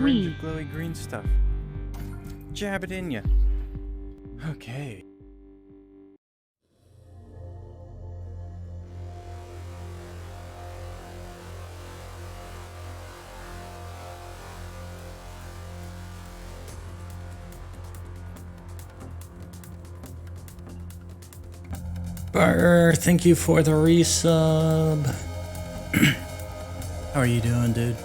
syringe of glowy green stuff. Jab it in ya. Okay. Burr, thank you for the resub. How are you doing, dude?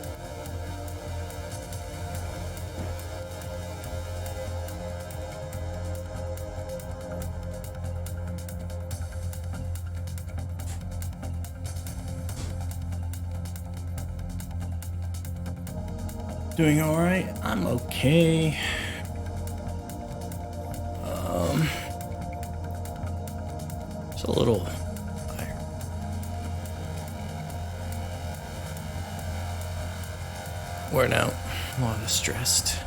Doing all right? I'm okay. It's a little worn out, a lot of stressed.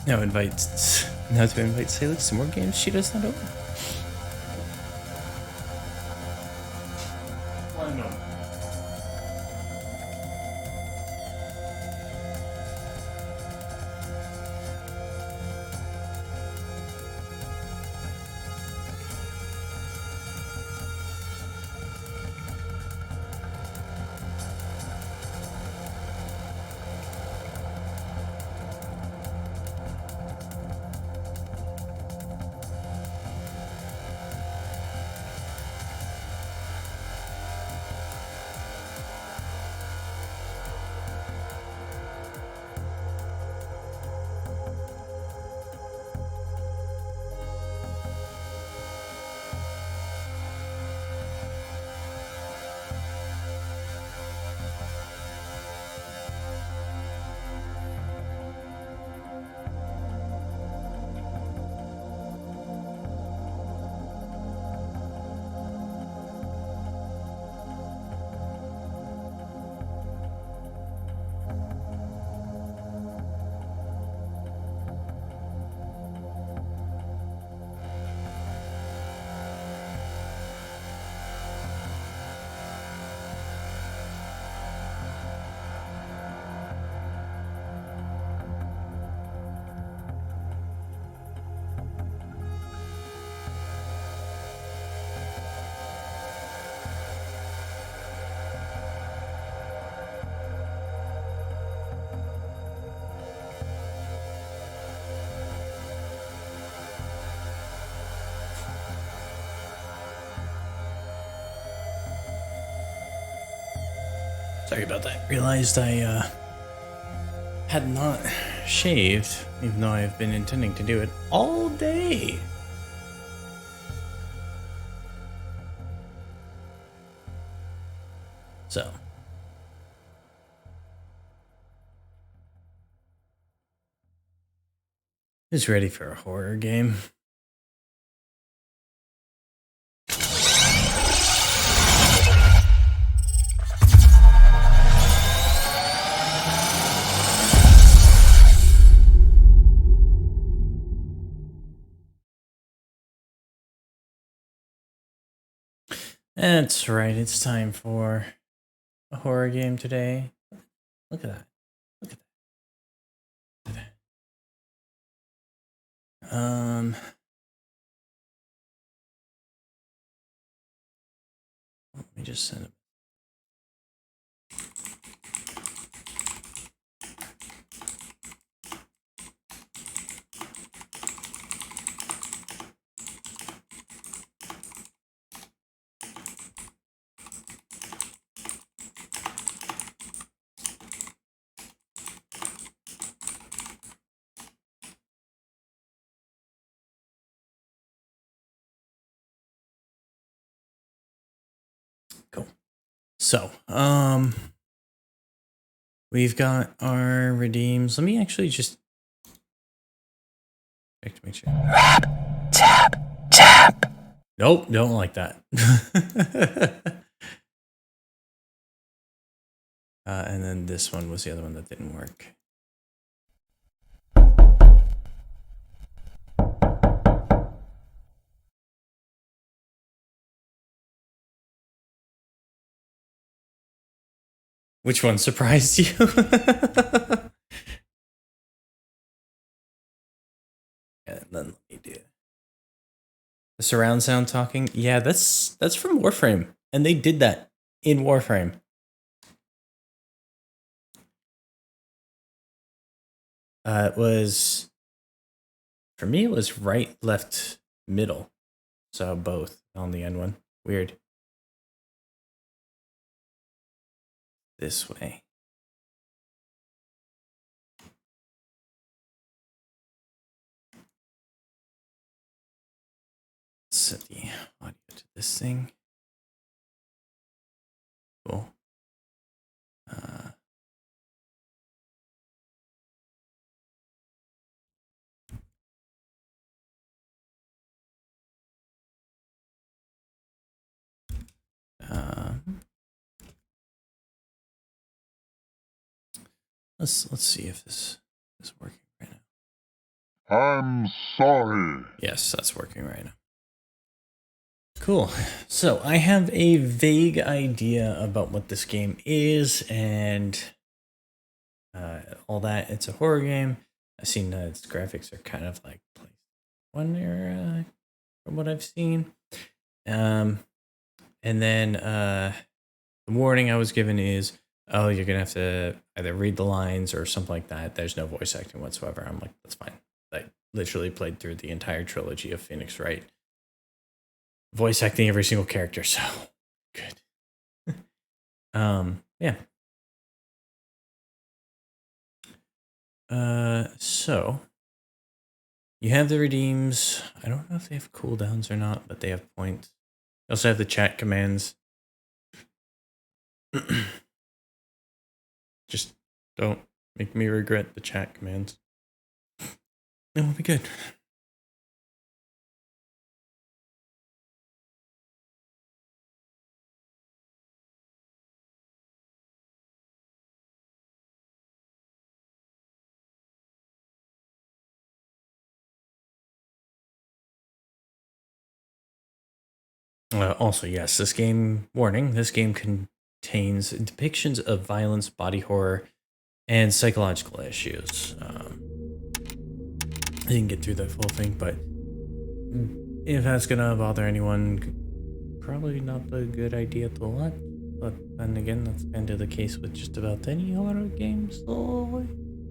Now to invite Salix to more games she does not own. Why not? Sorry about that. Realized I had not shaved, even though I've been intending to do it all day. So. Who's ready for a horror game? That's right, it's time for a horror game today. Look at that. Look at that. Look at that. Let me just send it. Cool. So, we've got our redeems. Let me actually just check to make sure. Tap. Nope, don't like that. And then this one was the other one that didn't work. Which one surprised you? Yeah, then let me do the surround sound talking. Yeah, that's from Warframe, and they did that in Warframe. It was, for me, it was right, left, middle. So both on the end one. Weird. This way. Set the audio to this thing. Cool. Let's see if this is working right now. I'm sorry. Yes, that's working right now. Cool. So I have a vague idea about what this game is and all that. It's a horror game. I've seen its graphics are kind of like PlayStation era from what I've seen. And then the warning I was given is, oh, you're gonna have to either read the lines or something like that. There's no voice acting whatsoever. I'm like, that's fine. I literally played through the entire trilogy of Phoenix Wright. Voice acting every single character, so good. Yeah. So you have the redeems. I don't know if they have cooldowns or not, but they have points. You also have the chat commands. Just don't make me regret the chat commands. It will be good. Also, yes, this game, warning, this game contains depictions of violence, body horror, and psychological issues. I didn't get through the full thing, but if that's gonna bother anyone, probably not a good idea to watch. But then again, that's kind of the case with just about any horror game, so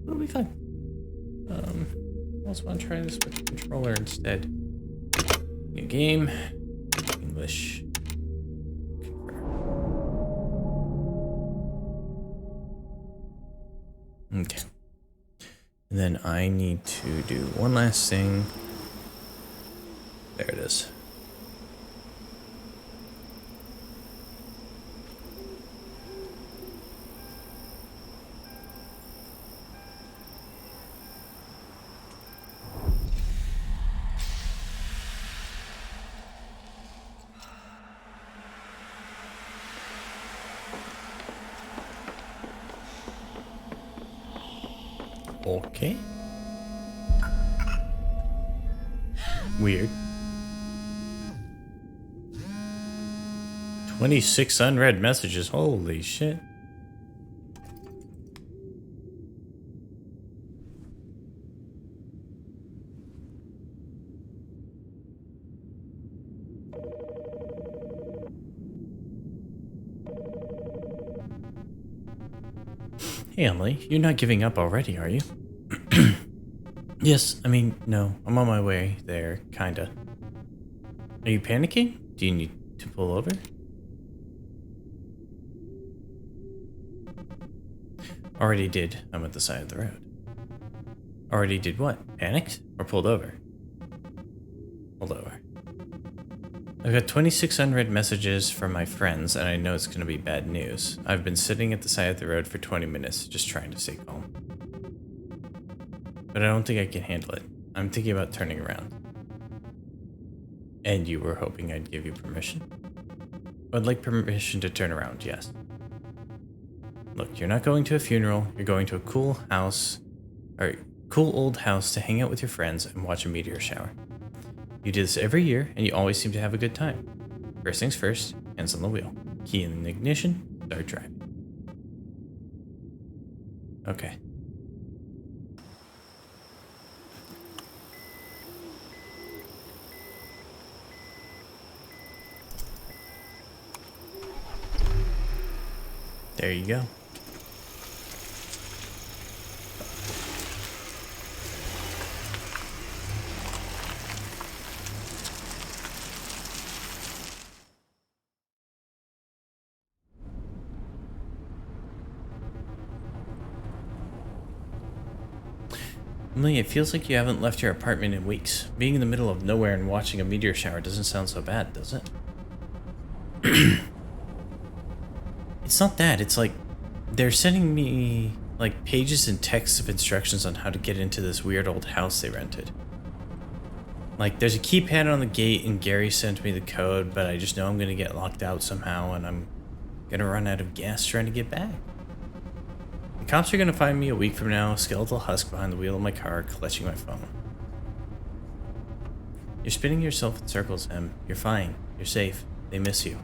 it'll be fun. I also want to try this with the controller instead. New game, English. Okay. And then I need to do one last thing. There it is. Okay. Weird. 26 unread messages. Holy shit. Hey, Emily, you're not giving up already, are you? Yes, I mean, no. I'm on my way there, kinda. Are you panicking? Do you need to pull over? Already did. I'm at the side of the road. Already did what? Panicked? Or pulled over? Pulled over. I've got 26 unread messages from my friends, and I know it's going to be bad news. I've been sitting at the side of the road for 20 minutes, just trying to stay calm. But I don't think I can handle it. I'm thinking about turning around. And you were hoping I'd give you permission? I'd like permission to turn around, yes. Look, you're not going to a funeral. You're going to a cool house, or cool old house to hang out with your friends and watch a meteor shower. You do this every year, and you always seem to have a good time. First things first, hands on the wheel. Key in the ignition, start driving. Okay. There you go. Emily, it feels like you haven't left your apartment in weeks. Being in the middle of nowhere and watching a meteor shower doesn't sound so bad, does it? It's not that. It's like they're sending me like pages and texts of instructions on how to get into this weird old house they rented. Like there's a keypad on the gate and Gary sent me the code, but I just know I'm gonna get locked out somehow and I'm gonna run out of gas trying to get back. The cops are gonna find me a week from now, a skeletal husk behind the wheel of my car, clutching my phone. You're spinning yourself in circles, Em. You're fine. You're safe. They miss you.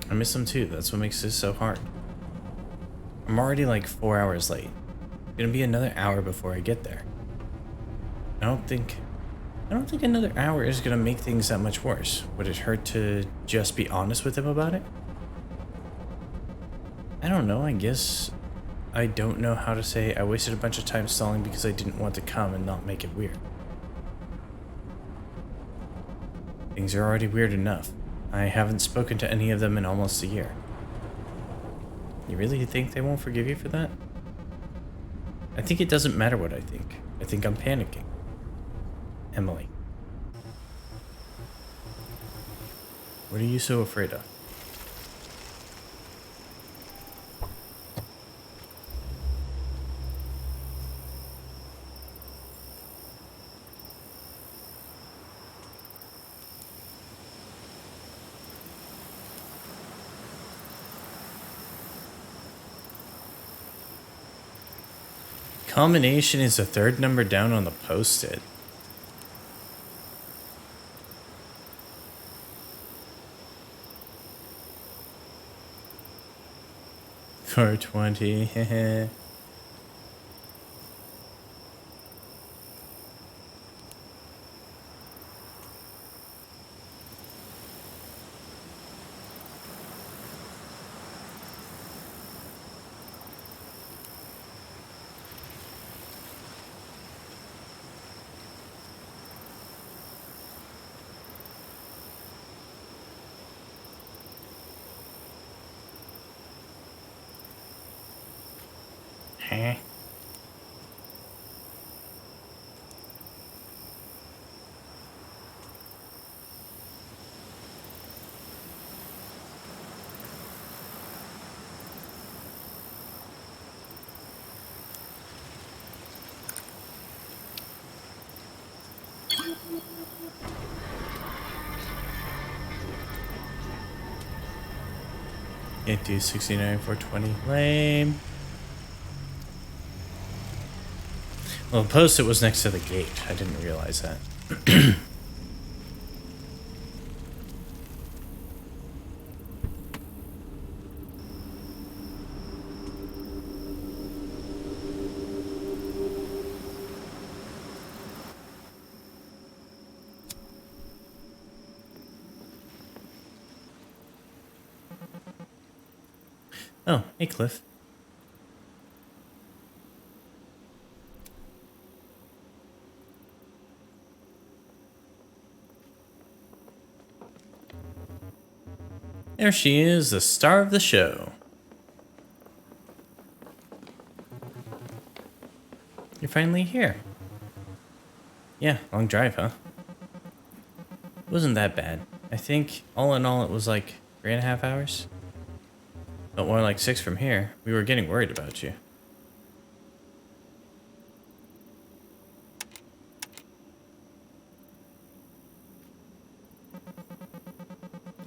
I miss them too. That's what makes this so hard. I'm already like 4 hours late. It's gonna be another hour before I get there. I don't think another hour is gonna make things that much worse. Would it hurt to just be honest with him about it? I don't know. I guess I don't know how to say I wasted a bunch of time stalling because I didn't want to come and not make it weird. Things are already weird enough. I haven't spoken to any of them in almost a year. You really think they won't forgive you for that? I think it doesn't matter what I think. I think I'm panicking. Emily. What are you so afraid of? Combination is the third number down on the post-it. $420. Huh? Can't do 69 420. Lame. Well, the post-it was next to the gate. I didn't realize that. Oh, hey, Cliff. There she is, the star of the show. You're finally here. Yeah, long drive, huh? It wasn't that bad. I think, all in all, it was like 3.5 hours. But more like 6 from here. We were getting worried about you.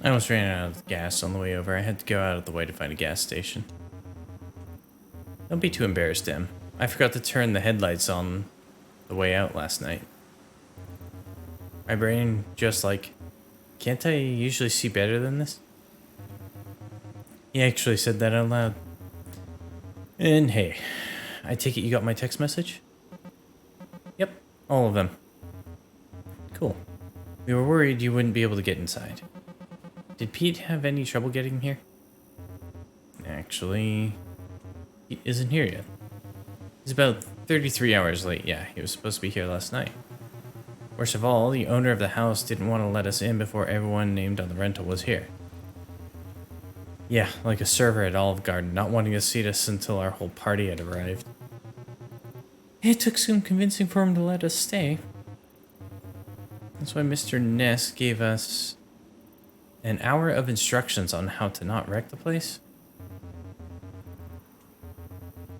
I almost ran out of gas on the way over. I had to go out of the way to find a gas station. Don't be too embarrassed, Em. I forgot to turn the headlights on the way out last night. My brain just like, can't I usually see better than this? He actually said that out loud. And hey, I take it you got my text message? Yep, all of them. Cool. We were worried you wouldn't be able to get inside. Did Pete have any trouble getting here? Actually, he isn't here yet. He's about 33 hours late. Yeah, he was supposed to be here last night. Worst of all, the owner of the house didn't want to let us in before everyone named on the rental was here. Yeah, like a server at Olive Garden, not wanting to seat us until our whole party had arrived. It took some convincing for him to let us stay. That's why Mr. Ness gave us an hour of instructions on how to not wreck the place.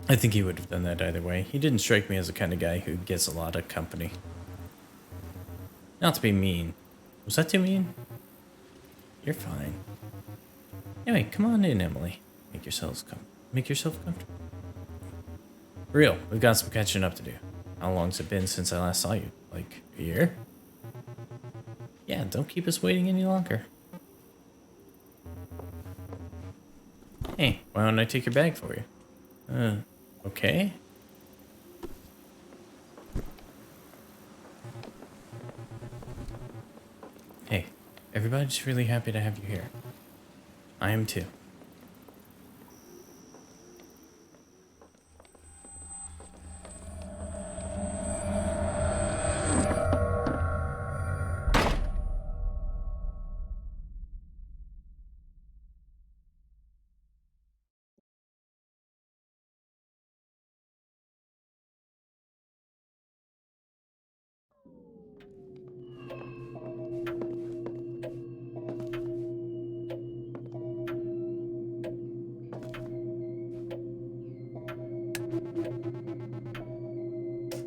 I think he would have done that either way. He didn't strike me as the kind of guy who gets a lot of company. Not to be mean. Was that too mean? You're fine. Anyway, come on in, Emily. Make yourself comfortable. For real, we've got some catching up to do. How long's it been since I last saw you? Like a year? Yeah, don't keep us waiting any longer. Hey, why don't I take your bag for you? Okay. Hey, everybody's really happy to have you here. I am too.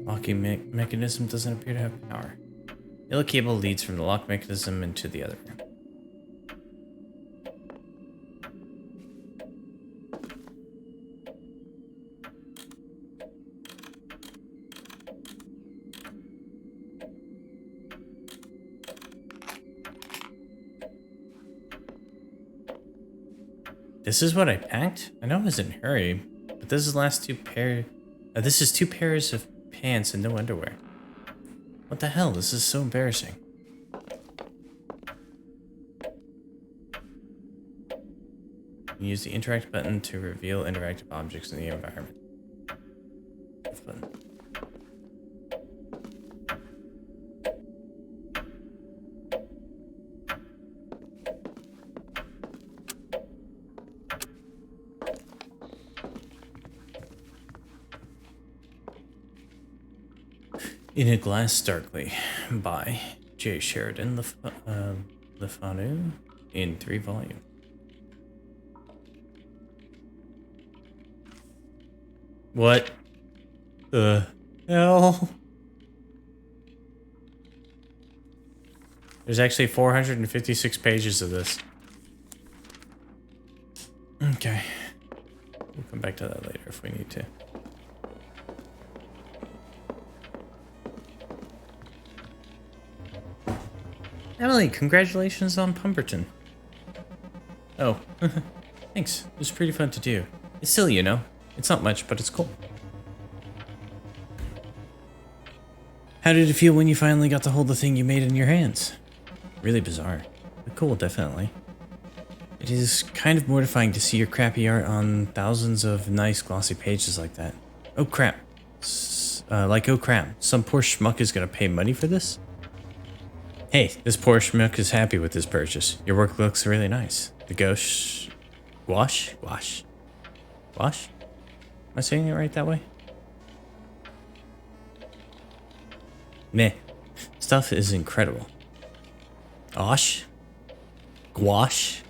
Locking mechanism doesn't appear to have power. Yellow cable leads from the lock mechanism into the other room. This is what I packed? I know I was in a hurry, but this is this is 2 pairs of pants and no underwear. What the hell? This is so embarrassing. Use the interact button to reveal interactive objects in the environment. F button. In a Glass Darkly by J. Sheridan LeFanu in 3 volumes. What the hell? There's actually 456 pages of this. Okay. We'll come back to that later if we need to. Emily, congratulations on Pumperton. Oh, thanks. It was pretty fun to do. It's silly, you know. It's not much, but it's cool. How did it feel when you finally got to hold the thing you made in your hands? Really bizarre, but cool, definitely. It is kind of mortifying to see your crappy art on thousands of nice glossy pages like that. Oh crap. Oh crap, some poor schmuck is gonna pay money for this? Hey, this poor schmuck is happy with this purchase. Your work looks really nice. The gouache? Am I saying it right that way? Meh. Stuff is incredible. Gouache? Gouache?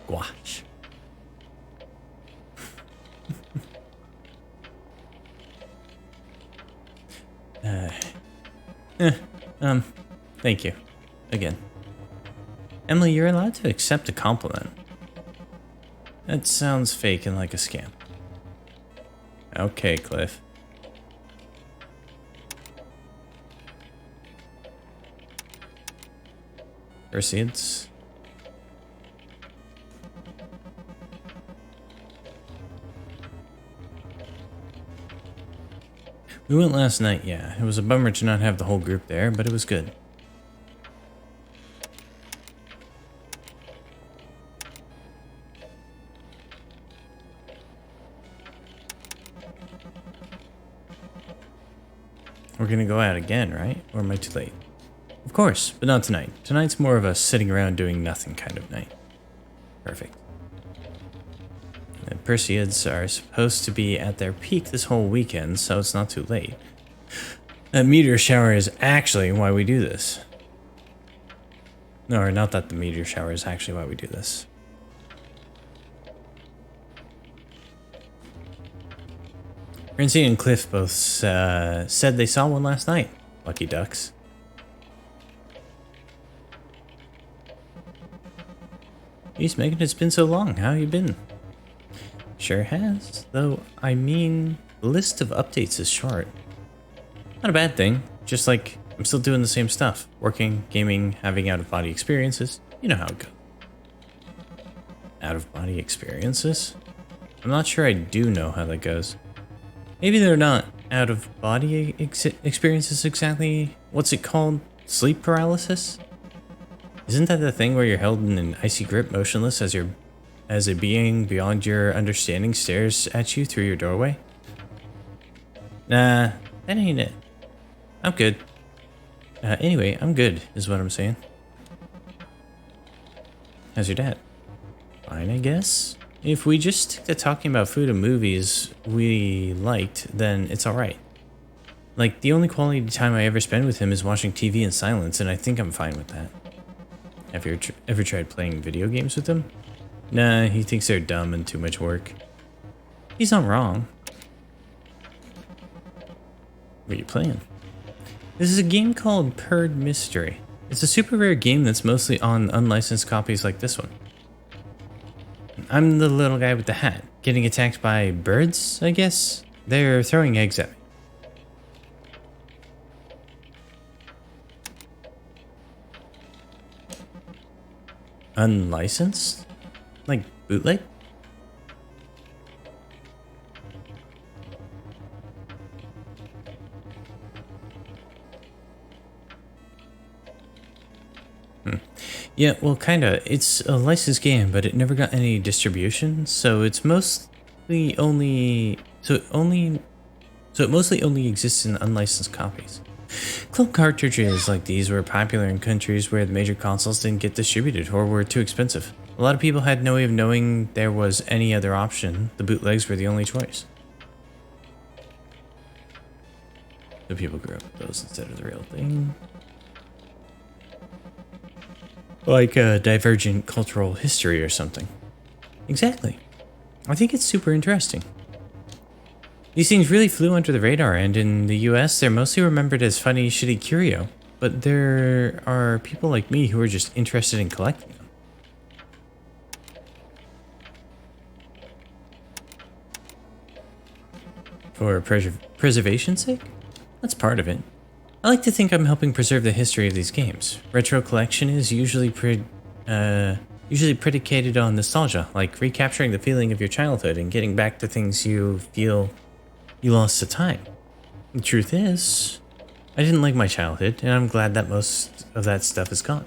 Gouache. Thank you. Again. Emily, you're allowed to accept a compliment. That sounds fake and like a scam. Okay, Cliff. Proceeds. We went last night, yeah. It was a bummer to not have the whole group there, but it was good. We're gonna go out again, right? Or am I too late? Of course, but not tonight. Tonight's more of a sitting around doing nothing kind of night. Perfect. The Perseids are supposed to be at their peak this whole weekend, so it's not too late. That meteor shower is actually why we do this. No, or not that the meteor shower is actually why we do this. Princey and Cliff both said they saw one last night. Lucky ducks. Jeez, Megan, it's been so long. How you been? Sure has. Though, I mean, the list of updates is short. Not a bad thing. Just like, I'm still doing the same stuff. Working, gaming, having out-of-body experiences. You know how it goes. Out-of-body experiences? I'm not sure I do know how that goes. Maybe they're not out-of-body experiences exactly. What's it called? Sleep paralysis? Isn't that the thing where you're held in an icy grip, motionless as a being beyond your understanding stares at you through your doorway? Nah, that ain't it. I'm good. Anyway, I'm good, is what I'm saying. How's your dad? Fine, I guess. If we just stick to talking about food and movies we liked, then it's alright. Like, the only quality time I ever spend with him is watching TV in silence, and I think I'm fine with that. Have you ever tried playing video games with him? Nah, he thinks they're dumb and too much work. He's not wrong. What are you playing? This is a game called Purd Mystery. It's a super rare game that's mostly on unlicensed copies like this one. I'm the little guy with the hat, getting attacked by birds, I guess? They're throwing eggs at me. Unlicensed? Like bootleg? Yeah, well, kinda. It's a licensed game, but it never got any distribution, so it's mostly only... So it mostly only exists in unlicensed copies. Club cartridges like these were popular in countries where the major consoles didn't get distributed or were too expensive. A lot of people had no way of knowing there was any other option. The bootlegs were the only choice. So people grew up with those instead of the real thing. Like a divergent cultural history or something. Exactly. I think it's super interesting. These things really flew under the radar, and in the US, they're mostly remembered as funny, shitty curio. But there are people like me who are just interested in collecting them. For preservation's sake? That's part of it. I like to think I'm helping preserve the history of these games. Retro collection is usually predicated on nostalgia, like recapturing the feeling of your childhood and getting back to things you feel you lost to time. The truth is, I didn't like my childhood, and I'm glad that most of that stuff is gone.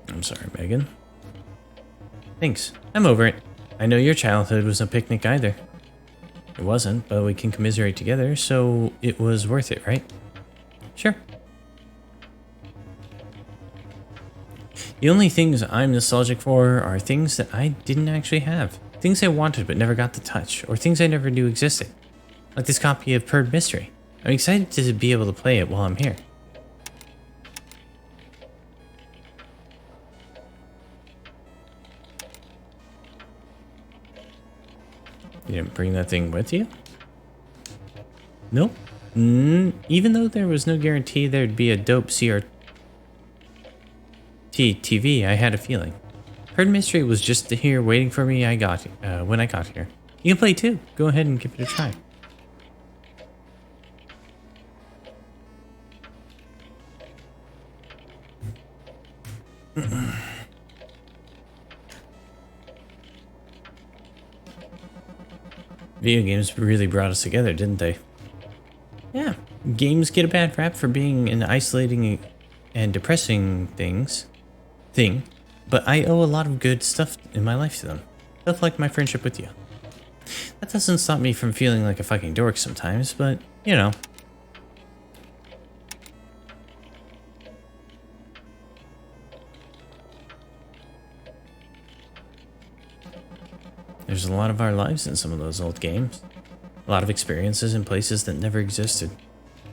I'm sorry, Megan. Thanks. I'm over it. I know your childhood was no picnic either. It wasn't, but we can commiserate together, so it was worth it, right? Sure. The only things I'm nostalgic for are things that I didn't actually have. Things I wanted but never got to touch, or things I never knew existed. Like this copy of Purd Mystery. I'm excited to be able to play it while I'm here. You didn't bring that thing with you? Nope. Even though there was no guarantee there'd be a dope CRT TV, I had a feeling. Herd Mystery was just here waiting for me when I got here. You can play too. Go ahead and give it a try. Video games really brought us together, didn't they? Yeah, games get a bad rap for being an isolating and depressing thing, but I owe a lot of good stuff in my life to them. Stuff like my friendship with you. That doesn't stop me from feeling like a fucking dork sometimes, but, you know. There's a lot of our lives in some of those old games. A lot of experiences in places that never existed.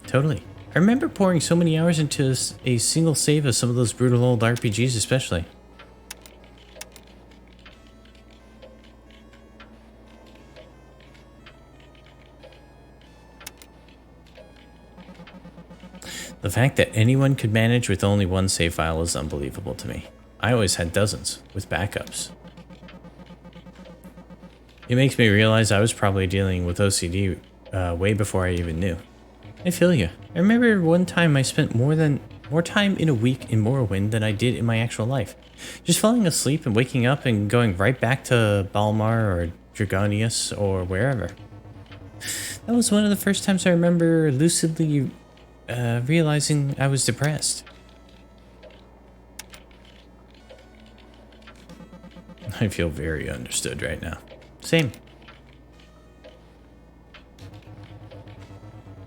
Totally. I remember pouring so many hours into a single save of some of those brutal old RPGs especially. The fact that anyone could manage with only one save file is unbelievable to me. I always had dozens, with backups. It makes me realize I was probably dealing with OCD way before I even knew. I feel you. I remember one time I spent more time in a week in Morrowind than I did in my actual life. Just falling asleep and waking up and going right back to Balmar or Dragonius or wherever. That was one of the first times I remember lucidly realizing I was depressed. I feel very understood right now. Same.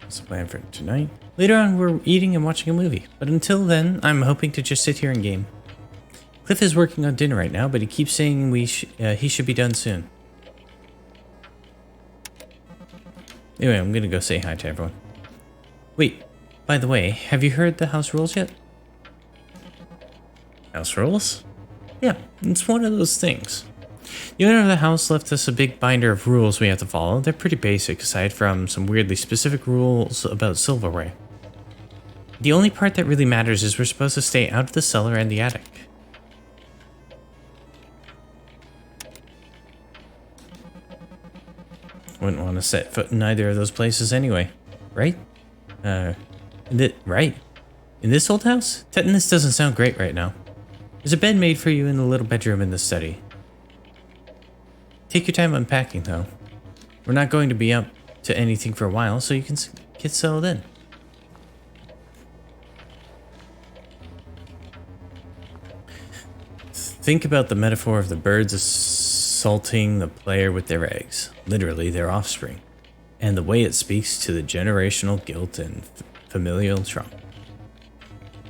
What's the plan for tonight? Later on, we're eating and watching a movie. But until then, I'm hoping to just sit here and game. Cliff is working on dinner right now, but he keeps saying he should be done soon. Anyway, I'm gonna go say hi to everyone. Wait, by the way, have you heard the house rules yet? House rules? Yeah, it's one of those things. The owner of the house left us a big binder of rules we have to follow. They're pretty basic, aside from some weirdly specific rules about silverware. The only part that really matters is we're supposed to stay out of the cellar and the attic. Wouldn't want to set foot in either of those places anyway, right? Right. In this old house? Tetanus doesn't sound great right now. There's a bed made for you in the little bedroom in the study. Take your time unpacking, though. We're not going to be up to anything for a while, so you can get settled in. Think about the metaphor of the birds assaulting the player with their eggs, literally their offspring, and the way it speaks to the generational guilt and familial trauma.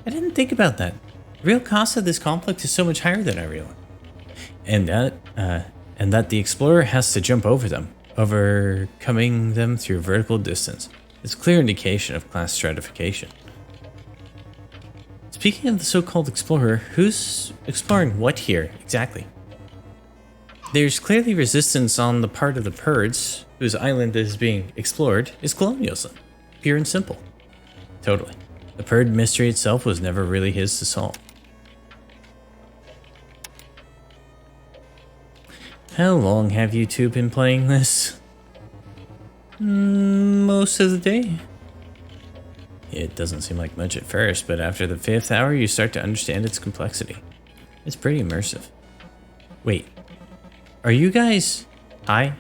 I didn't think about that. The real cost of this conflict is so much higher than I realized. And that the explorer has to jump over them, overcoming them through vertical distance. It's a clear indication of class stratification. Speaking of the so-called explorer, who's exploring what here, exactly? There's clearly resistance on the part of the Purds, whose island is being explored, is colonialism. Pure and simple. Totally. The Purd mystery itself was never really his to solve. How long have you two been playing this? Most of the day. It doesn't seem like much at first, but after the 5th hour, you start to understand its complexity. It's pretty immersive. Wait, are you guys high?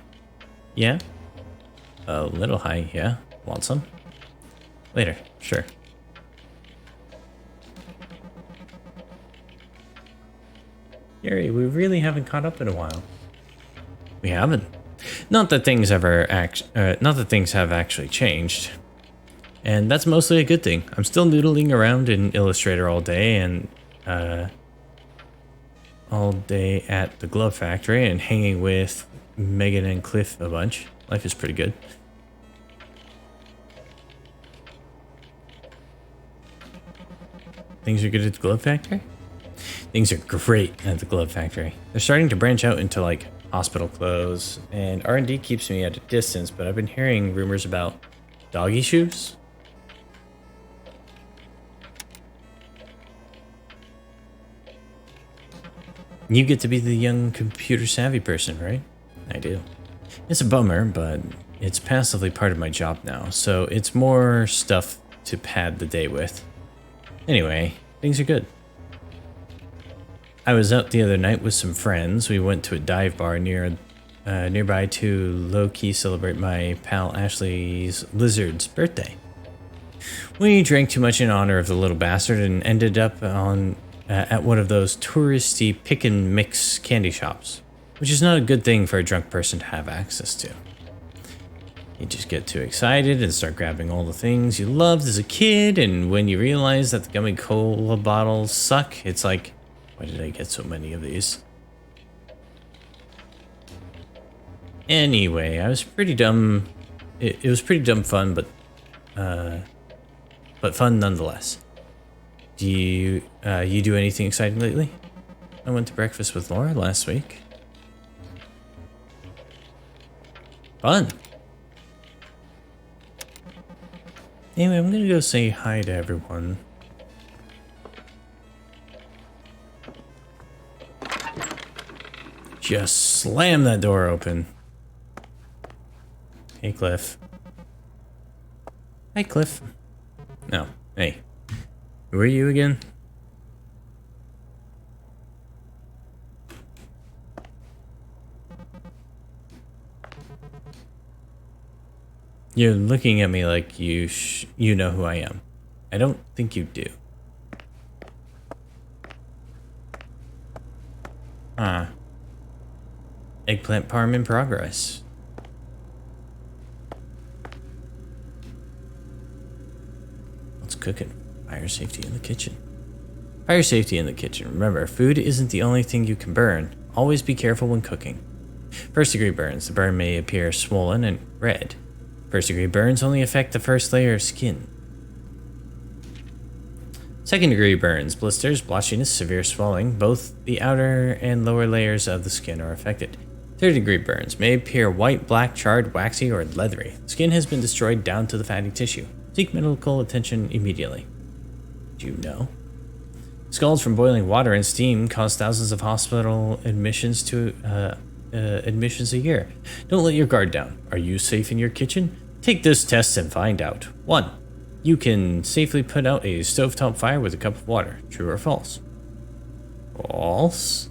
Yeah? A little high, yeah. Want some? Later, sure. Gary, we really haven't caught up in a while. We haven't. Not that things have actually changed. And that's mostly a good thing. I'm still noodling around in Illustrator all day and all day at the glove factory and hanging with Megan and Cliff a bunch. Life is pretty good. Things are good at the glove factory? Things are great at the glove factory. They're starting to branch out into like hospital clothes, and R&D keeps me at a distance, but I've been hearing rumors about dog issues. You get to be the young computer savvy person, right? I do. It's a bummer, but it's passively part of my job now, so it's more stuff to pad the day with. Anyway, things are good. I was out the other night with some friends. We went to a dive bar nearby to low-key celebrate my pal Ashley's lizard's birthday. We drank too much in honor of the little bastard and ended up at one of those touristy pick-and-mix candy shops, which is not a good thing for a drunk person to have access to. You just get too excited and start grabbing all the things you loved as a kid, and when you realize that the gummy cola bottles suck, it's like, why did I get so many of these? Anyway, I was pretty dumb. It was pretty dumb fun, but fun nonetheless. Do you do anything exciting lately? I went to breakfast with Laura last week. Fun. Anyway, I'm gonna go say hi to everyone. Just slam that door open. Hey, Cliff. Hi, Cliff. No, hey. Who are you again? You're looking at me like you know who I am. I don't think you do. Ah. Eggplant parm in progress. Let's cook it. Fire safety in the kitchen. Fire safety in the kitchen. Remember, food isn't the only thing you can burn. Always be careful when cooking. First degree burns. The burn may appear swollen and red. First degree burns only affect the first layer of skin. Second degree burns, blisters, blotchiness, severe swelling. Both the outer and lower layers of the skin are affected. Third degree burns may appear white, black, charred, waxy, or leathery. Skin has been destroyed down to the fatty tissue. Seek medical attention immediately. Do you know? Scalds from boiling water and steam cause thousands of hospital admissions a year. Don't let your guard down. Are you safe in your kitchen? Take this test and find out. 1. You can safely put out a stovetop fire with a cup of water. True or false? False.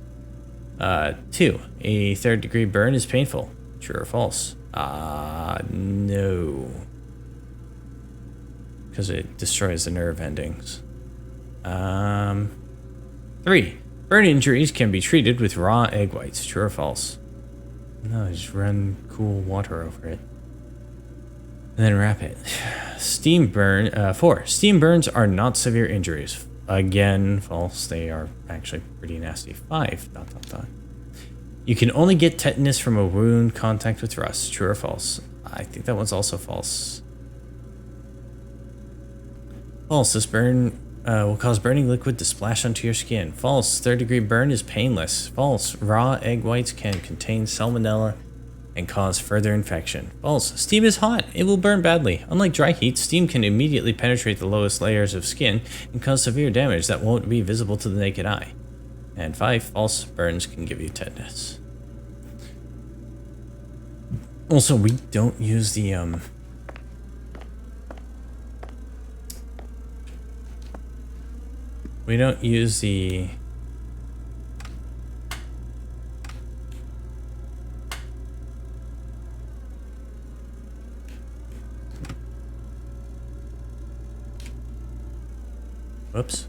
2. A third degree burn is painful. True or false? No. Because it destroys the nerve endings. 3. Burn injuries can be treated with raw egg whites. True or false? No, just run cool water over it. And then wrap it. 4. Steam burns are not severe injuries. Again, false. They are actually pretty nasty. 5. ... You can only get tetanus from a wound contact with rust. True or false? I think that one's also false. False. This burn will cause burning liquid to splash onto your skin. False. Third degree burn is painless. False. Raw egg whites can contain salmonella and cause further infection. False. Steam is hot. It will burn badly. Unlike dry heat, steam can immediately penetrate the lowest layers of skin and cause severe damage that won't be visible to the naked eye. And 5. False. Burns can give you tetanus. Also, we don't use the we don't use the whoops.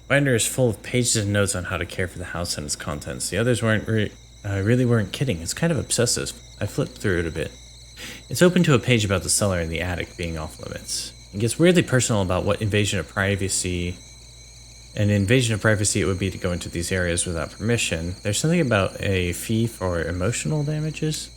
Binder is full of pages of notes on how to care for the house and its contents. The others really weren't kidding. It's kind of obsessive. I flipped through it a bit. It's open to a page about the cellar and the attic being off limits. It gets weirdly personal about what invasion of privacy. An invasion of privacy it would be to go into these areas without permission. There's something about a fee for emotional damages.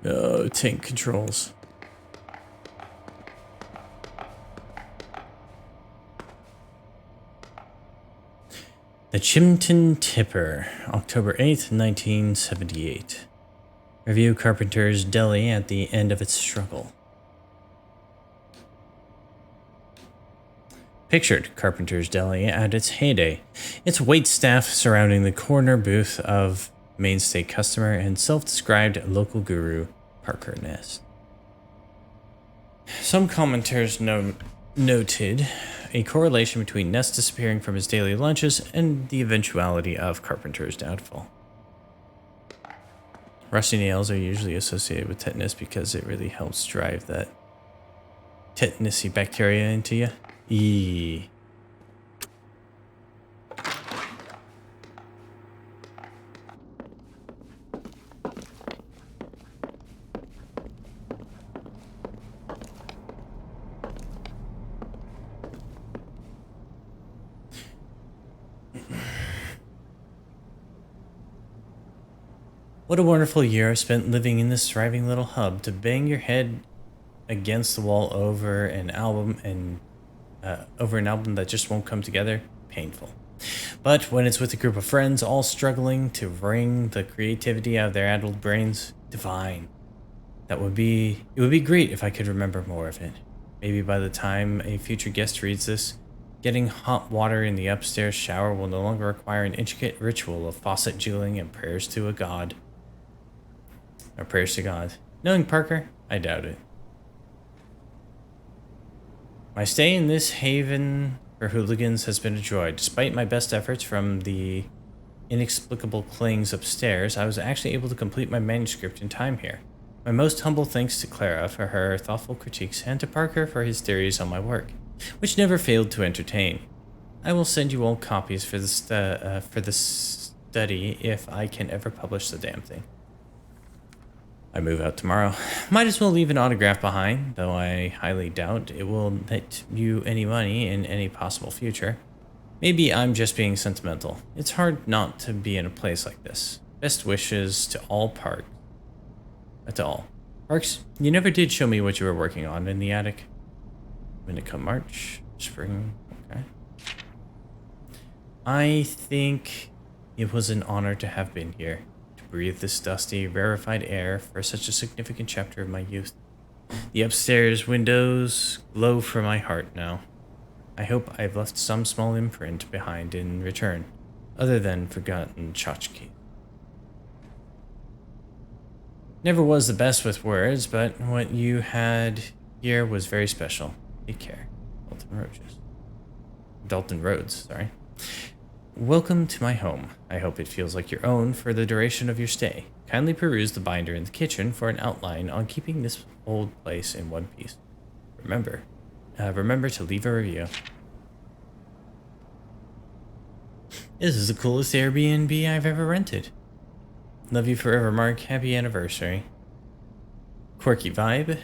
Oh, tank controls. The Chimpton Tipper, October 8th, 1978. Review Carpenter's Deli at the end of its struggle. Pictured Carpenter's Deli at its heyday. Its waitstaff surrounding the corner booth of mainstay customer and self-described local guru Parker Ness. Some commenters noted a correlation between Ness disappearing from his daily lunches and the eventuality of Carpenter's downfall. Rusty nails are usually associated with tetanus because it really helps drive that tetanusy bacteria into you. Eee. What a wonderful year I've spent living in this thriving little hub. To bang your head against the wall over an album that just won't come together, painful. But when it's with a group of friends all struggling to wring the creativity out of their addled brains, divine. It would be great if I could remember more of it. Maybe by the time a future guest reads this, getting hot water in the upstairs shower will no longer require an intricate ritual of faucet jewelling and prayers to a god. Or prayers to God. Knowing Parker, I doubt it. My stay in this haven for hooligans has been a joy. Despite my best efforts from the inexplicable clings upstairs, I was actually able to complete my manuscript in time here. My most humble thanks to Clara for her thoughtful critiques and to Parker for his theories on my work, which never failed to entertain. I will send you all copies for the study if I can ever publish the damn thing. I move out tomorrow. Might as well leave an autograph behind, though I highly doubt it will net you any money in any possible future. Maybe I'm just being sentimental. It's hard not to be in a place like this. Best wishes to all Parks. To all. Parks, you never did show me what you were working on in the attic. When it come March, spring, okay. I think it was an honor to have been here. Breathe this dusty, rarefied air for such a significant chapter of my youth. The upstairs windows glow for my heart now. I hope I've left some small imprint behind in return, other than forgotten tchotchke. Never was the best with words, but what you had here was very special. Take care. Dalton Rhodes, sorry. Welcome to my home. I hope it feels like your own for the duration of your stay. Kindly peruse the binder in the kitchen for an outline on keeping this old place in one piece. Remember to leave a review. This is the coolest Airbnb I've ever rented. Love you forever, Mark. Happy anniversary. Quirky vibe.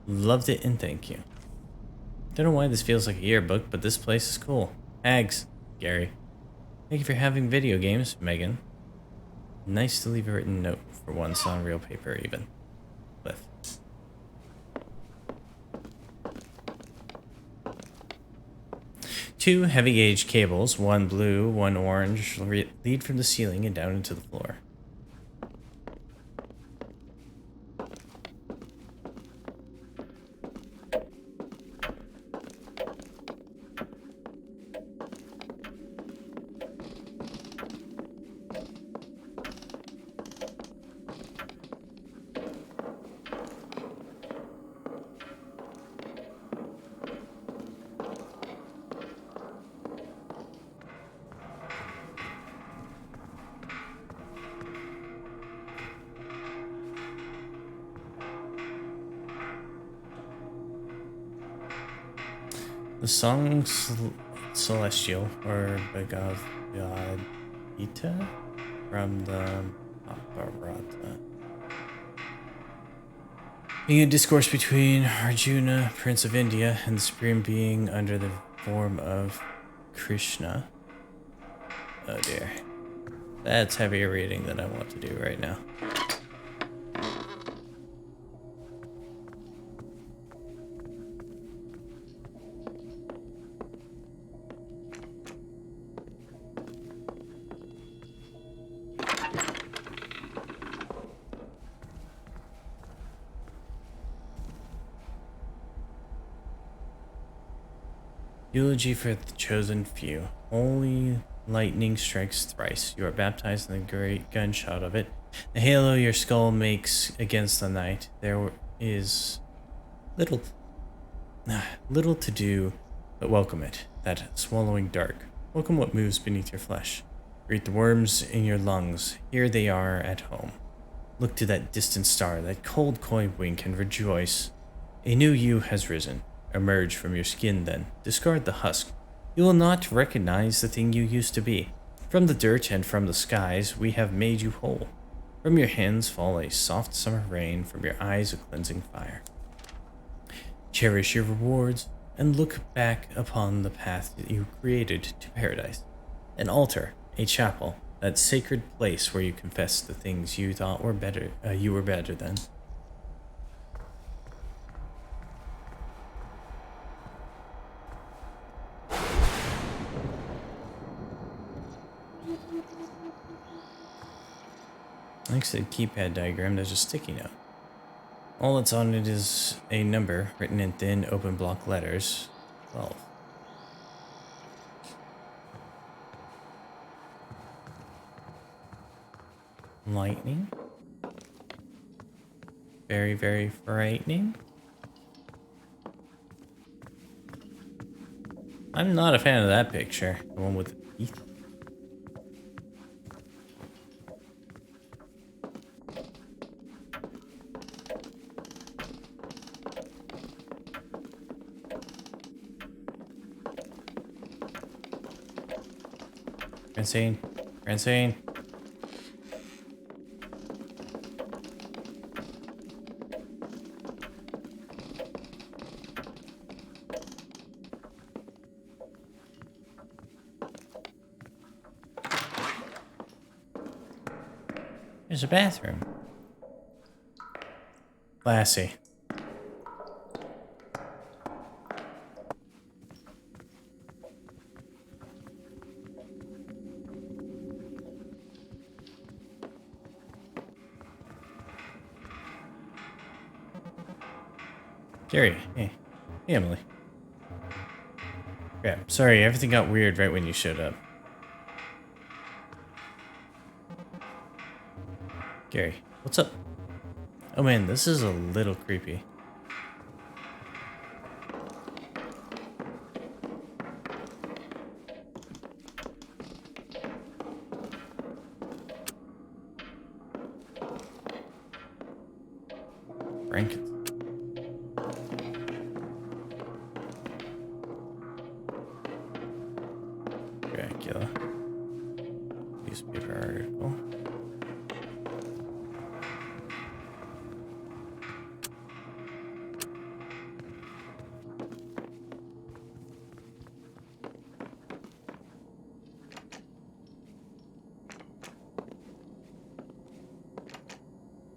Loved it and thank you. Don't know why this feels like a yearbook, but this place is cool. Hags. Gary. Thank you for having video games, Megan. Nice to leave a written note for once on real paper, even. Cliff. Two heavy gauge cables, one blue, one orange, lead from the ceiling and down into the floor. The song Celestial, or Bhagavad Gita, from the Mahabharata. Being a discourse between Arjuna, Prince of India, and the Supreme Being under the form of Krishna. Oh dear. That's heavier reading than I want to do right now. Eulogy for the chosen few. Holy lightning strikes thrice. You are baptized in the great gunshot of it. The halo your skull makes against the night. There is little to do but welcome it, that swallowing dark. Welcome what moves beneath your flesh. Greet the worms in your lungs. Here they are at home. Look to that distant star, that cold coy wink, and rejoice. A new you has risen. Emerge from your skin then. Discard the husk. You will not recognize the thing you used to be. From the dirt and from the skies, we have made you whole. From your hands fall a soft summer rain, from your eyes a cleansing fire. Cherish your rewards, and look back upon the path that you created to paradise. An altar, a chapel, that sacred place where you confess the things you thought were better, you were better than. Next to the keypad diagram, there's a sticky note. All that's on it is a number written in thin, open block letters. 12. Lightning. Very, very frightening. I'm not a fan of that picture. The one with the teeth. Francine. Francine. There's a bathroom. Classy. Gary, hey. Hey, Emily. Crap, sorry, everything got weird right when you showed up. Gary, what's up? Oh man, this is a little creepy. Frankenstein. Dracula. Newspaper article.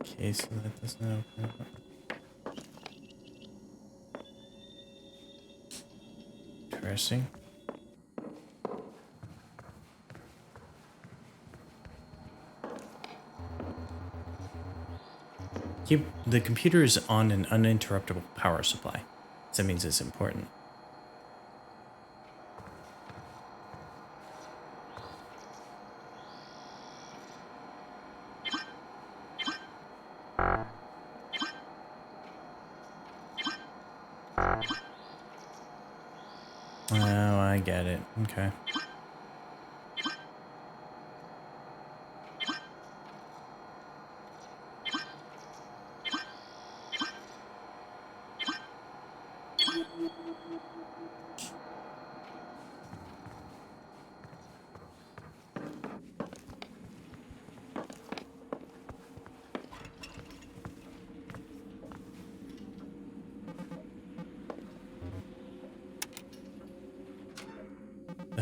Okay, so that doesn't open up. Interesting. The computer is on an uninterruptible power supply. So that means it's important. Oh, I get it. Okay.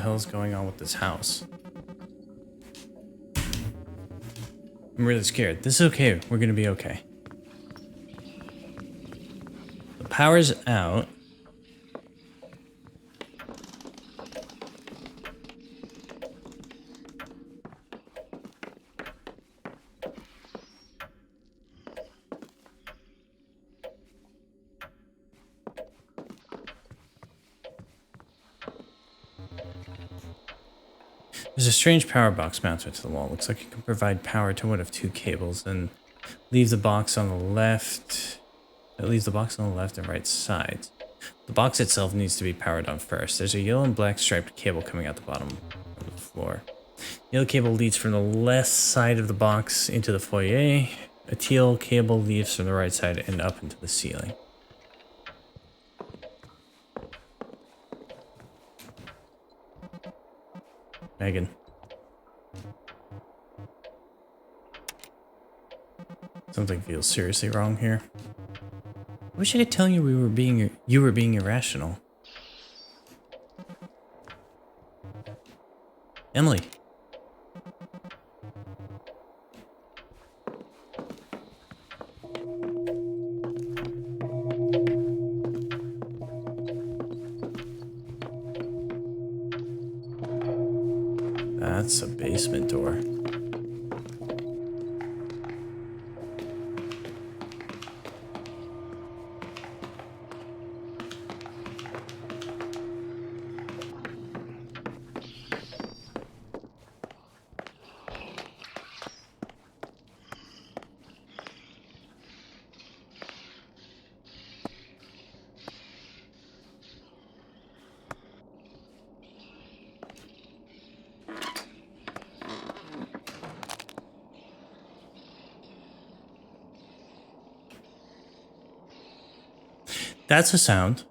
hell's going on with this house? I'm really scared. This is okay. We're gonna be okay. The power's out. There's a strange power box mounted to the wall. Looks like it can provide power to one of two cables and leave the box on the left. It leaves the box on the left and right sides. The box itself needs to be powered on first. There's a yellow and black striped cable coming out the bottom of the floor. Yellow cable leads from the left side of the box into the foyer. A teal cable leads from the right side and up into the ceiling. Megan. Something feels seriously wrong here. I wish I could tell you you were being irrational. Emily. That's a basement door. That's a sound.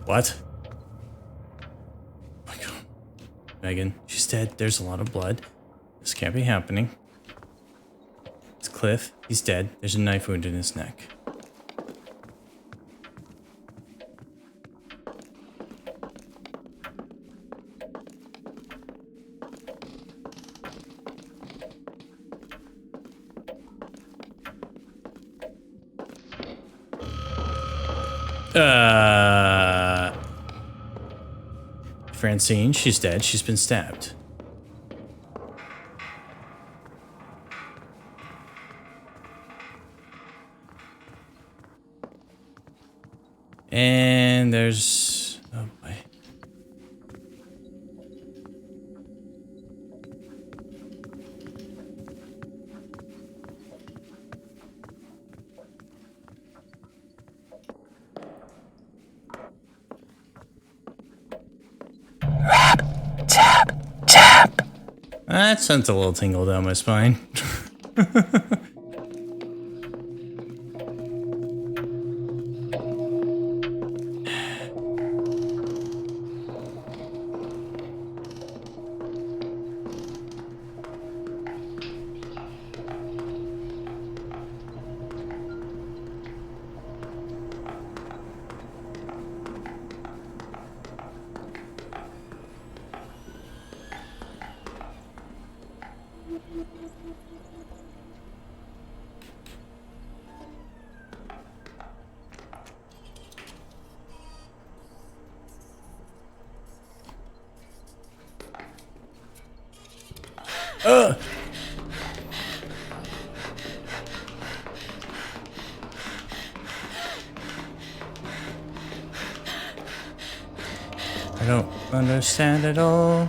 What? Oh my God. Megan, she's dead. There's a lot of blood. This can't be happening. It's Cliff. He's dead. There's a knife wound in his neck. Francine, she's dead. She's been stabbed. And there's... oh boy. That sent a little tingle down my spine. I don't understand at all.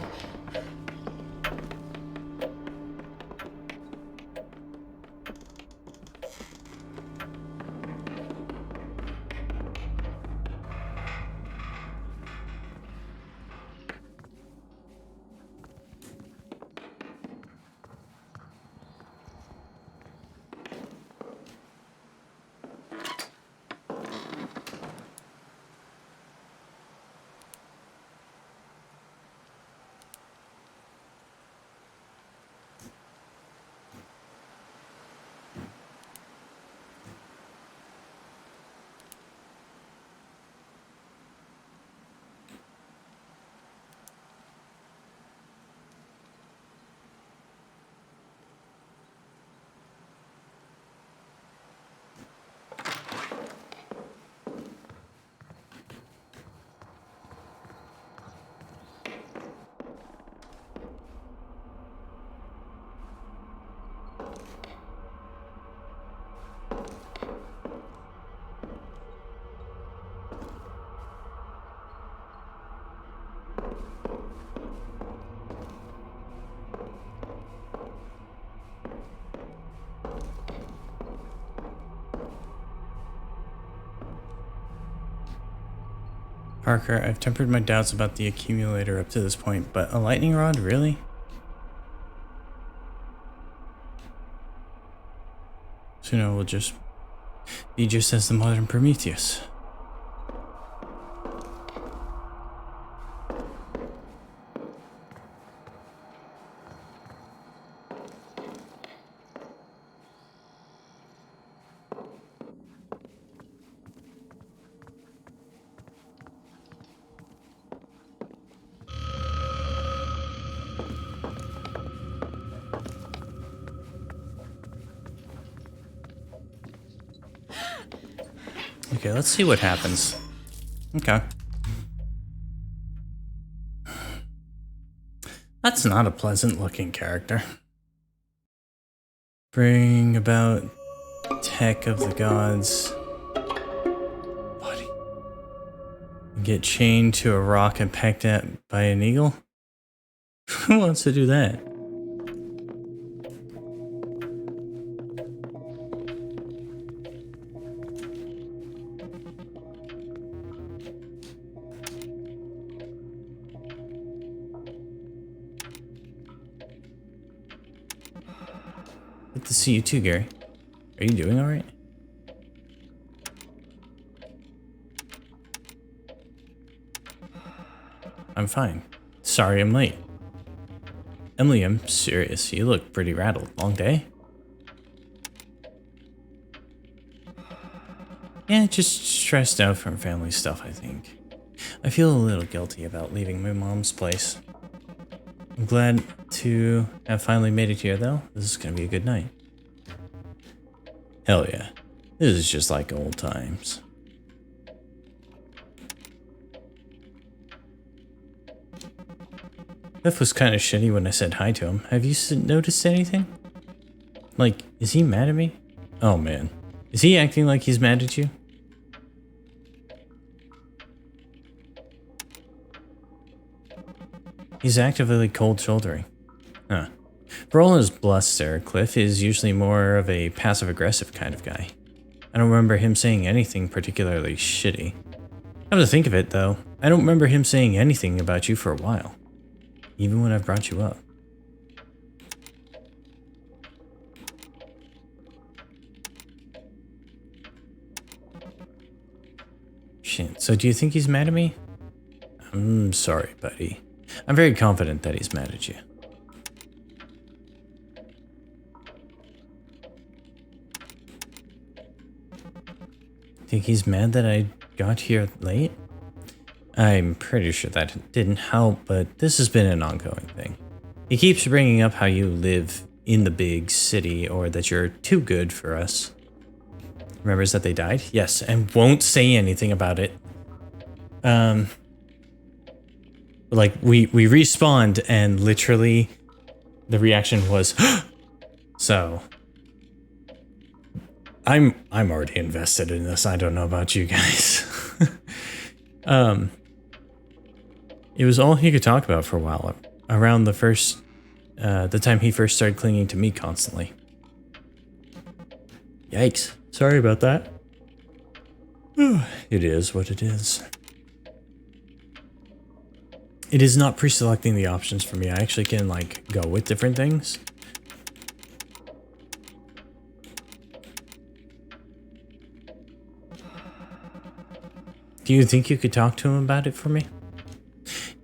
Parker, I've tempered my doubts about the accumulator up to this point, but a lightning rod, really? So, we'll just be just as the modern Prometheus. Okay, let's see what happens. Okay. That's not a pleasant looking character. Bring about tech of the gods. Body. Get chained to a rock and pecked at by an eagle? Who wants to do that? Good to see you too, Gary. Are you doing alright? I'm fine. Sorry I'm late. Emily, I'm serious. You look pretty rattled. Long day? Yeah, just stressed out from family stuff, I think. I feel a little guilty about leaving my mom's place. I'm glad to have finally made it here, though. This is gonna be a good night. Hell yeah. This is just like old times. Cliff was kind of shitty when I said hi to him. Have you noticed anything? Like, is he mad at me? Oh man. Is he acting like he's mad at you? He's actively cold shouldering. Huh. For all his bluster, Cliff is usually more of a passive-aggressive kind of guy. I don't remember him saying anything particularly shitty. Come to think of it, though, I don't remember him saying anything about you for a while. Even when I've brought you up. Shit, so do you think he's mad at me? I'm sorry, buddy. I'm very confident that he's mad at you. Think he's mad that I got here late? I'm pretty sure that didn't help, but this has been an ongoing thing. He keeps bringing up how you live in the big city or that you're too good for us. Remembers that they died? Yes, and won't say anything about it. Like we respawned and literally the reaction was so I'm already invested in this. I don't know about you guys. It was all he could talk about for a while. Around the time he first started clinging to me constantly. Yikes. Sorry about that. It is what it is. It is not pre-selecting the options for me. I actually can like go with different things. Do you think you could talk to him about it for me?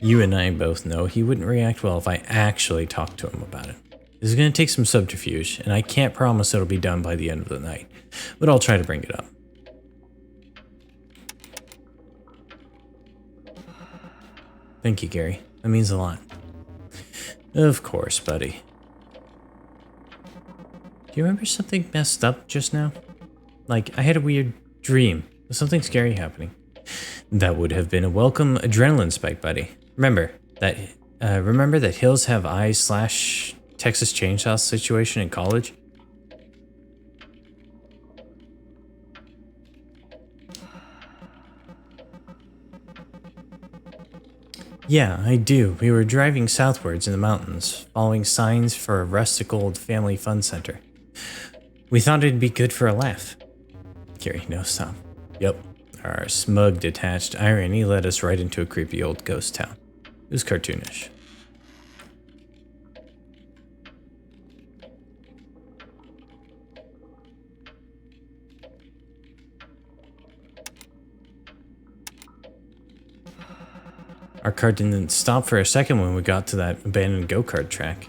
You and I both know he wouldn't react well if I actually talked to him about it. This is going to take some subterfuge, and I can't promise it'll be done by the end of the night, but I'll try to bring it up. Thank you, Gary. That means a lot. Of course, buddy. Do you remember something messed up just now? Like, I had a weird dream. With something scary happening. That would have been a welcome adrenaline spike, buddy. Remember that Hills Have Eyes / Texas Chainsaw situation in college? Yeah, I do. We were driving southwards in the mountains, following signs for a rustic old family fun center. We thought it'd be good for a laugh. Gary, no stop. Yep. Our smug, detached irony led us right into a creepy old ghost town. It was cartoonish. Our car didn't stop for a second when we got to that abandoned go-kart track.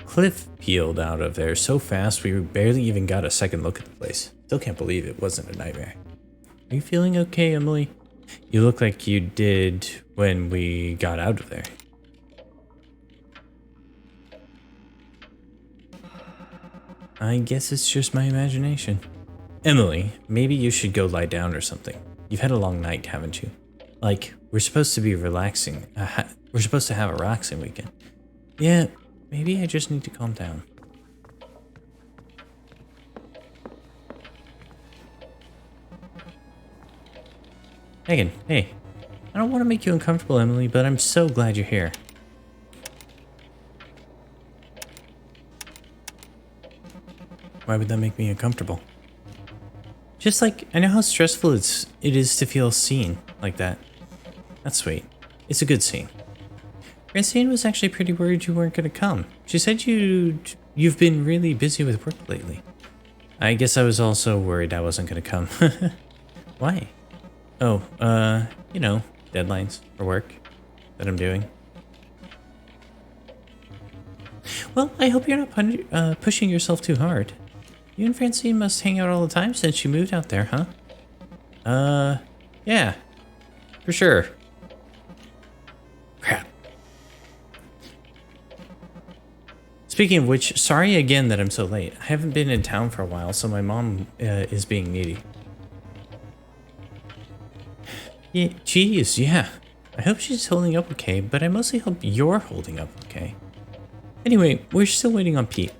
Cliff peeled out of there so fast we barely even got a second look at the place. Still can't believe it wasn't a nightmare. Are you feeling okay, Emily? You look like you did when we got out of there. I guess it's just my imagination. Emily, maybe you should go lie down or something. You've had a long night, haven't you? Like, we're supposed to be relaxing. We're supposed to have a relaxing weekend. Yeah, maybe I just need to calm down. Megan, hey. I don't want to make you uncomfortable, Emily, but I'm so glad you're here. Why would that make me uncomfortable? Just like, I know how stressful it is to feel seen like that. That's sweet. It's a good scene. Francine was actually pretty worried you weren't going to come. She said you've been really busy with work lately. I guess I was also worried I wasn't going to come. Why? Oh, you know, deadlines for work that I'm doing. Well, I hope you're not pushing yourself too hard. You and Francine must hang out all the time since you moved out there, huh? Yeah, for sure. Crap. Speaking of which, sorry again that I'm so late. I haven't been in town for a while, so my mom is being needy. Yeah, geez, yeah. I hope she's holding up okay, but I mostly hope you're holding up okay. Anyway, we're still waiting on Pete.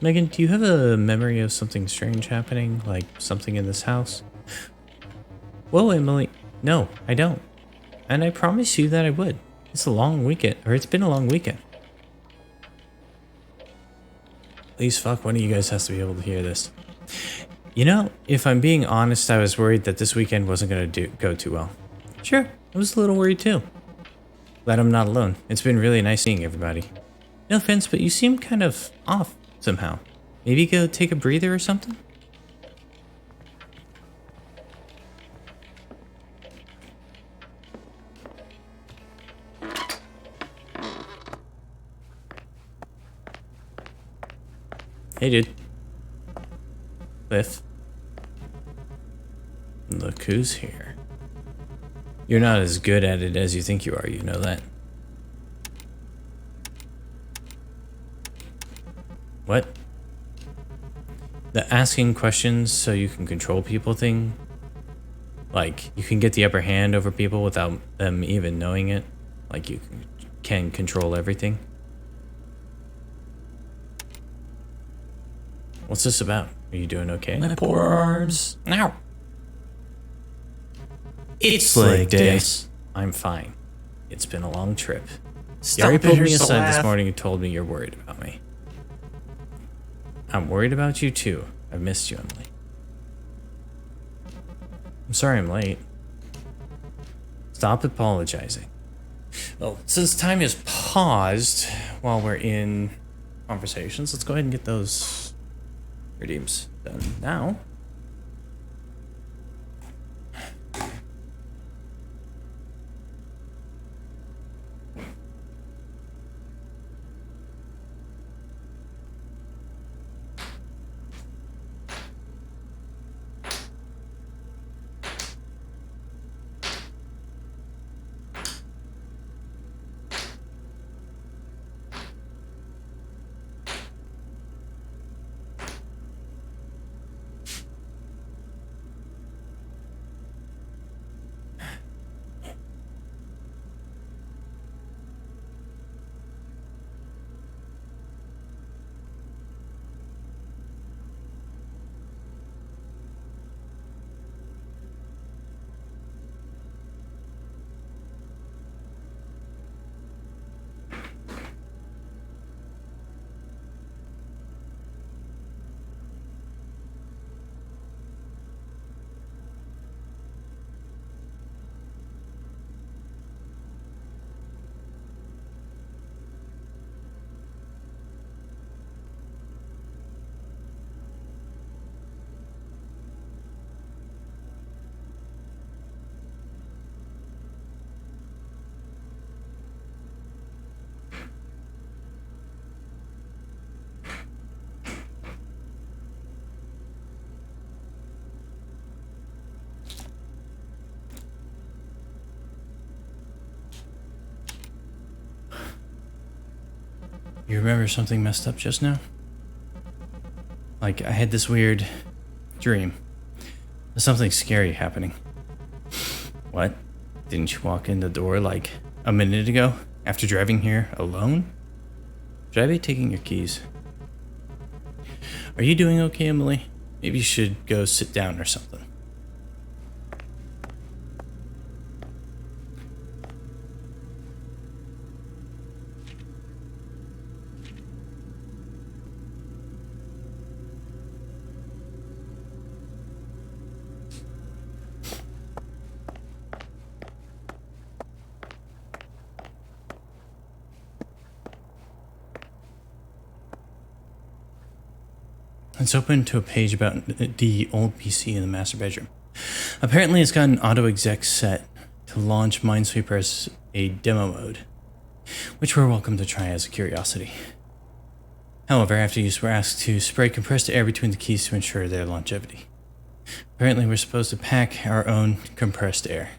Megan, do you have a memory of something strange happening, like something in this house? Whoa, Emily. No, I don't. And I promise you that I would. It's a long weekend, or it's been a long weekend. Please, fuck, one of you guys has to be able to hear this. You know, if I'm being honest, I was worried that this weekend wasn't going to go too well. Sure, I was a little worried too. Glad I'm not alone. It's been really nice seeing everybody. No offense, but you seem kind of off somehow. Maybe go take a breather or something? Hey, dude. Cliff. Look who's here. You're not as good at it as you think you are, you know that. What? The asking questions so you can control people thing? Like, you can get the upper hand over people without them even knowing it? Like you can control everything? What's this about? Are you doing okay? My poor arms. Ow! It's leg day. I'm fine. It's been a long trip. Stop Gary it, pulled you're me so aside this laugh. morning and told me you're worried about me. I'm worried about you too. I've missed you, Emily. I'm sorry I'm late. Stop apologizing. Well, since time is paused while we're in conversations, let's go ahead and get those redeems done now. You remember something messed up just now? Like, I had this weird dream. There's something scary happening. What? Didn't you walk in the door like a minute ago after driving here alone? Should I be taking your keys? Are you doing okay, Emily? Maybe you should go sit down or something. It's open to a page about the old PC in the master bedroom. Apparently it's got an auto exec set to launch Minesweeper as a demo mode, which we're welcome to try as a curiosity. However, after use we're asked to spray compressed air between the keys to ensure their longevity. Apparently we're supposed to pack our own compressed air.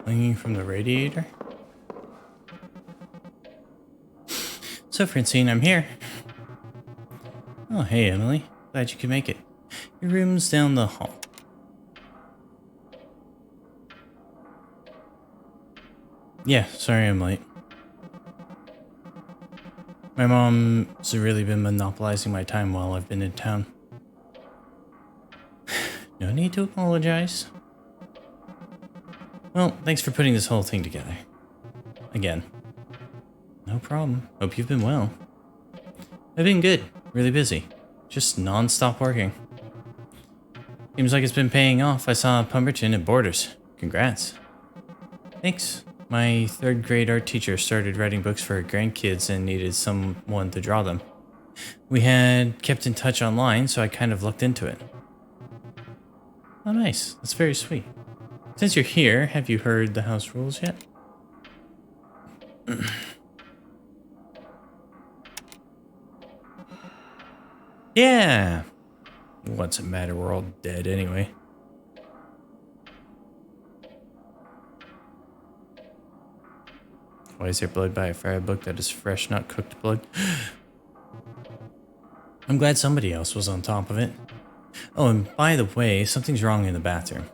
Hanging from the radiator. So, Francine, I'm here. Oh, hey, Emily. Glad you could make it. Your room's down the hall. Yeah, sorry I'm late. My mom's really been monopolizing my time while I've been in town. No need to apologize. Well, thanks for putting this whole thing together. Again. No problem. Hope you've been well. I've been good. Really busy. Just non-stop working. Seems like it's been paying off. I saw Pemberton at Borders. Congrats. Thanks. My 3rd grade art teacher started writing books for her grandkids and needed someone to draw them. We had kept in touch online, so I kind of looked into it. Oh, nice. That's very sweet. Since you're here, have you heard the house rules yet? Yeah. What's it matter? We're all dead anyway. Why is there blood by a fire book that is fresh, not cooked blood? I'm glad somebody else was on top of it. Oh, and by the way, something's wrong in the bathroom.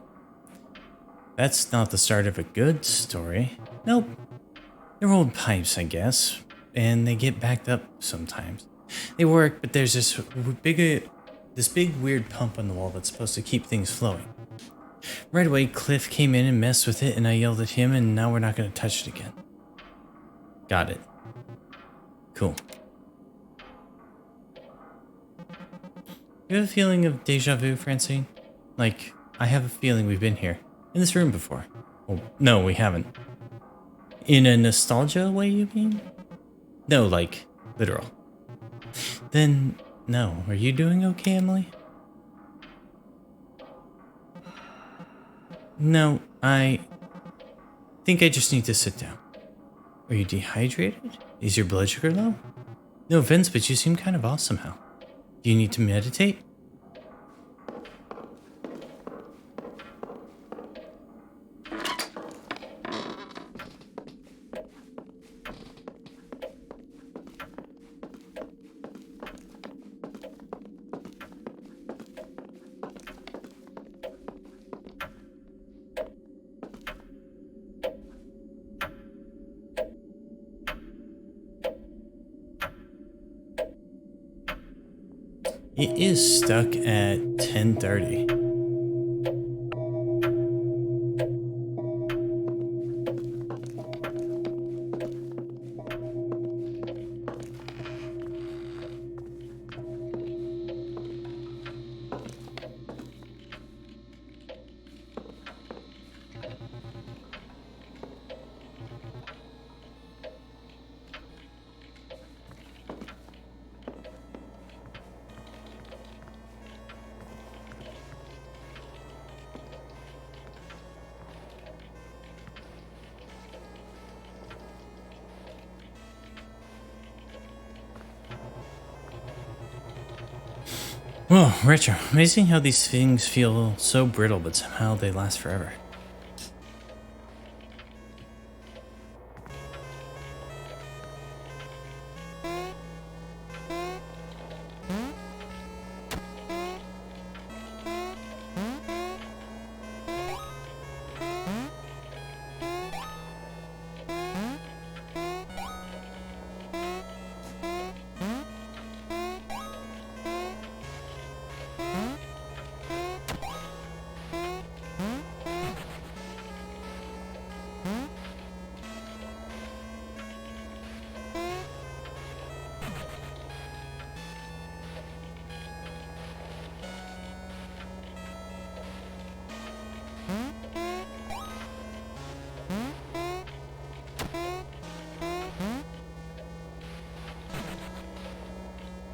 That's not the start of a good story. Nope. They're old pipes, I guess, and they get backed up sometimes. They work, but there's this big weird pump on the wall that's supposed to keep things flowing. Right away, Cliff came in and messed with it, and I yelled at him, and now we're not going to touch it again. Got it. Cool. You have a feeling of deja vu, Francine? Like, I have a feeling we've been here. In this room before. Well, no, we haven't. In a nostalgia way, you mean? No, like, literal. Then, no. Are you doing okay, Emily? No, I think I just need to sit down. Are you dehydrated? Is your blood sugar low? No offense, but you seem kind of off somehow. Do you need to meditate? It is stuck at 10:30. Whoa, Retro. Amazing how these things feel so brittle, but somehow they last forever.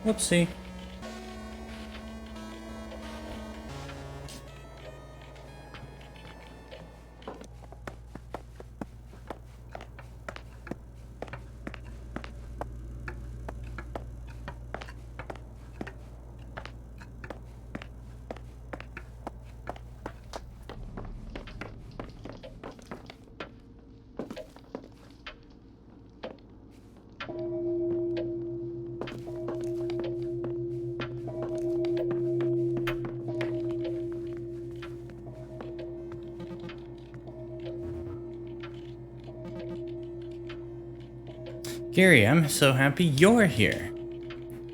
Whoopsie. Gary, I'm so happy you're here.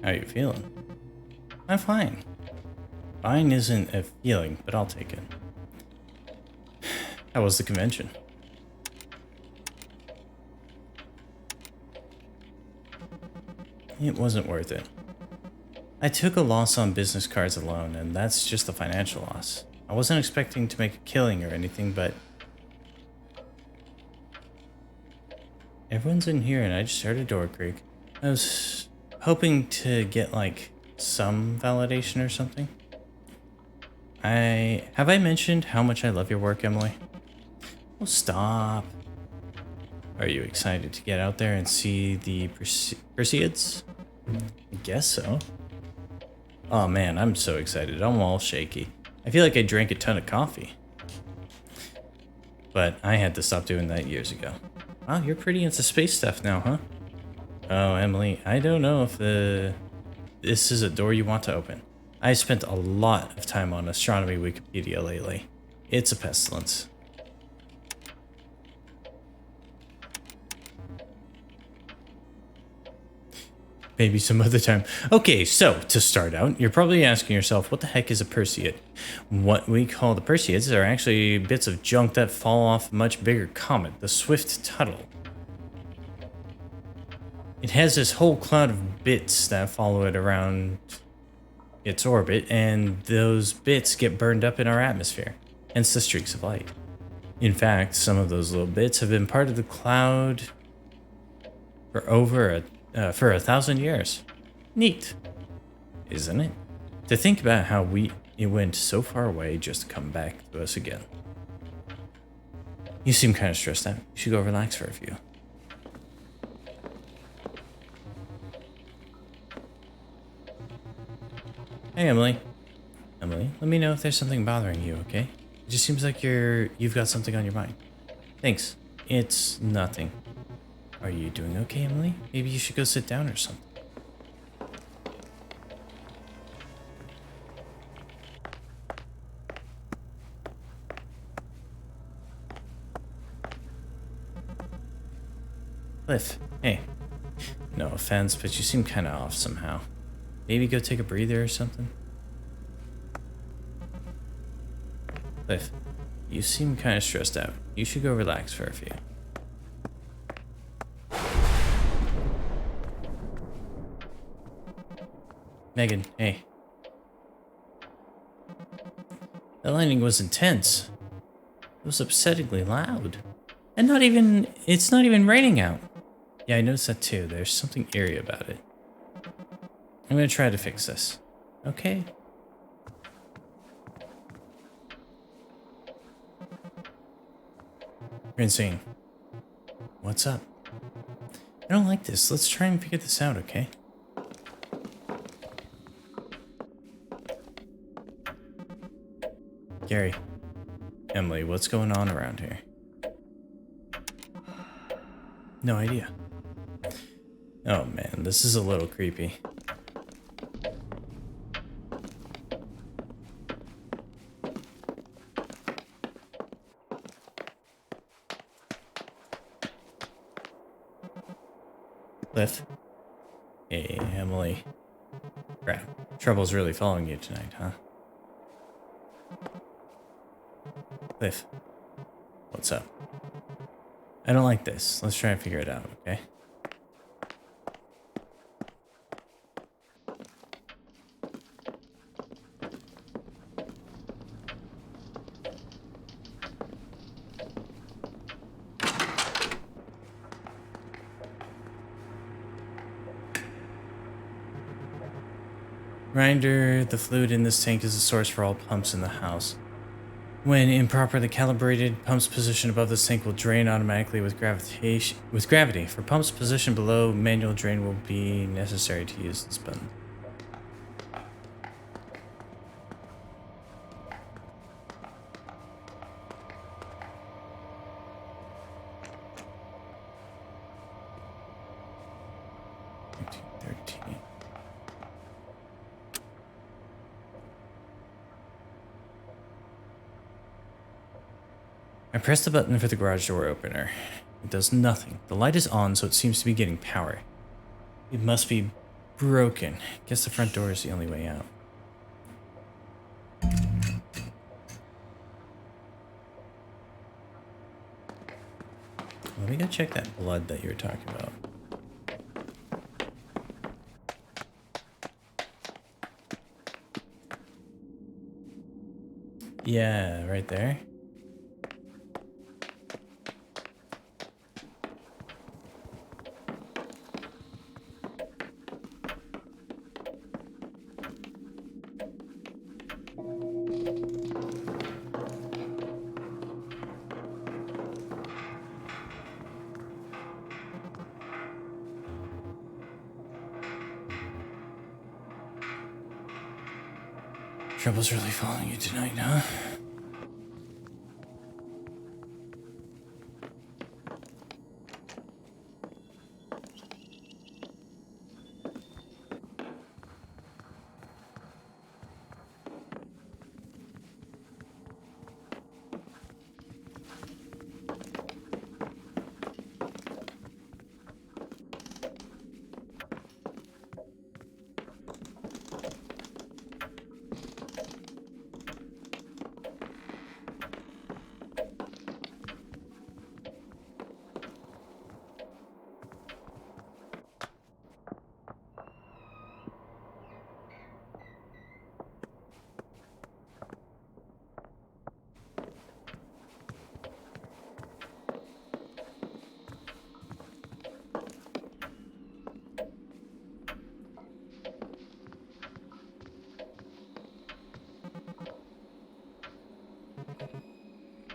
How you feeling? I'm fine. Fine isn't a feeling, but I'll take it. How was the convention? It wasn't worth it. I took a loss on business cards alone, and that's just a financial loss. I wasn't expecting to make a killing or anything, but everyone's in here and I just heard a door creak. I was hoping to get like some validation or something. Have I mentioned how much I love your work, Emily? Oh, stop. Are you excited to get out there and see the Perseids? I guess so. Oh man, I'm so excited. I'm all shaky. I feel like I drank a ton of coffee. But I had to stop doing that years ago. Wow, you're pretty into space stuff now, huh? Oh, Emily, I don't know if this is a door you want to open. I spent a lot of time on astronomy Wikipedia lately. It's a pestilence. Maybe some other time. Okay, so to start out, you're probably asking yourself, what the heck is a Perseid? What we call the Perseids are actually bits of junk that fall off a much bigger comet, the Swift Tuttle. It has this whole cloud of bits that follow it around its orbit, and those bits get burned up in our atmosphere, hence the streaks of light. In fact, some of those little bits have been part of the cloud for for 1,000 years. Neat, isn't it? To think about how it went so far away just to come back to us again. You seem kind of stressed out. You should go relax for a few. Hey, Emily. Emily, let me know if there's something bothering you, okay? It just seems like you've got something on your mind. Thanks. It's nothing. Are you doing okay, Emily? Maybe you should go sit down or something. Cliff, hey. No offense, but you seem kind of off somehow. Maybe go take a breather or something? Cliff, you seem kind of stressed out. You should go relax for a few. Megan, hey. That lightning was intense. It was upsettingly loud. And it's not even raining out. Yeah, I noticed that too. There's something eerie about it. I'm gonna try to fix this. Okay? Francine. What's up? I don't like this. Let's try and figure this out, okay? Gary. Emily, what's going on around here? No idea. Oh man, this is a little creepy. Cliff? Hey, Emily. Crap. Trouble's really following you tonight, huh? Cliff. What's up? I don't like this. Let's try and figure it out, okay? Reminder, the fluid in this tank is the source for all pumps in the house. When improperly calibrated, pumps positioned above this tank will drain automatically with gravity. For pumps positioned below, manual drain will be necessary to use this button. I press the button for the garage door opener. It does nothing. The light is on, so it seems to be getting power. It must be broken. Guess the front door is the only way out. Let me go check that blood that you were talking about. Yeah, right there. Trouble's really following you tonight, huh?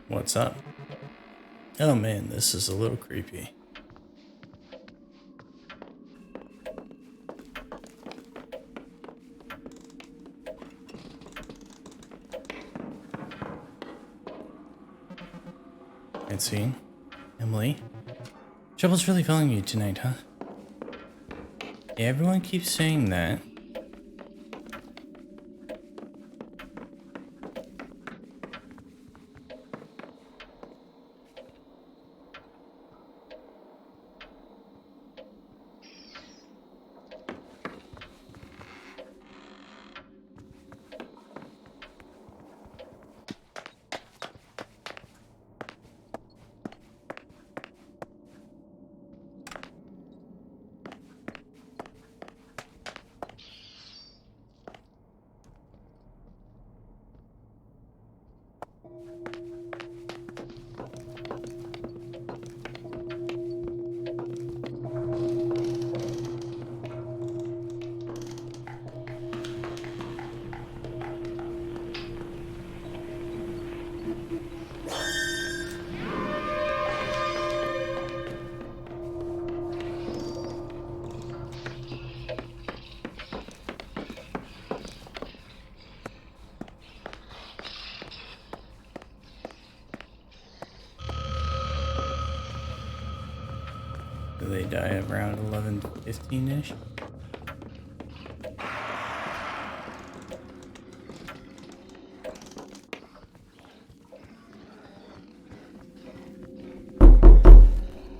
What's up? Oh man, this is a little creepy. Francine? Emily? Trouble's really following you tonight, huh? Yeah, everyone keeps saying that. Do they die around 11:15-ish?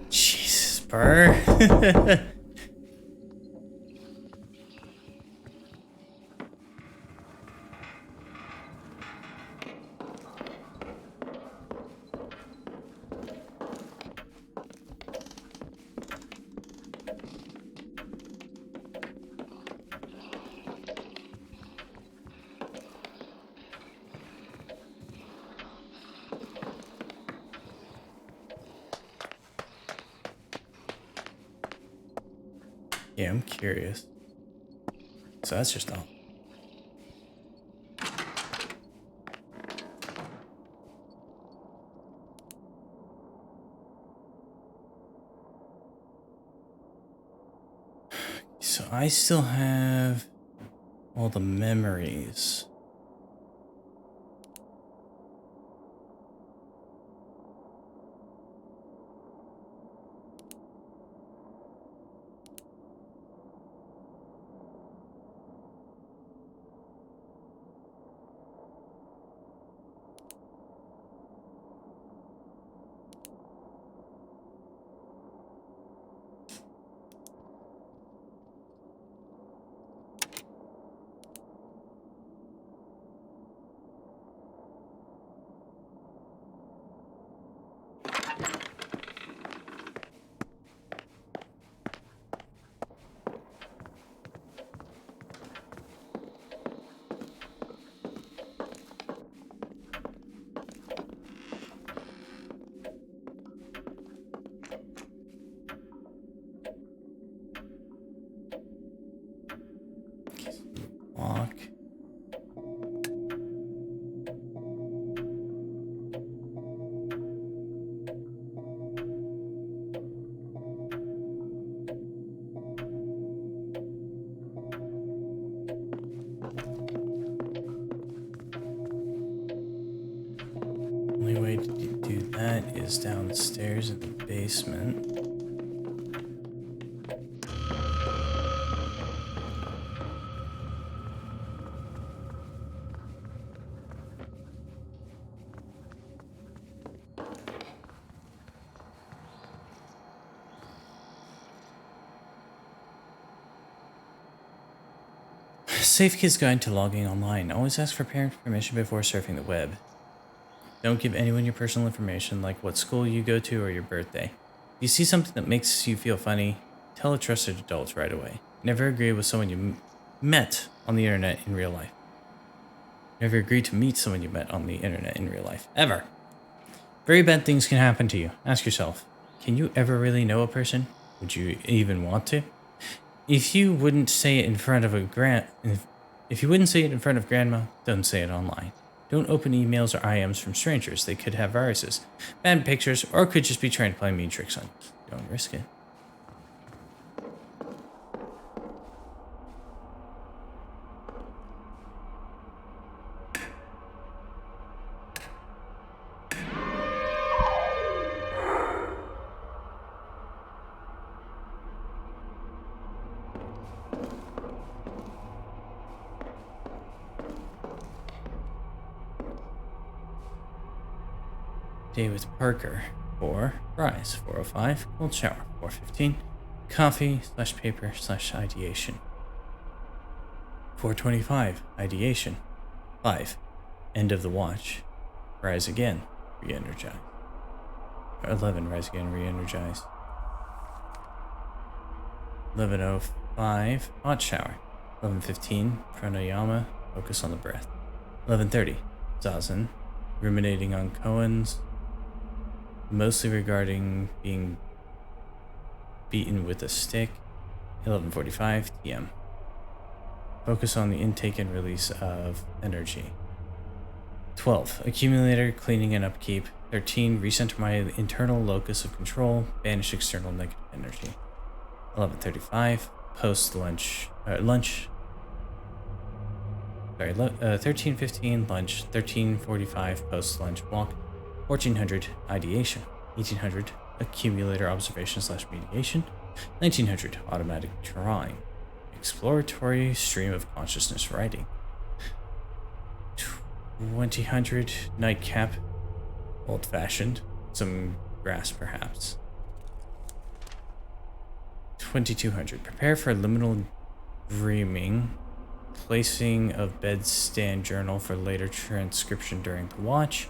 Jesus, Burr. Yeah, I'm curious. So that's just all. So I still have all the memories. Walk. Only way to do that is downstairs in the basement. Safe Kid's Guide to Logging Online. Always ask for parent permission before surfing the web. Don't give anyone your personal information, like what school you go to or your birthday. If you see something that makes you feel funny, tell a trusted adult right away. Never agree with someone you met on the internet in real life. Never agree to meet someone you met on the internet in real life. Ever. Very bad things can happen to you. Ask yourself, can you ever really know a person? Would you even want to? If you wouldn't say it in front of grandma, don't say it online. Don't open emails or IMs from strangers. They could have viruses, bad pictures, or could just be trying to play mean tricks on you. Don't risk it. Day with Parker. 4. Fries. 4:05. Cold shower. 4:15. Coffee/paper/ideation. 4:25. Ideation. 5. End of the watch. Rise again. Re-energize. 11. Rise again. Re-energize. 11:05. Hot shower. 11:15. Pranayama. Focus on the breath. 11:30. Zazen. Ruminating on koans. Mostly regarding being beaten with a stick. 11:45 PM. Focus on the intake and release of energy. 12. Accumulator, cleaning and upkeep. 13. Recenter my internal locus of control. Banish external negative energy. 11:35. Post-lunch. Lunch. Sorry, 13:15 lunch. 13:45 post-lunch walk. 1400 ideation. 1800 accumulator observation / mediation. 1900 automatic drawing. Exploratory stream of consciousness writing. 2000 nightcap. Old fashioned. Some grass perhaps. 2200 prepare for liminal dreaming. Placing of bedstand journal for later transcription during the watch.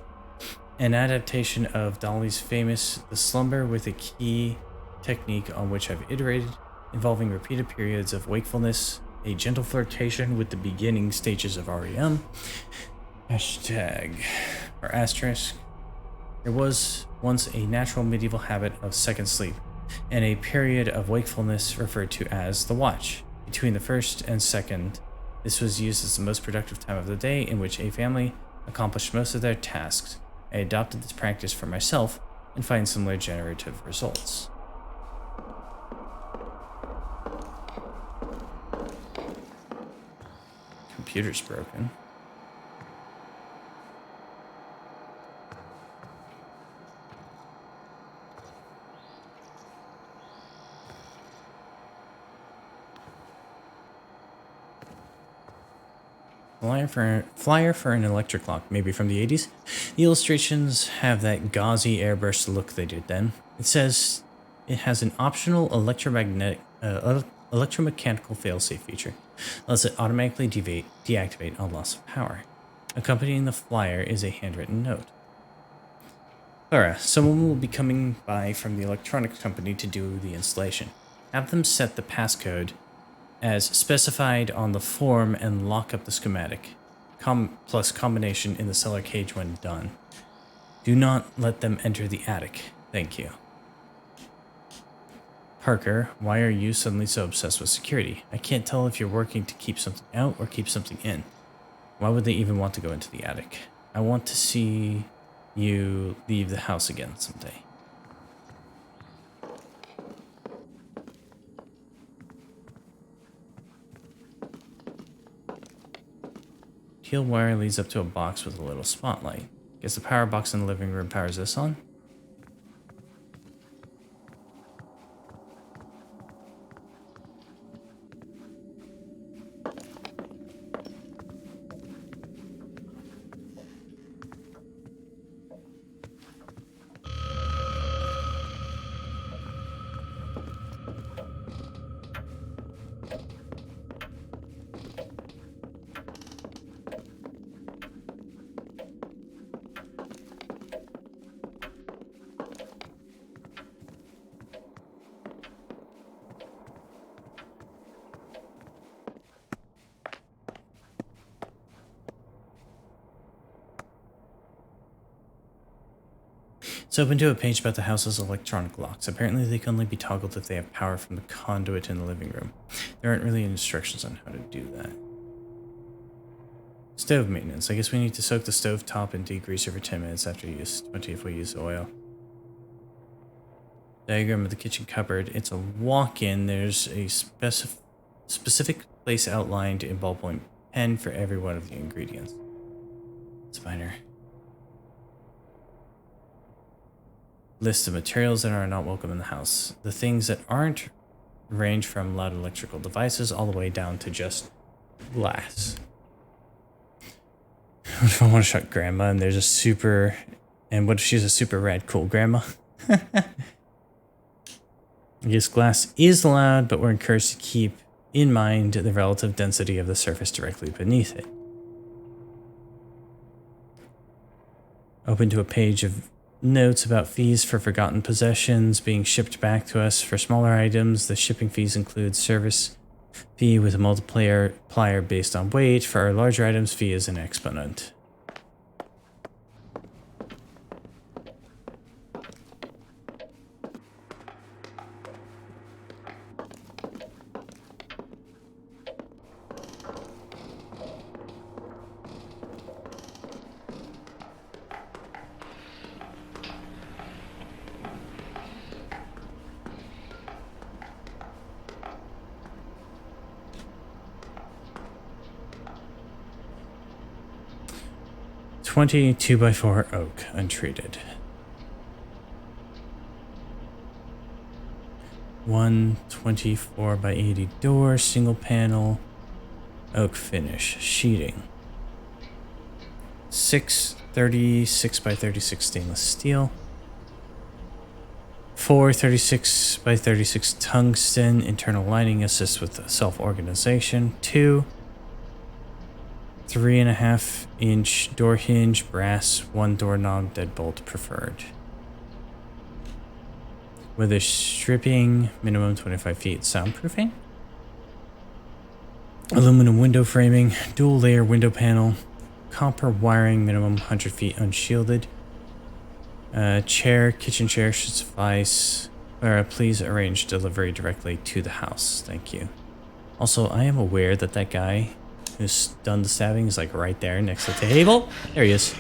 An adaptation of Dolly's famous The Slumber with a key technique on which I've iterated, involving repeated periods of wakefulness, a gentle flirtation with the beginning stages of REM. Hashtag or asterisk. There was once a natural medieval habit of second sleep, and a period of wakefulness referred to as the watch. Between the first and second, this was used as the most productive time of the day in which a family accomplished most of their tasks. I adopted this practice for myself and find similar generative results. Computer's broken. Flyer for an electric clock, maybe from the 80s. The illustrations have that gauzy airburst look they did then. It says it has an optional electromechanical failsafe feature. Lets it automatically deactivate on loss of power. Accompanying the flyer is a handwritten note. Clara, someone will be coming by from the electronics company to do the installation. Have them set the passcode as specified on the form and lock up the schematic, plus combination in the cellar cage when done. Do not let them enter the attic. Thank you. Parker, why are you suddenly so obsessed with security? I can't tell if you're working to keep something out or keep something in. Why would they even want to go into the attic? I want to see you leave the house again someday. Teal wire leads up to a box with a little spotlight. Guess the power box in the living room powers this on? It's open to a page about the house's electronic locks. Apparently they can only be toggled if they have power from the conduit in the living room. There aren't really instructions on how to do that. Stove maintenance. I guess we need to soak the stove top in degreaser for 10 minutes after use, 20 if we use oil. Diagram of the kitchen cupboard. It's a walk-in. There's a specific place outlined in ballpoint pen for every one of the ingredients. Spider. List of materials that are not welcome in the house. The things that aren't range from loud electrical devices all the way down to just glass. What if I want to shut grandma and there's a super... And what if she's a super rad cool grandma? Yes, glass is loud, but we're encouraged to keep in mind the relative density of the surface directly beneath it. Open to a page of notes about fees for forgotten possessions being shipped back to us. For smaller items, the shipping fees include service fee with a multiplier based on weight. For our larger items, fee is an exponent. (22 by 4 oak, untreated). 124 by 80 door, single panel, oak finish, sheeting. 636 by 36 stainless steel. 436 by 36 tungsten, internal lighting assists with self-organization. 2 3.5 inch door hinge, brass, 1 doorknob, deadbolt preferred. Weather stripping, minimum 25 feet, soundproofing. Aluminum window framing, dual layer window panel, copper wiring, minimum 100 feet unshielded. Chair, kitchen chair should suffice. Please arrange delivery directly to the house. Thank you. Also, I am aware that that guy who's done the stabbing is like right there next to the table. There he is.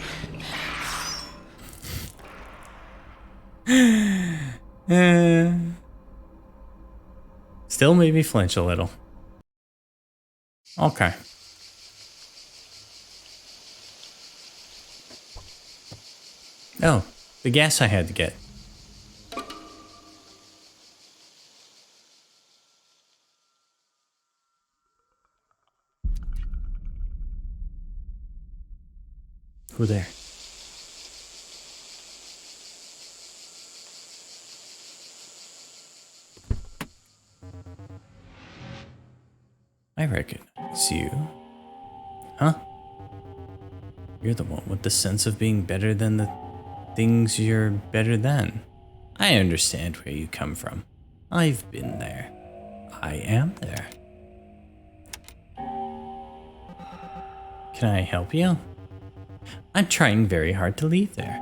Still made me flinch a little. Okay. Oh, the gas I had to get. Who there? I recognize you. Huh? You're the one with the sense of being better than the things you're better than. I understand where you come from. I've been there. I am there. Can I help you? I'm trying very hard to leave there.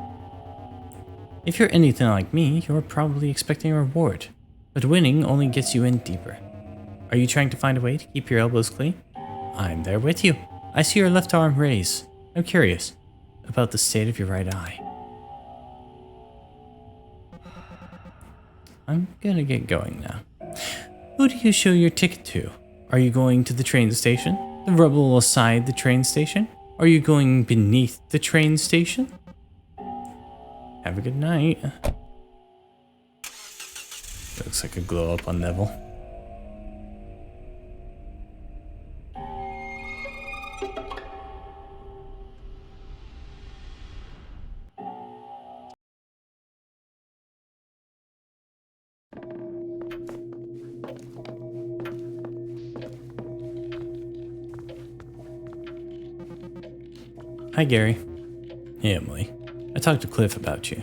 If you're anything like me, you're probably expecting a reward. But winning only gets you in deeper. Are you trying to find a way to keep your elbows clean? I'm there with you. I see your left arm raise. I'm curious about the state of your right eye. I'm gonna get going now. Who do you show your ticket to? Are you going to the train station? The rubble aside the train station? Are you going beneath the train station? Have a good night. Looks like a glow up on Neville. Hi, Gary. Hey, Emily. I talked to Cliff about you.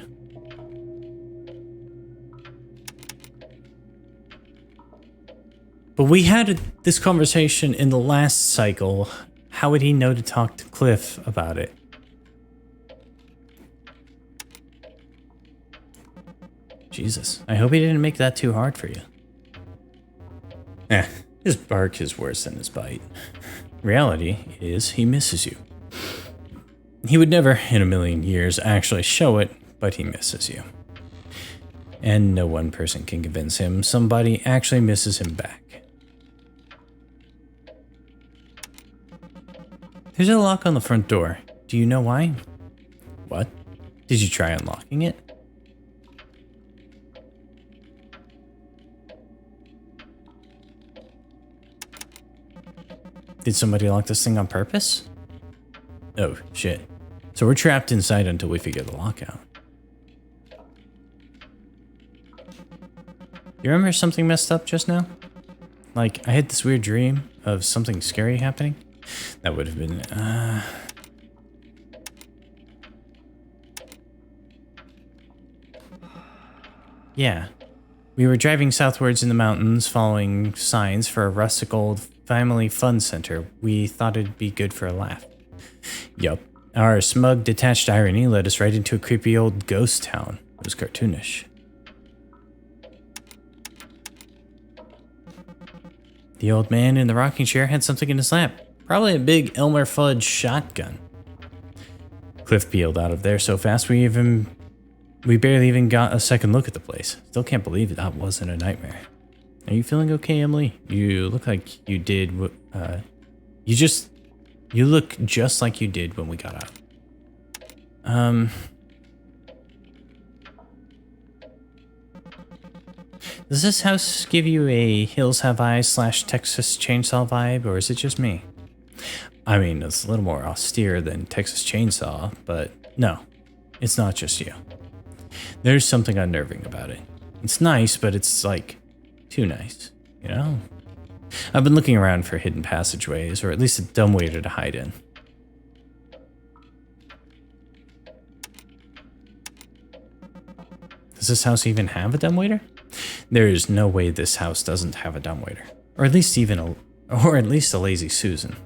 But we had this conversation in the last cycle. How would he know to talk to Cliff about it? Jesus, I hope he didn't make that too hard for you. His bark is worse than his bite. Reality is he misses you. He would never in a million years actually show it, but he misses you. And no one person can convince him somebody actually misses him back. There's a lock on the front door. Do you know why? What? Did you try unlocking it? Did somebody lock this thing on purpose? Oh, shit. So we're trapped inside until we figure the lock out. You remember something messed up just now? Like, I had this weird dream of something scary happening. That would have been, Yeah. We were driving southwards in the mountains, following signs for a rustic old family fun center. We thought it'd be good for a laugh. Yup. Our smug, detached irony led us right into a creepy old ghost town. It was cartoonish. The old man in the rocking chair had something in his lap. Probably a big Elmer Fudd shotgun. Cliff peeled out of there so fast we barely even got a second look at the place. Still can't believe that wasn't a nightmare. Are you feeling okay, Emily? You look like you did. You look just like you did when we got out. Does this house give you a Hills Have Eyes / Texas Chainsaw vibe, or is it just me? I mean, it's a little more austere than Texas Chainsaw, but no, it's not just you. There's something unnerving about it. It's nice, but it's like too nice, you know? I've been looking around for hidden passageways, or at least a dumbwaiter to hide in. Does this house even have a dumbwaiter? There is no way this house doesn't have a dumbwaiter, or at least a lazy Susan.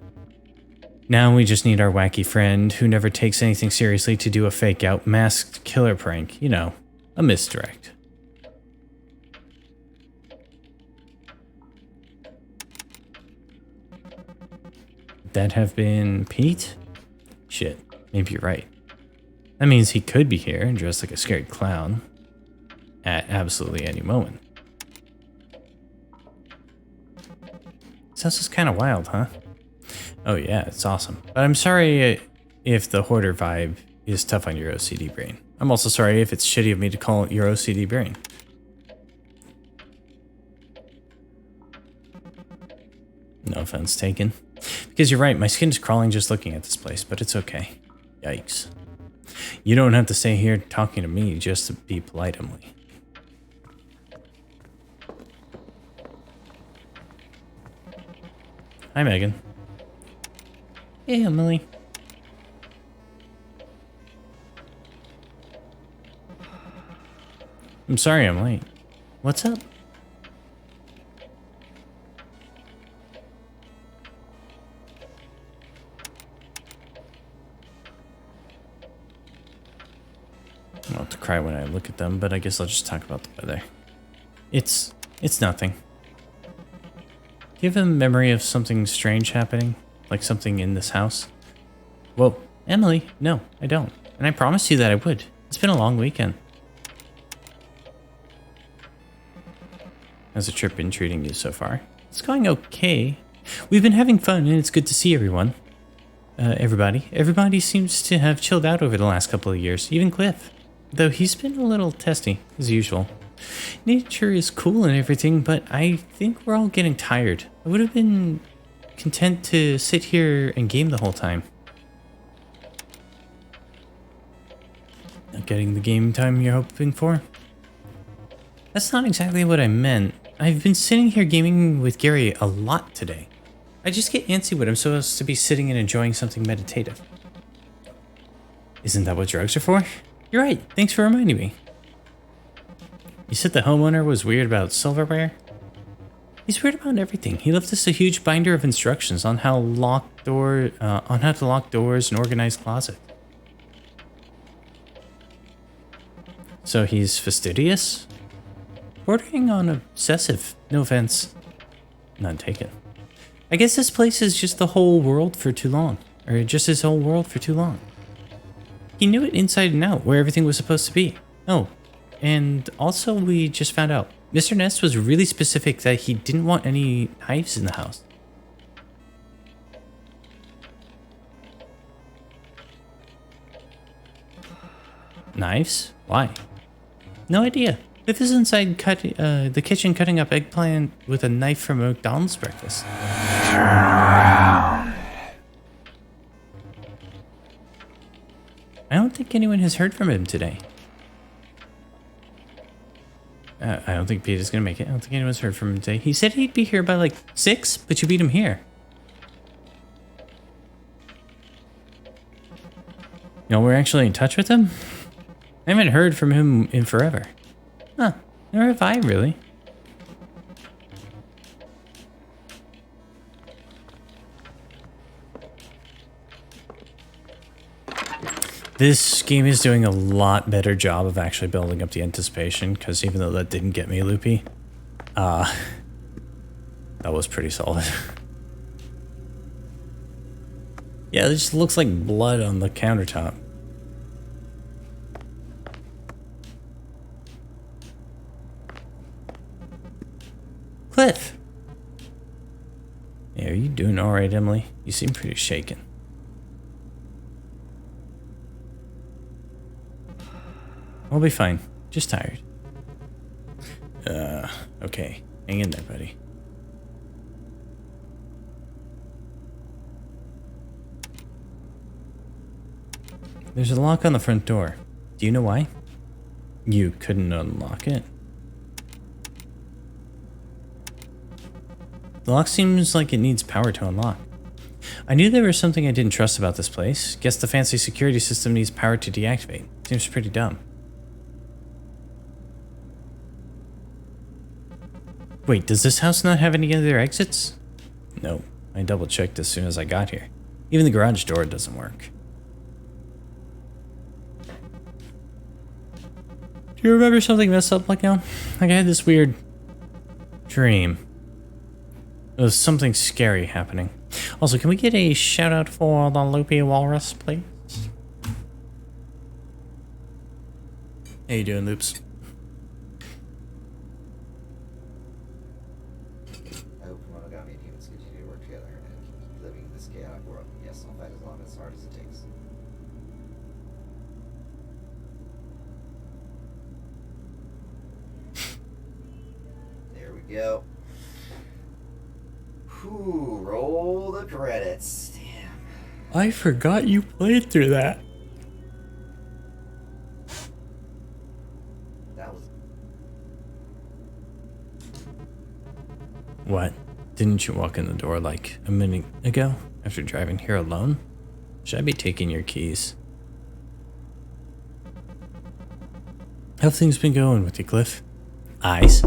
Now we just need our wacky friend who never takes anything seriously to do a fake out masked killer prank, you know, a misdirect. Could that have been Pete? Shit, maybe you're right. That means he could be here and dressed like a scared clown at absolutely any moment. This house is kind of wild, huh? Oh yeah, it's awesome. But I'm sorry if the hoarder vibe is tough on your OCD brain. I'm also sorry if it's shitty of me to call it your OCD brain. No offense taken. Because you're right, my skin's crawling just looking at this place, but it's okay. Yikes. You don't have to stay here talking to me just to be polite, Emily. Hi, Megan. Hey, Emily. I'm sorry I'm late. What's up? I'll have to cry when I look at them, but I guess I'll just talk about the weather. It's nothing. Do you have a memory of something strange happening? Like something in this house? Well, Emily, no, I don't. And I promised you that I would. It's been a long weekend. How's the trip been treating you so far? It's going okay. We've been having fun and it's good to see everyone. Everybody seems to have chilled out over the last couple of years, even Cliff. Though he's been a little testy, as usual. Nature is cool and everything, but I think we're all getting tired. I would have been content to sit here and game the whole time. Not getting the game time you're hoping for? That's not exactly what I meant. I've been sitting here gaming with Gary a lot today. I just get antsy when I'm supposed to be sitting and enjoying something meditative. Isn't that what drugs are for? You're right, thanks for reminding me. You said the homeowner was weird about silverware? He's weird about everything. He left us a huge binder of instructions on how to lock doors and organize closets. So he's fastidious? Bordering on obsessive. No offense. None taken. I guess this place is just the whole world for too long. Or just his whole world for too long. He knew it inside and out, where everything was supposed to be. Oh, and also we just found out. Mr. Ness was really specific that he didn't want any knives in the house. Knives? Why? No idea. Cliff is inside the kitchen cutting up eggplant with a knife from a McDonald's breakfast. I don't think anyone has heard from him today. I don't think Pete is going to make it. I don't think anyone's heard from him today. He said he'd be here by like 6, but you beat him here. No, we're actually in touch with him? I haven't heard from him in forever. Huh, nor have I really. This game is doing a lot better job of actually building up the anticipation, because even though that didn't get me loopy, that was pretty solid. Yeah, it just looks like blood on the countertop. Cliff! Yeah, are you doing alright, Emily? You seem pretty shaken. I'll be fine. Just tired. Okay, hang in there, buddy. There's a lock on the front door. Do you know why? You couldn't unlock it? The lock seems like it needs power to unlock. I knew there was something I didn't trust about this place. Guess the fancy security system needs power to deactivate. Seems pretty dumb. Wait, does this house not have any other exits? No, I double checked as soon as I got here. Even the garage door doesn't work. Do you remember something messed up like now? Like I had this weird dream. There was something scary happening. Also, can we get a shout out for the Loopy Walrus, please? How you doing, Loops? I hope monogamy and humans continue to work together and keep living in this chaotic world. Yes, I'll fight as long as hard as it takes. There we go. Whew, roll the credits. Damn. I forgot you played through that. That was... What? Didn't you walk in the door like a minute ago after driving here alone? Should I be taking your keys? How have things been going with you, Cliff? Eyes?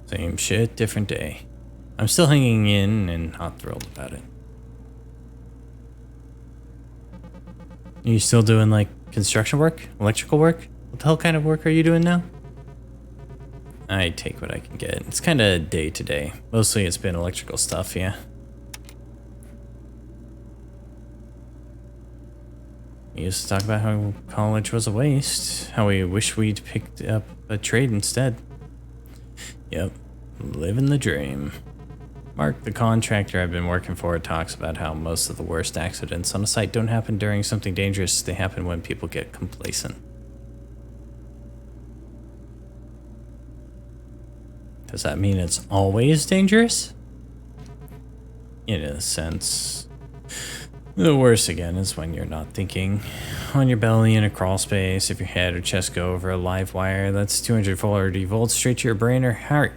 Same shit, different day. I'm still hanging in and not thrilled about it. Are you still doing like construction work? Electrical work? What the hell kind of work are you doing now? I take what I can get. It's kind of day to day. Mostly it's been electrical stuff, yeah. We used to talk about how college was a waste. How we wish we'd picked up a trade instead. Yep, living the dream. Mark, the contractor I've been working for, talks about how most of the worst accidents on a site don't happen during something dangerous. They happen when people get complacent. Does that mean it's always dangerous? In a sense. The worst again is when you're not thinking. On your belly in a crawl space, if your head or chest go over a live wire that's 240 volts straight to your brain or heart,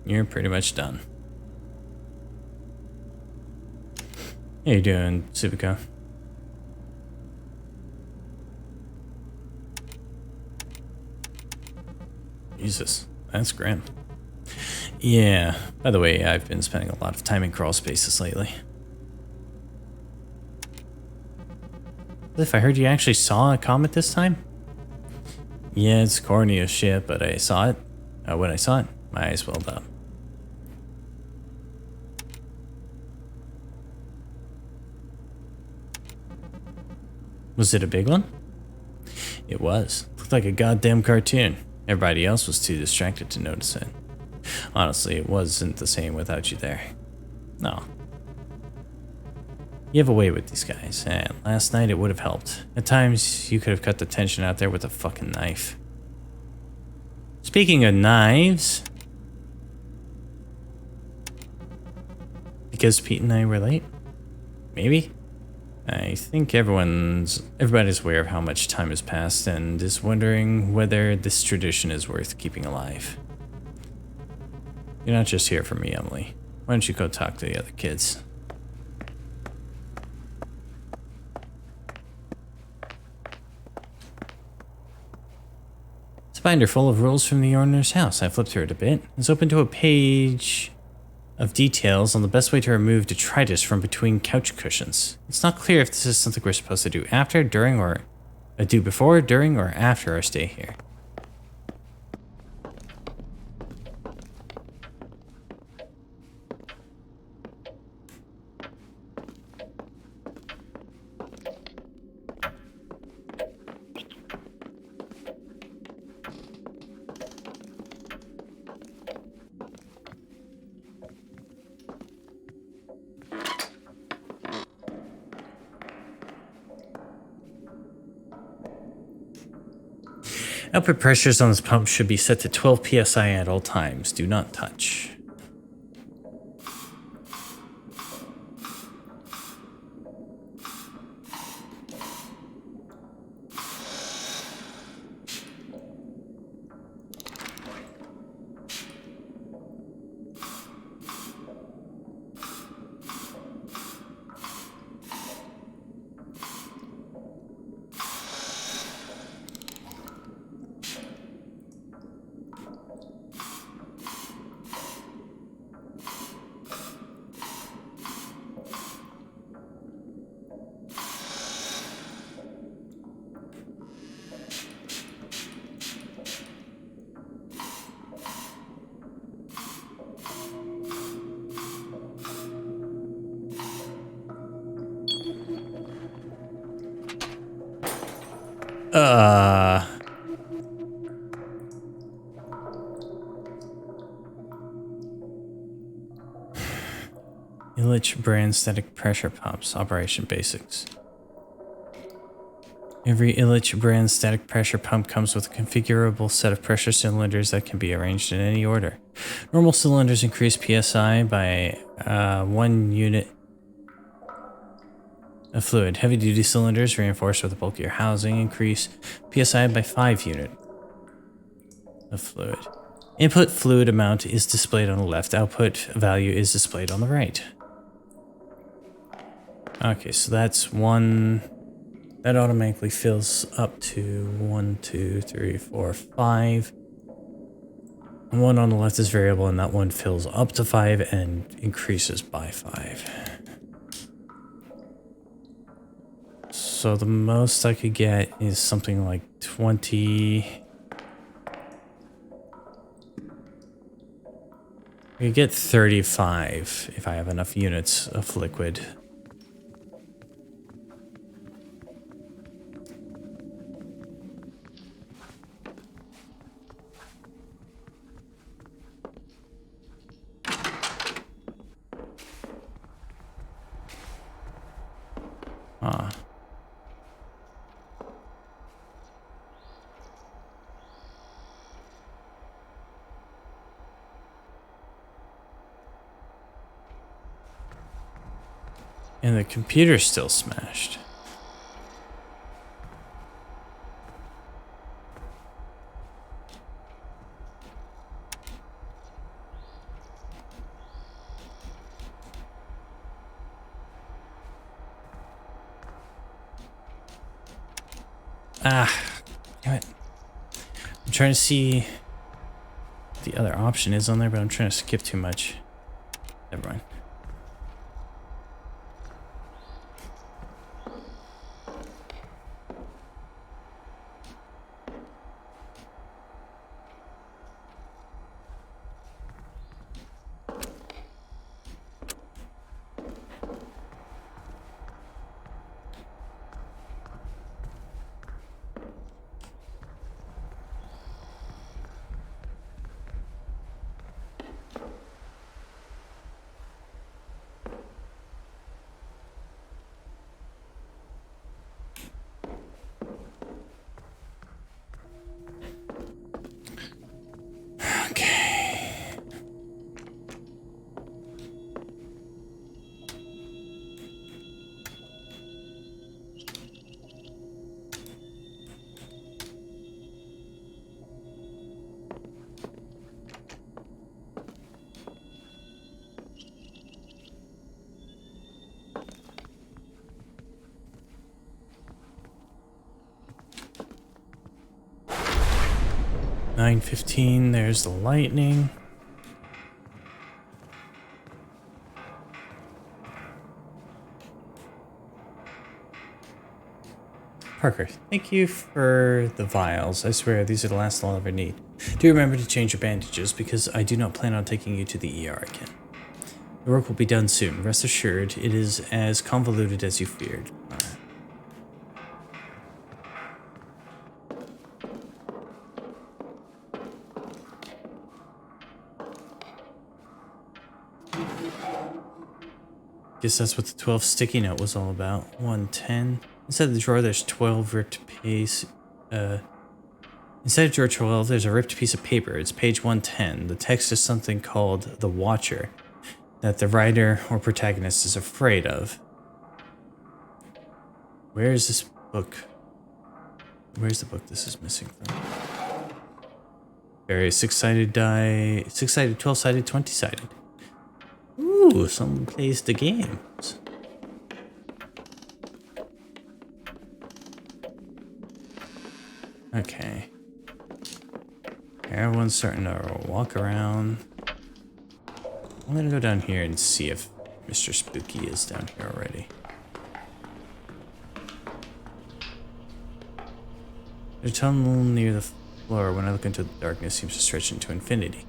you're pretty much done. How you doing, Subico? Jesus, that's grim. Yeah, by the way, I've been spending a lot of time in crawl spaces lately. Cliff, I heard you actually saw a comet this time? Yeah, it's corny as shit, but I saw it. When I saw it, my eyes welled up. Was it a big one? It was. Looked like a goddamn cartoon. Everybody else was too distracted to notice it. Honestly, it wasn't the same without you there. No. You have a way with these guys, and last night it would have helped. At times, you could have cut the tension out there with a fucking knife. Speaking of knives... Because Pete and I were late? Maybe? I think everybody's aware of how much time has passed and is wondering whether this tradition is worth keeping alive. You're not just here for me, Emily. Why don't you go talk to the other kids? It's a binder full of rules from the owner's house. I flipped through it a bit. It's open to a page of details on the best way to remove detritus from between couch cushions. It's not clear if this is something we're supposed to do after, during, or do before, during, or after our stay here. Output pressures on this pump should be set to 12 psi at all times. Do not touch. Illich brand static pressure pumps. Operation basics. Every Illich brand static pressure pump comes with a configurable set of pressure cylinders that can be arranged in any order. Normal cylinders increase PSI by 1 unit of fluid. Heavy duty cylinders reinforced with a bulkier housing increase PSI by 5 unit of fluid. Input fluid amount is displayed on the left. Output value is displayed on the right. Okay, so that's one. That automatically fills up to 1, 2, 3, 4, 5. And one on the left is variable, and that one fills up to 5 and increases by 5. So the most I could get is something like 20. I could get 35 if I have enough units of liquid. And the computer's still smashed. Ah, damn it. I'm trying to see what the other option is on there, but I'm trying to skip too much. Never mind. Okay. $9:15, there's the lightning. Parker, thank you for the vials. I swear these are the last I'll ever need. Do remember to change your bandages because I do not plan on taking you to the ER again. The work will be done soon. Rest assured, it is as convoluted as you feared. Guess that's what the 12 sticky note was all about. 110. Inside the drawer, there's 12 ripped Inside of drawer 12, there's a ripped piece of paper. It's page 110. The text is something called The Watcher, that the writer or protagonist is afraid of. Where is this book? Where's the book this is missing from? Very 6-sided die, 6-sided, 12-sided, 20-sided. Ooh, someone plays the games. Okay. Everyone's starting to walk around. I'm gonna go down here and see if Mr. Spooky is down here already. The tunnel near the floor, when I look into the darkness, seems to stretch into infinity.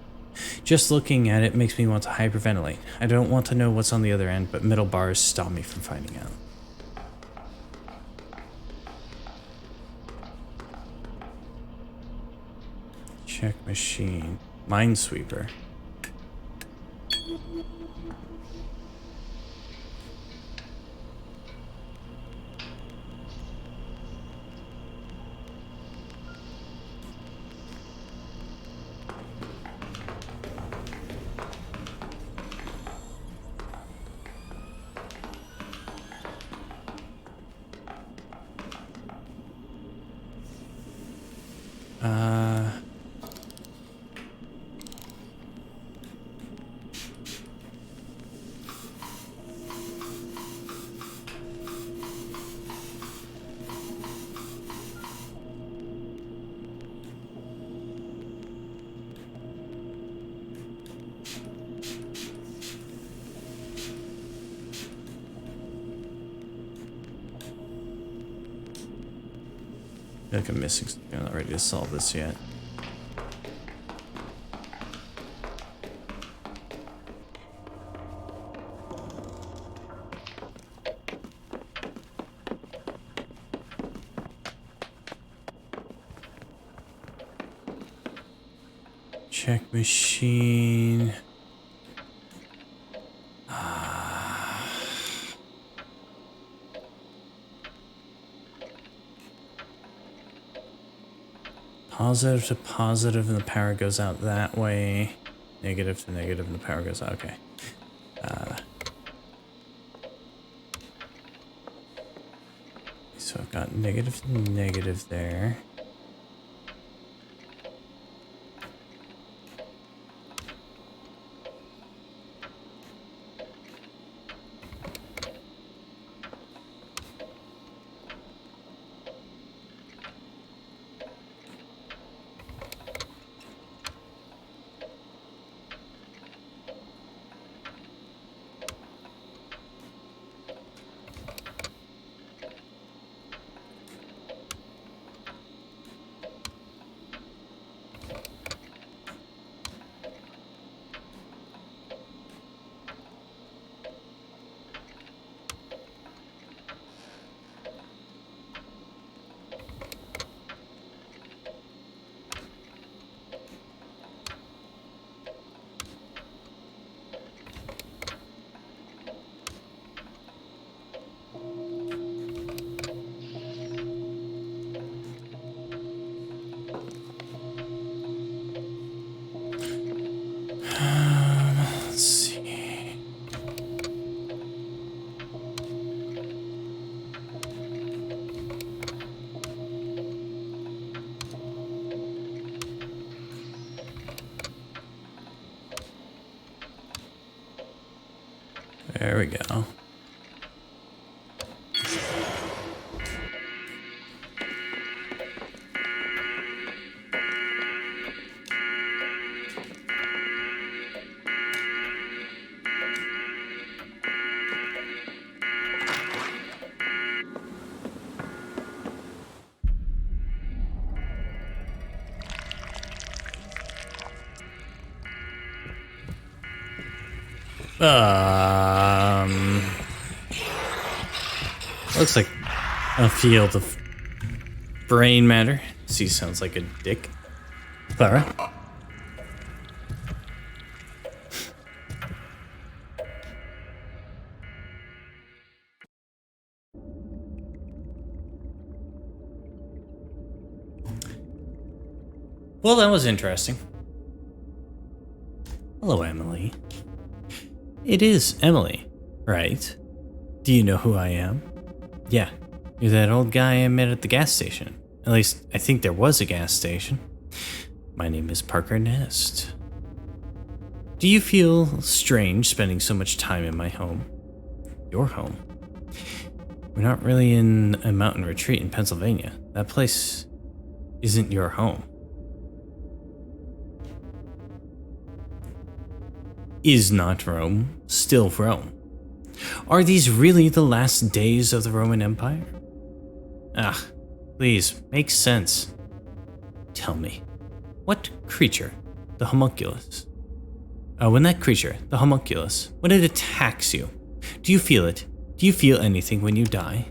Just looking at it makes me want to hyperventilate. I don't want to know what's on the other end, but metal bars stop me from finding out. Check machine. Minesweeper. I feel like I'm missing something. I'm not ready to solve this yet. Check machine. Positive to positive and the power goes out that way. Negative to negative and the power goes out. Okay. So I've got negative to negative there. Let's see. There we go. Looks like a field of brain matter. C sounds like a dick. Clara? Well, that was interesting. Hello, Emily. It is Emily, right? Do you know who I am? Yeah, you're that old guy I met at the gas station. At least, I think there was a gas station. My name is Parker Nest. Do you feel strange spending so much time in my home? Your home? We're not really in a mountain retreat in Pennsylvania. That place isn't your home. Is not Rome still Rome? Are these really the last days of the Roman Empire? Ah, please, make sense. Tell me, what creature, the homunculus? When that creature, the homunculus, when it attacks you, do you feel it? Do you feel anything when you die?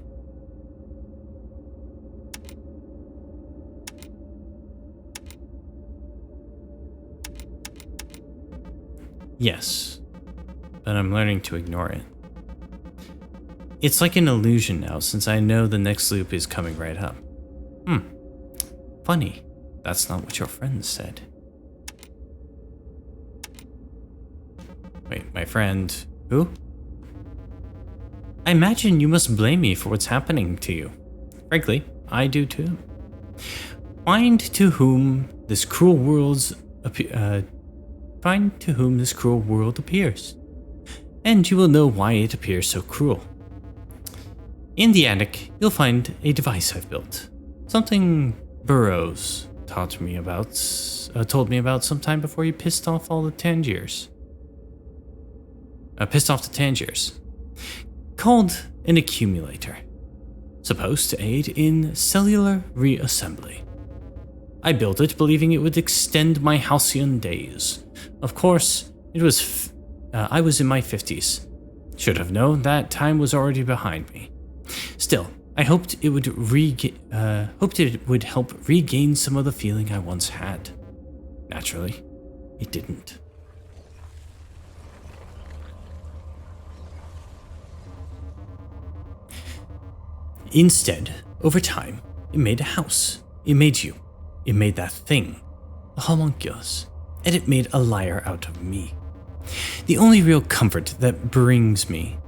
Yes, but I'm learning to ignore it. It's like an illusion now, since I know the next loop is coming right up. Funny, that's not what your friend said. Wait, my friend, who? I imagine you must blame me for what's happening to you. Frankly, I do too. Find to whom this cruel world appears, and you will know why it appears so cruel. In the attic, you'll find a device I've built. Something Burroughs told me about sometime before he pissed off all the Tangiers. Called an accumulator. Supposed to aid in cellular reassembly. I built it believing it would extend my halcyon days. Of course, I was in my 50s. Should have known that time was already behind me. Still, I hoped it would help regain some of the feeling I once had. Naturally, it didn't. Instead, over time, it made a house. It made you. It made that thing, the homunculus, and it made a liar out of me. The only real comfort that brings me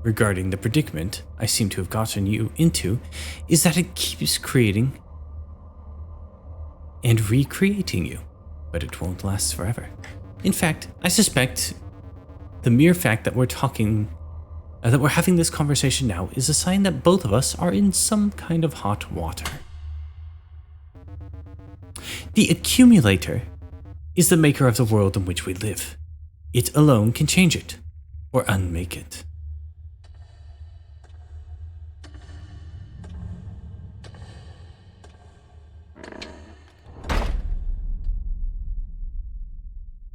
regarding the predicament I seem to have gotten you into is that it keeps creating and recreating you, but it won't last forever. In fact, I suspect the mere fact that we're having this conversation now is a sign that both of us are in some kind of hot water. The accumulator is the maker of the world in which we live. It alone can change it, or unmake it.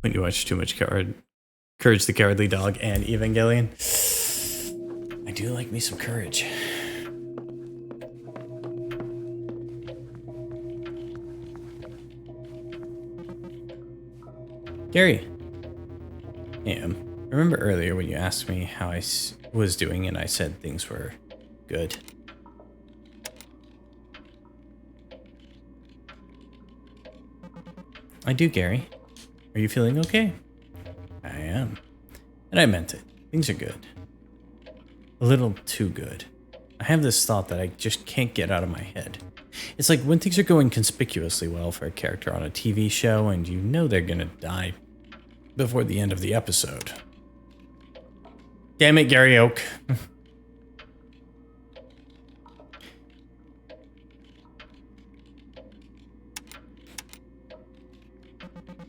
When you watch too much Courage the Cowardly Dog and Evangelion, I do like me some Courage. Gary. Remember earlier when you asked me how I was doing and I said things were good? I do, Gary. Are you feeling okay? I am. And I meant it. Things are good. A little too good. I have this thought that I just can't get out of my head. It's like when things are going conspicuously well for a character on a TV show and you know they're gonna die before the end of the episode. Damn it, Gary Oak.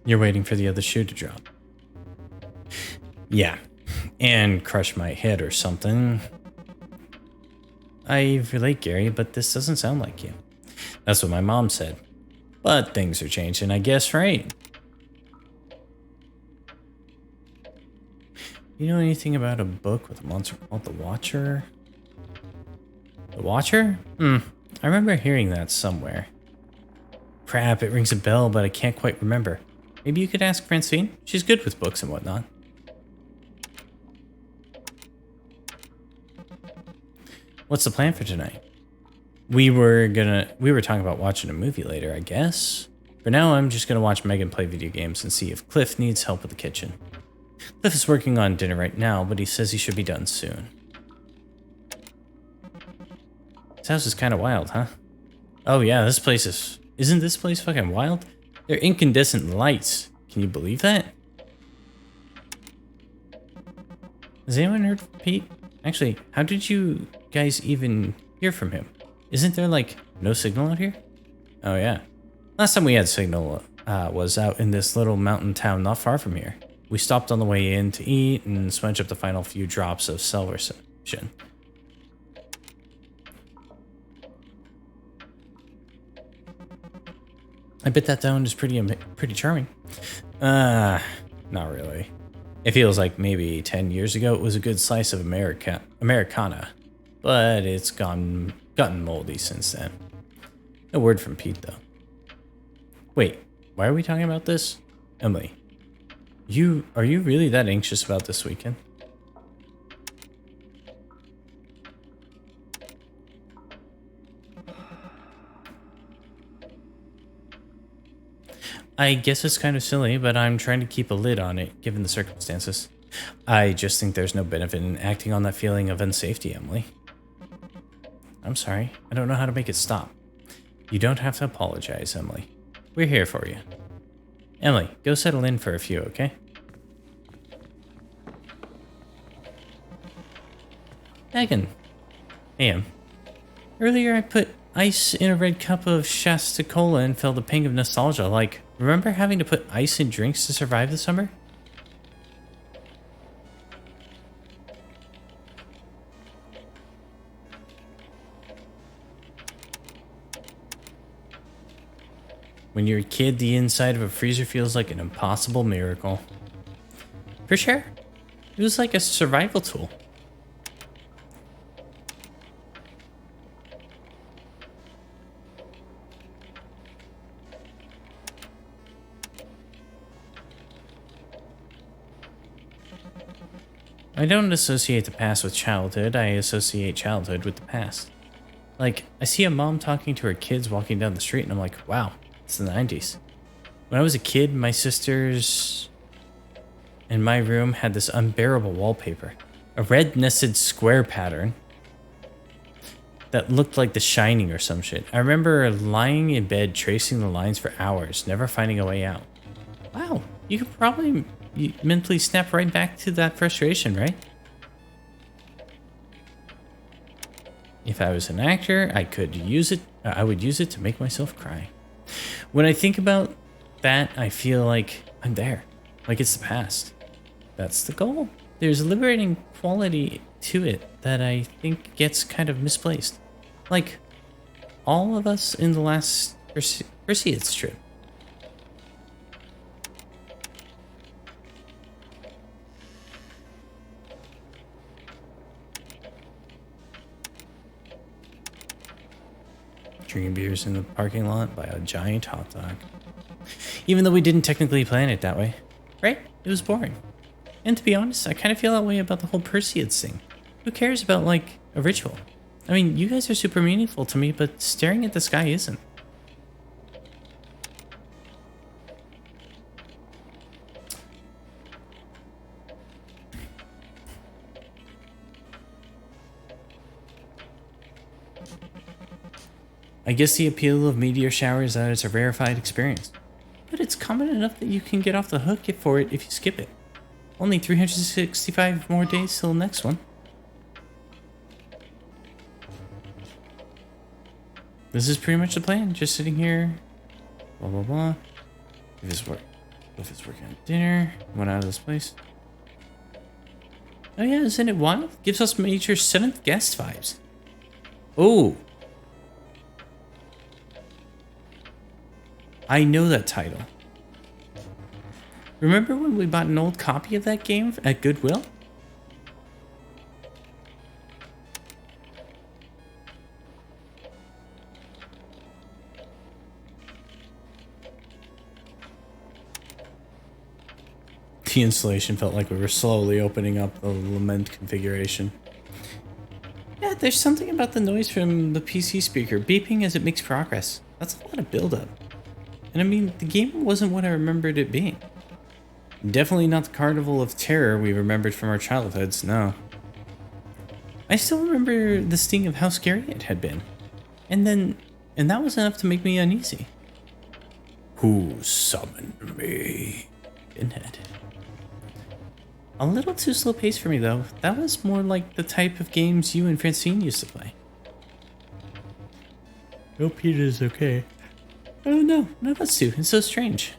You're waiting for the other shoe to drop. Yeah, and crush my head or something. I relate, Gary, but this doesn't sound like you. That's what my mom said. But things are changing, I guess, right? You know anything about a book with a monster called The Watcher? The Watcher? I remember hearing that somewhere. Crap, it rings a bell, but I can't quite remember. Maybe you could ask Francine? She's good with books and whatnot. What's the plan for tonight? We were talking about watching a movie later, I guess. For now, I'm just gonna watch Megan play video games and see if Cliff needs help with the kitchen. Cliff is working on dinner right now, but he says he should be done soon. This house is kind of wild, huh? Oh yeah, this place is... Isn't this place fucking wild? They're incandescent lights. Can you believe that? Has anyone heard from Pete? Actually, how did you guys even hear from him? Isn't there, like, no signal out here? Oh yeah. Last time we had signal was out in this little mountain town not far from here. We stopped on the way in to eat and smudge up the final few drops of cell reception. I bet that town is pretty charming. Not really. It feels like maybe 10 years ago it was a good slice of Americana, but it's gotten moldy since then. No word from Pete though. Wait, why are we talking about this? Emily, are you really that anxious about this weekend? I guess it's kind of silly, but I'm trying to keep a lid on it, given the circumstances. I just think there's no benefit in acting on that feeling of unsafety, Emily. I'm sorry. I don't know how to make it stop. You don't have to apologize, Emily. We're here for you. Emily, go settle in for a few, okay? Megan. Hey, Em. Earlier I put ice in a red cup of Shasta Cola and felt a pang of nostalgia. Like, remember having to put ice in drinks to survive the summer? When you're a kid, the inside of a freezer feels like an impossible miracle. For sure. It was like a survival tool. I don't associate the past with childhood, I associate childhood with the past. Like, I see a mom talking to her kids walking down the street and I'm like, wow, it's the 90s. When I was a kid, my sisters and my room had this unbearable wallpaper. A red nested square pattern that looked like The Shining or some shit. I remember lying in bed tracing the lines for hours, never finding a way out. Wow, you could probably mentally snap right back to that frustration, right? If I was an actor, I would use it to make myself cry. When I think about that, I feel like I'm there, like it's the past. That's the goal. There's a liberating quality to it that I think gets kind of misplaced. Like all of us in the last Perseids trip. Drinking beers in the parking lot by a giant hot dog. Even though we didn't technically plan it that way. Right? It was boring. And to be honest, I kind of feel that way about the whole Perseids thing. Who cares about, like, a ritual? I mean, you guys are super meaningful to me, but staring at the sky isn't. I guess the appeal of meteor showers is that it's a rarefied experience. But it's common enough that you can get off the hook for it if you skip it. Only 365 more days till the next one. This is pretty much the plan. Just sitting here. Blah, blah, blah. If it's working on dinner. Went out of this place. Oh yeah, isn't it wild? Gives us major 7th guest vibes. Oh. I know that title. Remember when we bought an old copy of that game at Goodwill? The installation felt like we were slowly opening up the lament configuration. Yeah, there's something about the noise from the PC speaker beeping as it makes progress. That's a lot of buildup. And I mean, the game wasn't what I remembered it being. Definitely not the carnival of terror we remembered from our childhoods, no. I still remember the sting of how scary it had been. And that was enough to make me uneasy. Who summoned me? Pinhead. A little too slow paced for me though. That was more like the type of games you and Francine used to play. Hope Peter's okay. Oh no, none of us do. It's so strange.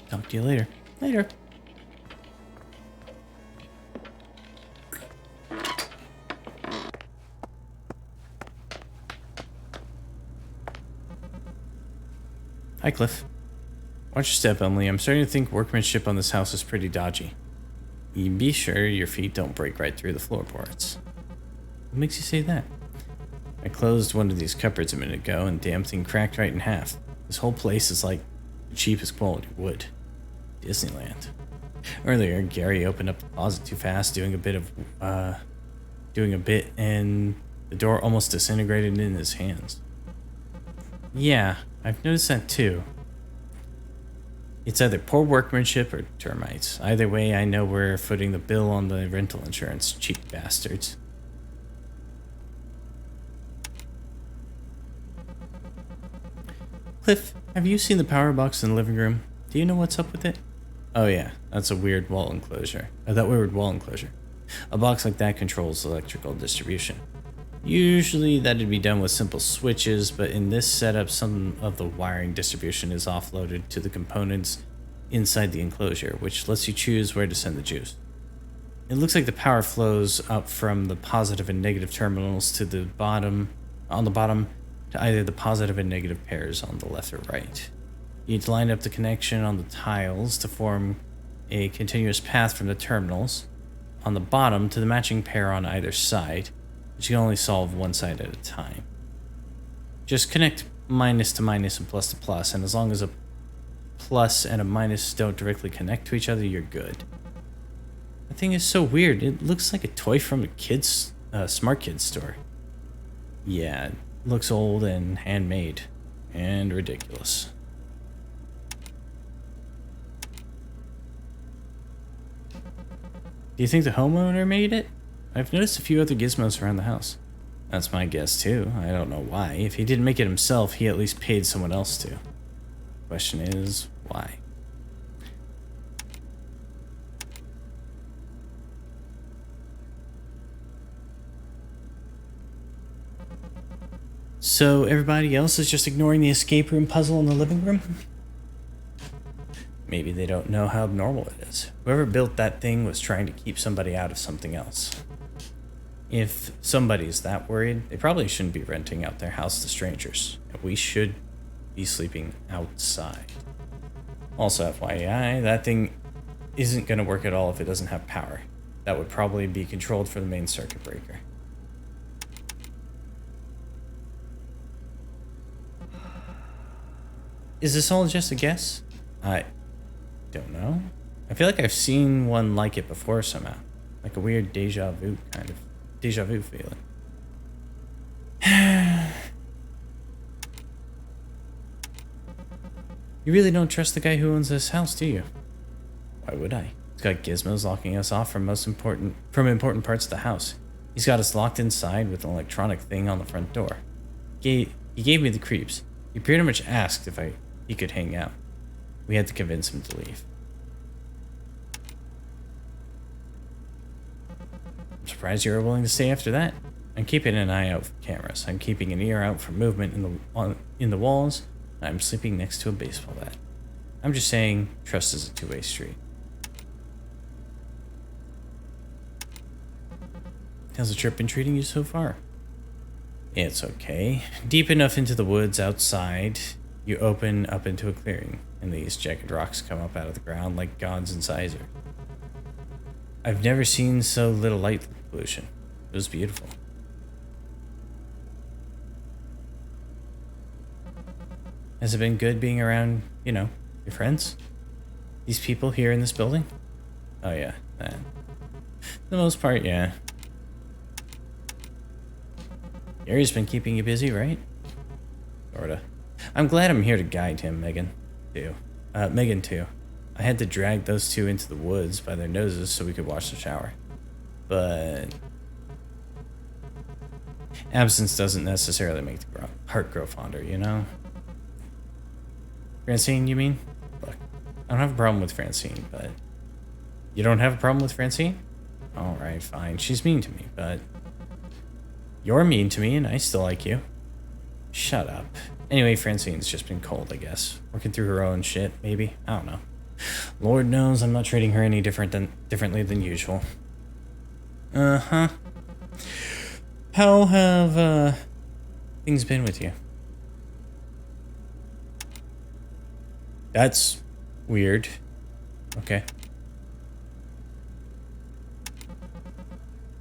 Talk to you later. Later. Hi, Cliff. Watch your step, Emily. I'm starting to think workmanship on this house is pretty dodgy. You be sure your feet don't break right through the floorboards. What makes you say that? I closed one of these cupboards a minute ago and the damn thing cracked right in half. This whole place is like the cheapest quality wood. Disneyland. Earlier, Gary opened up the closet too fast, doing a bit, and the door almost disintegrated in his hands. Yeah, I've noticed that too. It's either poor workmanship or termites. Either way, I know we're footing the bill on the rental insurance, cheap bastards. Cliff, have you seen the power box in the living room? Do you know what's up with it? Oh yeah, that's a weird wall enclosure. A box like that controls electrical distribution. Usually that'd be done with simple switches, but in this setup, some of the wiring distribution is offloaded to the components inside the enclosure, which lets you choose where to send the juice. It looks like the power flows up from the positive and negative terminals to the bottom, to either the positive and negative pairs on the left or right. You need to line up the connection on the tiles to form a continuous path from the terminals on the bottom to the matching pair on either side, but you can only solve one side at a time. Just connect minus to minus and plus to plus, and as long as a plus and a minus don't directly connect to each other, you're good. That thing is so weird. It looks like a toy from a smart kids store. Yeah, it looks old and handmade and ridiculous. Do you think the homeowner made it? I've noticed a few other gizmos around the house. That's my guess too. I don't know why. If he didn't make it himself, he at least paid someone else to. Question is, why? So everybody else is just ignoring the escape room puzzle in the living room? Maybe they don't know how abnormal it is. Whoever built that thing was trying to keep somebody out of something else. If somebody's that worried, they probably shouldn't be renting out their house to strangers. We should be sleeping outside. Also, FYI, that thing isn't going to work at all if it doesn't have power. That would probably be controlled from the main circuit breaker. Is this all just a guess? I don't know. I feel like I've seen one like it before somehow. Like a weird deja vu feeling. You really don't trust the guy who owns this house, do you? Why would I? He's got gizmos locking us off from important parts of the house. He's got us locked inside with an electronic thing on the front door. He gave me the creeps. He pretty much asked if he could hang out. We had to convince him to leave. I'm surprised you were willing to stay after that. I'm keeping an eye out for cameras. I'm keeping an ear out for movement in the walls. I'm sleeping next to a baseball bat. I'm just saying, trust is a two-way street. How's the trip been treating you so far? It's okay. Deep enough into the woods outside, you open up into a clearing, and these jagged rocks come up out of the ground like gods in Sizer. I've never seen so little light pollution. It was beautiful. Has it been good being around, your friends? These people here in this building? Oh yeah, that. For the most part, yeah. Gary's been keeping you busy, right? Sorta. I'm glad I'm here to guide him, Megan. Too. Megan, too. I had to drag those two into the woods by their noses so we could watch the shower. But absence doesn't necessarily make the heart grow fonder, you know? Francine, you mean? Look, I don't have a problem with Francine, but... You don't have a problem with Francine? Alright, fine. She's mean to me, but... You're mean to me, and I still like you. Shut up. Anyway, Francine's just been cold, I guess. Working through her own shit, maybe? I don't know. Lord knows I'm not treating her any differently than usual. Uh-huh. How have, things been with you? That's weird. Okay.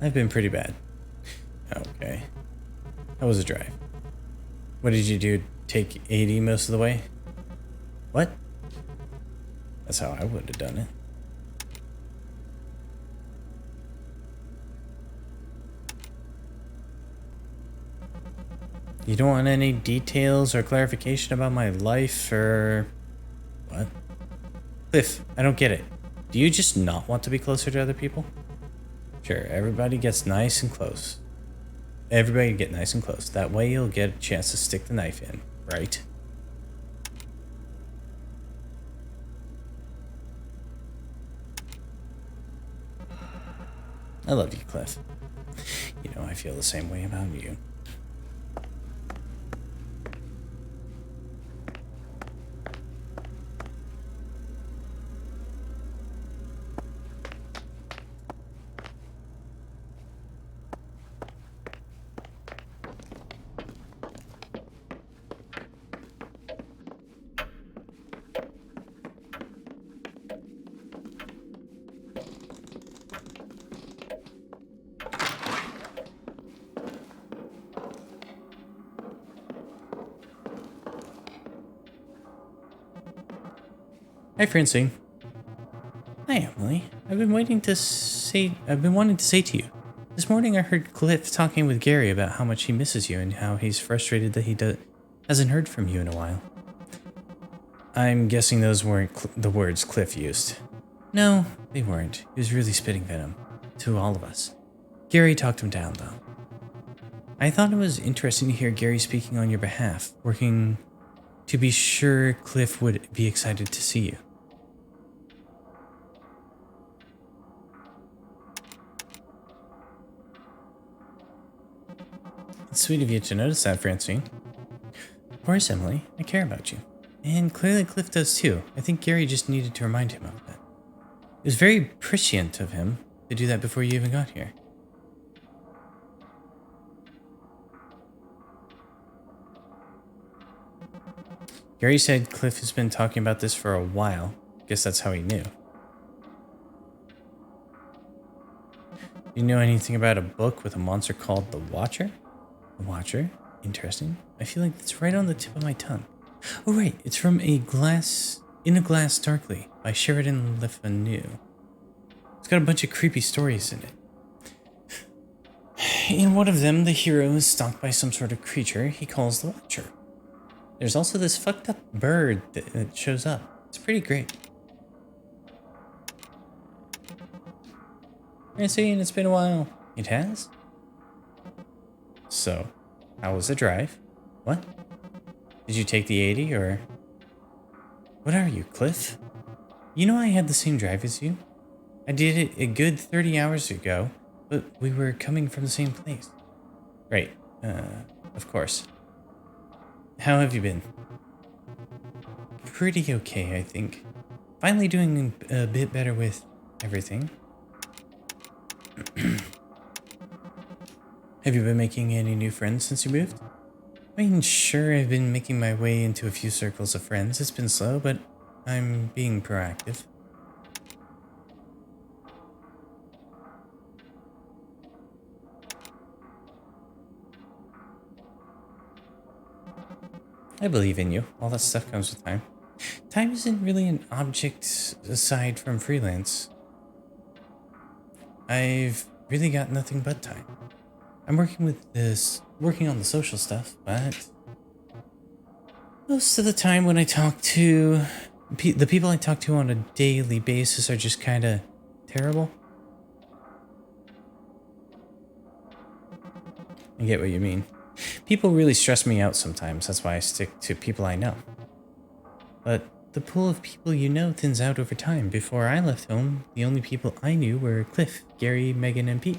I've been pretty bad. Okay. How was the drive? What did you do? Take 80 most of the way? What? That's how I would have done it. You don't want any details or clarification about my life or... What? Cliff, I don't get it. Do you just not want to be closer to other people? Sure, everybody gets nice and close. Everybody get nice and close. That way you'll get a chance to stick the knife in, right? I love you, Cliff. You know, I feel the same way about you. Hi, Francine. Hi, Emily. I've been wanting to say to you. This morning I heard Cliff talking with Gary about how much he misses you and how he's frustrated that he hasn't heard from you in a while. I'm guessing those weren't the words Cliff used. No, they weren't. He was really spitting venom. To all of us. Gary talked him down, though. I thought it was interesting to hear Gary speaking on your behalf, working to be sure Cliff would be excited to see you. It's sweet of you to notice that, Francine. Of course, Emily. I care about you. And clearly Cliff does too. I think Gary just needed to remind him of that. It was very prescient of him to do that before you even got here. Gary said Cliff has been talking about this for a while. Guess that's how he knew. Do you know anything about a book with a monster called The Watcher? The Watcher? Interesting. I feel like it's right on the tip of my tongue. Oh right, it's from In a Glass Darkly by Sheridan Le Fanu. It's got a bunch of creepy stories in it. In one of them, the hero is stalked by some sort of creature he calls the Watcher. There's also this fucked up bird that shows up. It's pretty great. Francine, it's been a while. It has? So, how was the drive? What? Did you take the 80 or... What are you, Cliff? You know I had the same drive as you? I did it a good 30 hours ago, but we were coming from the same place. Right, of course. How have you been? Pretty okay, I think. Finally doing a bit better with everything. Have you been making any new friends since you moved? I mean, sure, I've been making my way into a few circles of friends. It's been slow, but I'm being proactive. I believe in you. All that stuff comes with time. Time isn't really an object aside from freelance. I've really got nothing but time. I'm working on the social stuff, but Most of the time when I talk to the people I talk to on a daily basis are just kind of terrible. I get what you mean. People really stress me out sometimes. That's why I stick to people I know. But the pool of people you know thins out over time. Before I left home, the only people I knew were Cliff, Gary, Megan, and Pete.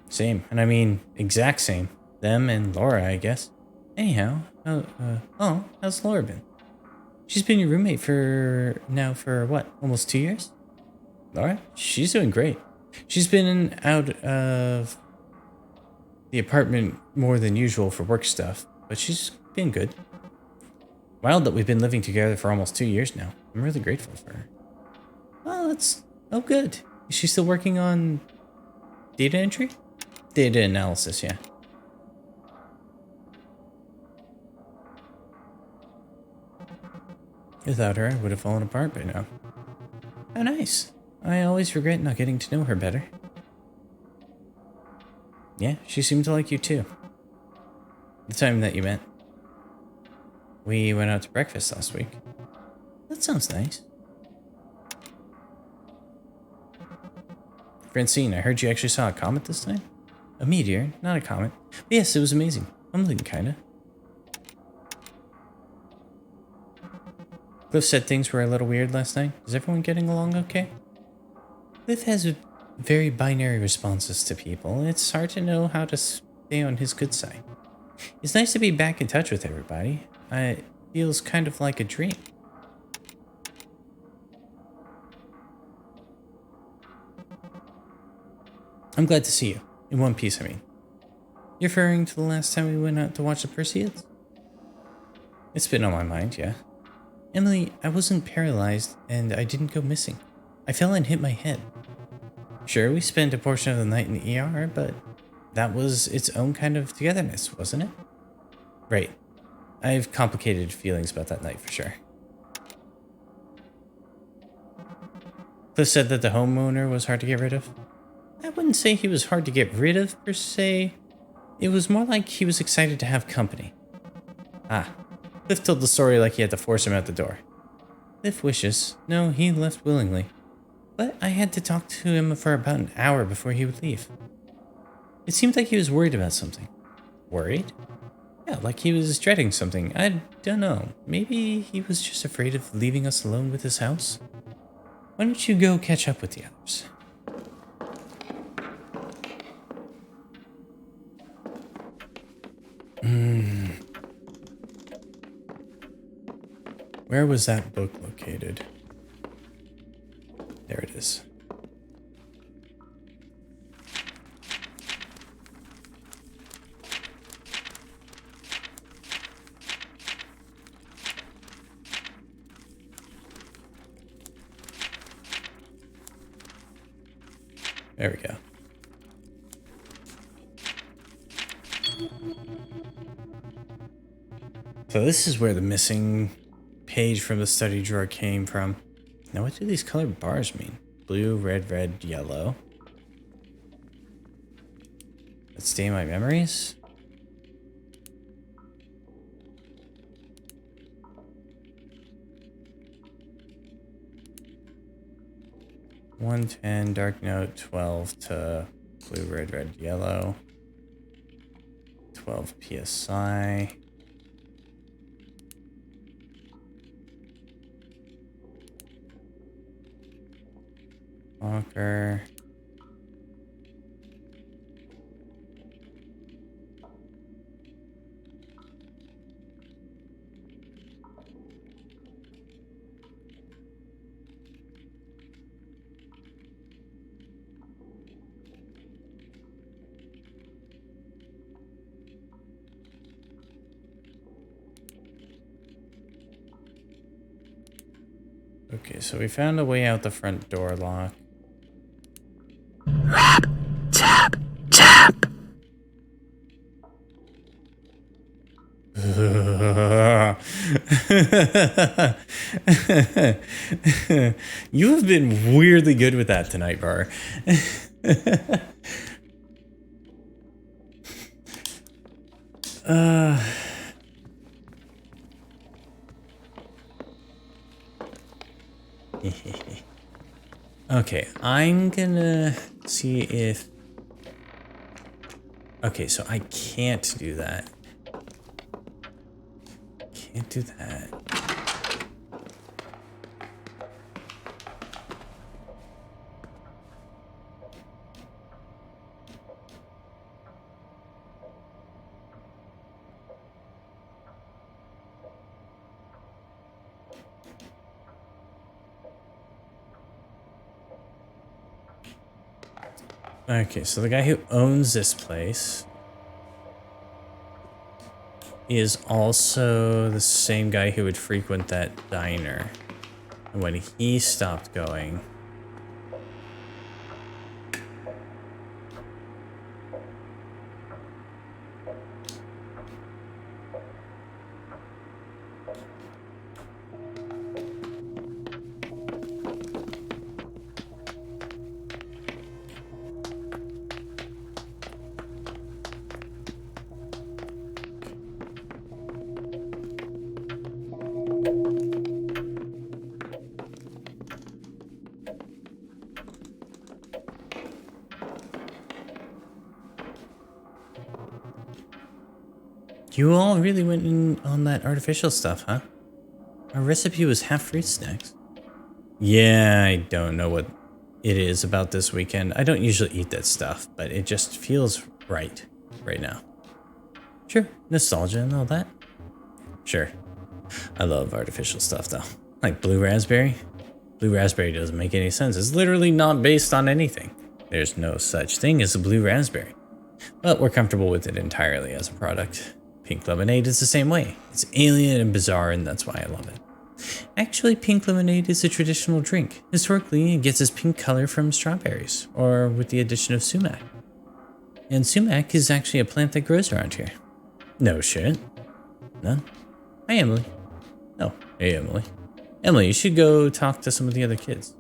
Same. And I mean, exact same. Them and Laura, I guess. Anyhow, how's Laura been? She's been your roommate for what, almost 2 years? Laura? She's doing great. She's been out of the apartment more than usual for work stuff, but she's been good. Wild that we've been living together for almost 2 years now. I'm really grateful for her. Oh, good. Is she still working on data entry? Data analysis, yeah. Without her, I would have fallen apart by now. How nice. I always regret not getting to know her better. Yeah, she seemed to like you too. The time that you met. We went out to breakfast last week. That sounds nice. Francine, I heard you actually saw a comet this time? A meteor, not a comet. But yes, it was amazing. Humbling, kinda. Cliff said things were a little weird last night. Is everyone getting along okay? Cliff has very binary responses to people. It's hard to know how to stay on his good side. It's nice to be back in touch with everybody. It feels kind of like a dream. I'm glad to see you. In one piece, I mean. You're referring to the last time we went out to watch the Perseids? It's been on my mind, yeah. Emily, I wasn't paralyzed and I didn't go missing. I fell and hit my head. Sure, we spent a portion of the night in the ER, but that was its own kind of togetherness, wasn't it? Right. I have complicated feelings about that night for sure. Cliff said that the homeowner was hard to get rid of. I wouldn't say he was hard to get rid of, per se. It was more like he was excited to have company. Cliff told the story like he had to force him out the door. Cliff wishes. No, he left willingly. But I had to talk to him for about an hour before he would leave. It seemed like he was worried about something. Worried? Yeah, like he was dreading something. I don't know. Maybe he was just afraid of leaving us alone with his house? Why don't you go catch up with the others? Where was that book located? There it is. There we go. So this is where the missing page from the study drawer came from. Now what do these colored bars mean? Blue, red, yellow. Let's stay in my memories. $110 dark note, 12 to blue, red, yellow. 12 PSI. Walker. Okay, so we found a way out the front door lock. Rap, tap, tap. You have been weirdly good with that tonight, Bar. Okay, I'm gonna see if... Okay, so I can't do that. Can't do that. Okay, so the guy who owns this place is also the same guy who would frequent that diner. And when he stopped going... You all really went in on that artificial stuff, huh? Our recipe was half fruit snacks. Yeah, I don't know what it is about this weekend. I don't usually eat that stuff, but it just feels right now. Sure, nostalgia and all that. Sure. I love artificial stuff though. Like blue raspberry. Blue raspberry doesn't make any sense. It's literally not based on anything. There's no such thing as a blue raspberry. But we're comfortable with it entirely as a product. Pink lemonade is the same way. It's alien and bizarre, and that's why I love it. Actually, pink lemonade is a traditional drink. Historically, it gets its pink color from strawberries, or with the addition of sumac. And sumac is actually a plant that grows around here. No shit. None. Hi, Emily. Oh, hey, Emily. Emily, you should go talk to some of the other kids.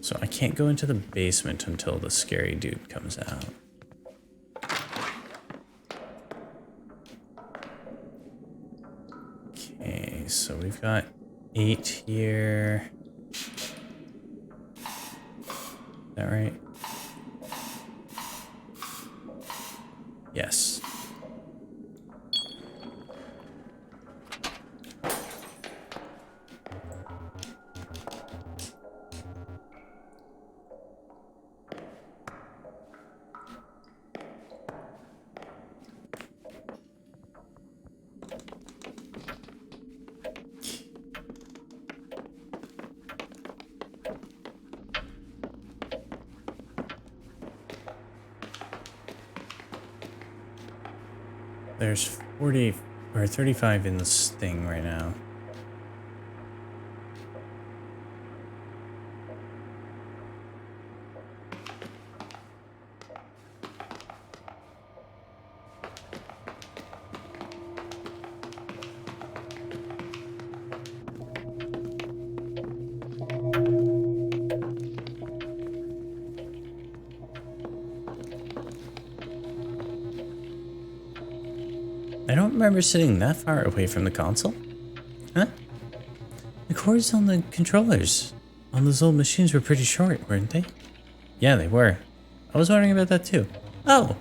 So I can't go into the basement until the scary dude comes out. Okay, so we've got 8 here. Is that right? Yes. There's 40 or 35 in this thing right now. I don't remember sitting that far away from the console. Huh? The cords on the controllers on those old machines were pretty short, weren't they? Yeah, they were. I was wondering about that too. Oh,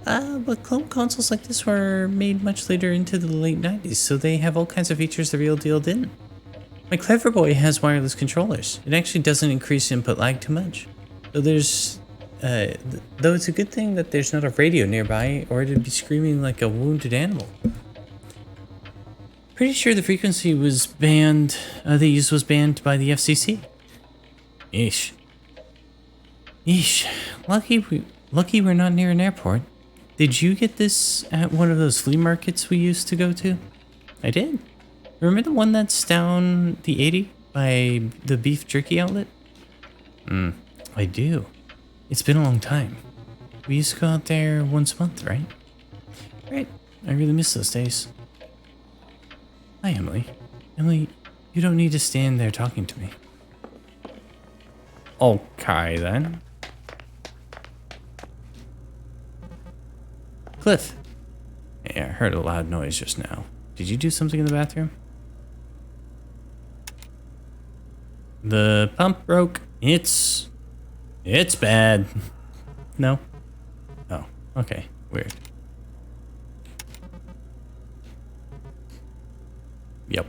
but clone consoles like this were made much later into the late 90s, so they have all kinds of features the real deal didn't. My Clever Boy has wireless controllers. It actually doesn't increase input lag too much. So there's... though it's a good thing that there's not a radio nearby, or it'd be screaming like a wounded animal. Pretty sure the frequency was banned, they used was banned by the FCC. Yeesh. Yeesh. Lucky we're not near an airport. Did you get this at one of those flea markets we used to go to? I did. Remember the one that's down the 80 by the beef jerky outlet? I do. It's been a long time. We used to go out there once a month, right? Right. I really miss those days. Hi, Emily. Emily, you don't need to stand there talking to me. Okay, then. Cliff. Yeah, I heard a loud noise just now. Did you do something in the bathroom? The pump broke. It's bad. No? Oh, okay. Weird. Yep.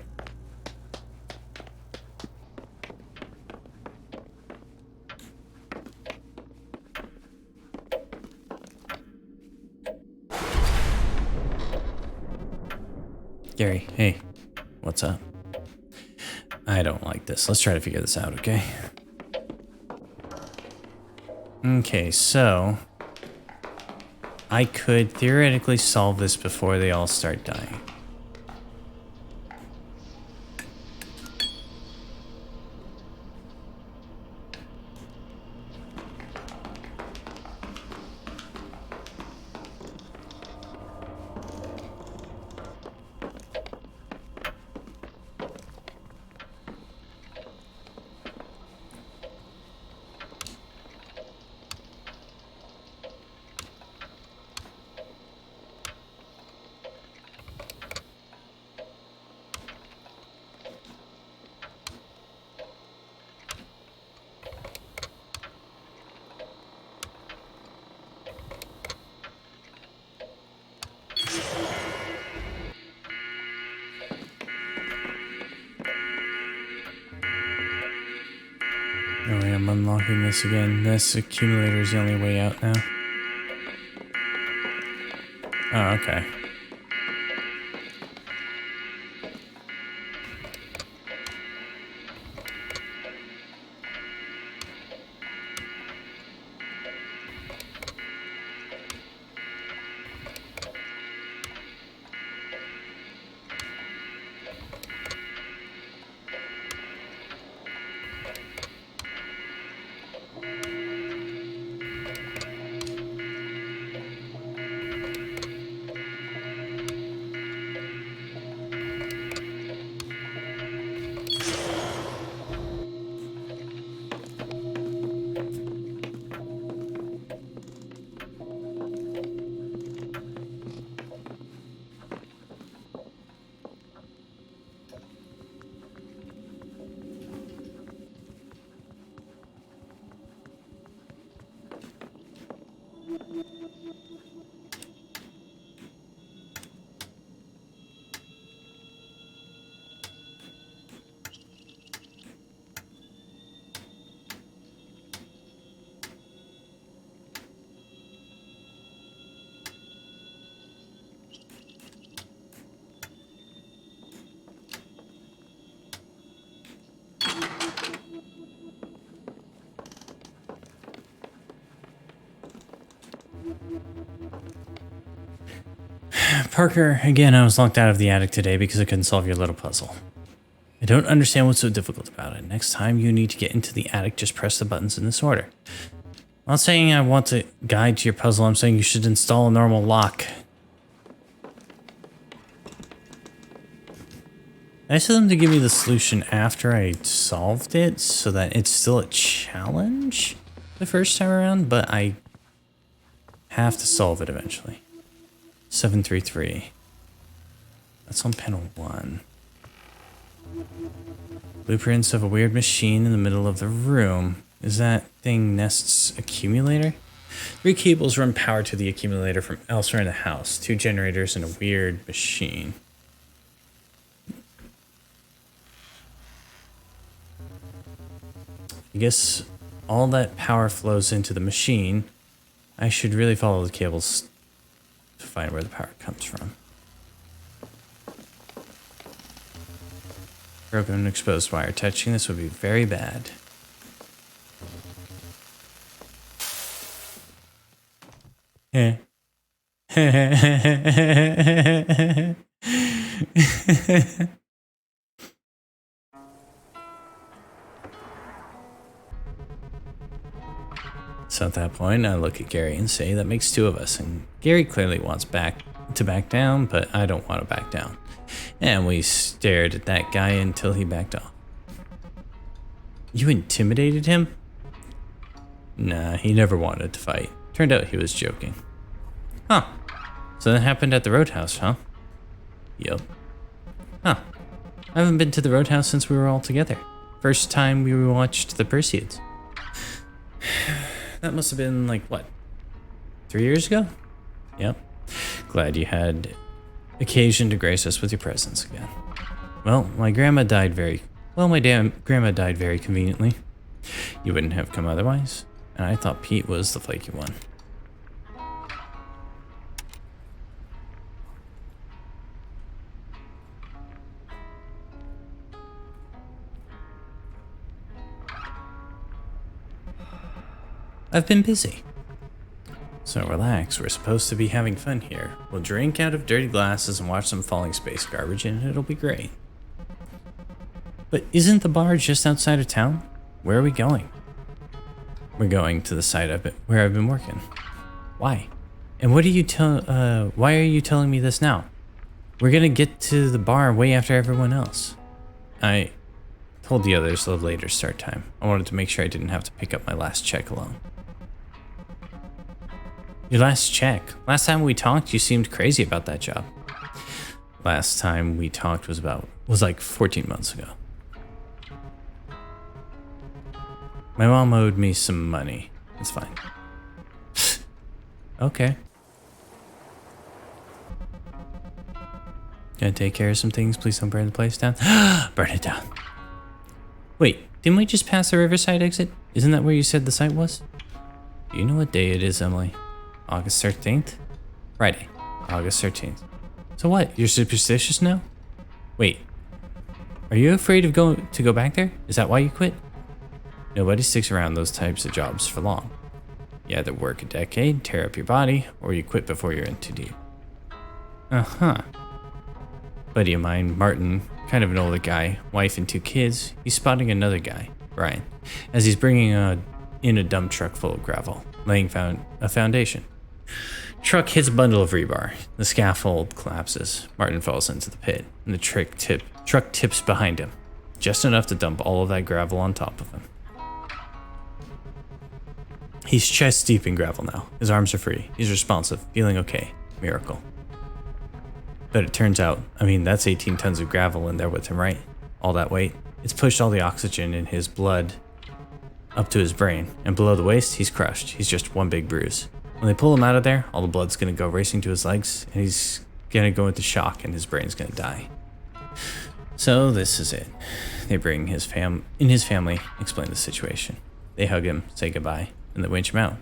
Gary, hey. What's up? I don't like this. Let's try to figure this out, okay? Okay, so I could theoretically solve this before they all start dying. Oh, wait, I'm unlocking this again. This accumulator is the only way out now. Oh, okay. Parker, again, I was locked out of the attic today because I couldn't solve your little puzzle. I don't understand what's so difficult about it. Next time you need to get into the attic, just press the buttons in this order. I'm not saying I want a guide to your puzzle, I'm saying you should install a normal lock. I asked them to give me the solution after I solved it so that it's still a challenge the first time around, but I have to solve it eventually. 733. That's on panel 1. Blueprints of a weird machine in the middle of the room. Is that thing Nest's accumulator? 3 cables run power to the accumulator from elsewhere in the house. 2 generators and a weird machine. I guess all that power flows into the machine. I should really follow the cables to find where the power comes from. Broken exposed wire. Touching this would be very bad. So at that point, I look at Gary and say, that makes two of us. And Gary clearly wants back down, but I don't want to back down. And we stared at that guy until he backed off. You intimidated him? Nah, he never wanted to fight. Turned out he was joking. Huh. So that happened at the Roadhouse, huh? Yup. Huh. I haven't been to the Roadhouse since we were all together. First time we watched the Perseids. That must have been like, what? 3 years ago? Yep. Glad you had occasion to grace us with your presence again. Well, my grandma died very conveniently. You wouldn't have come otherwise. And I thought Pete was the flaky one. I've been busy. So relax, we're supposed to be having fun here. We'll drink out of dirty glasses and watch some falling space garbage and it'll be great. But isn't the bar just outside of town? Where are we going? We're going to the site of it where I've been working. Why? And why are you telling me this now? We're gonna get to the bar way after everyone else. I told the others a later start time. I wanted to make sure I didn't have to pick up my last check alone. Your last check? Last time we talked, you seemed crazy about that job. Last time we talked was like 14 months ago. My mom owed me some money. It's fine. Okay. Gotta take care of some things. Please don't burn the place down. Burn it down. Wait, didn't we just pass the Riverside exit? Isn't that where you said the site was? Do you know what day it is, Emily? August 13th? Friday, August 13th. So what? You're superstitious now? Wait. Are you afraid of going to go back there? Is that why you quit? Nobody sticks around those types of jobs for long. You either work a decade, tear up your body, or you quit before you're in too deep. Uh-huh. Buddy of mine, Martin, kind of an older guy, wife and 2 kids, he's spotting another guy, Brian, as he's bringing in a dump truck full of gravel, laying a foundation. Truck hits a bundle of rebar. The scaffold collapses. Martin falls into the pit, and the truck tips behind him, just enough to dump all of that gravel on top of him. He's chest deep in gravel now. His arms are free. He's responsive, feeling okay. Miracle. But it turns out, that's 18 tons of gravel in there with him, right? All that weight. It's pushed all the oxygen in his blood up to his brain, and below the waist, he's crushed. He's just one big bruise. When they pull him out of there, all the blood's gonna go racing to his legs, and he's gonna go into shock, and his brain's gonna die. So this is it. They bring his family, explain the situation. They hug him, say goodbye, and they winch him out.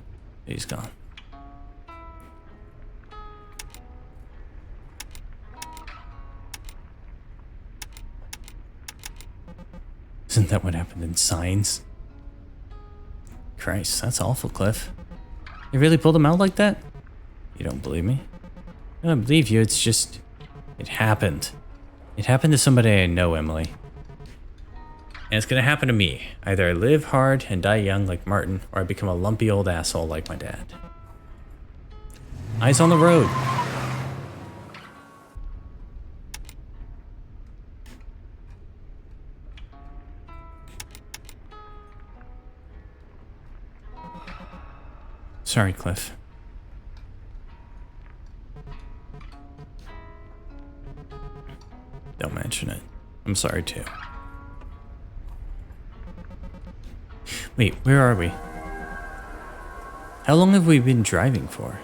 He's gone. Isn't that what happened in Signs? Christ, that's awful, Cliff. They really pulled him out like that? You don't believe me? I don't believe you, it's just... It happened. It happened to somebody I know, Emily. And it's gonna happen to me. Either I live hard and die young like Martin, or I become a lumpy old asshole like my dad. Eyes on the road. Sorry, Cliff. Don't mention it. I'm sorry too. Wait, where are we? How long have we been driving for?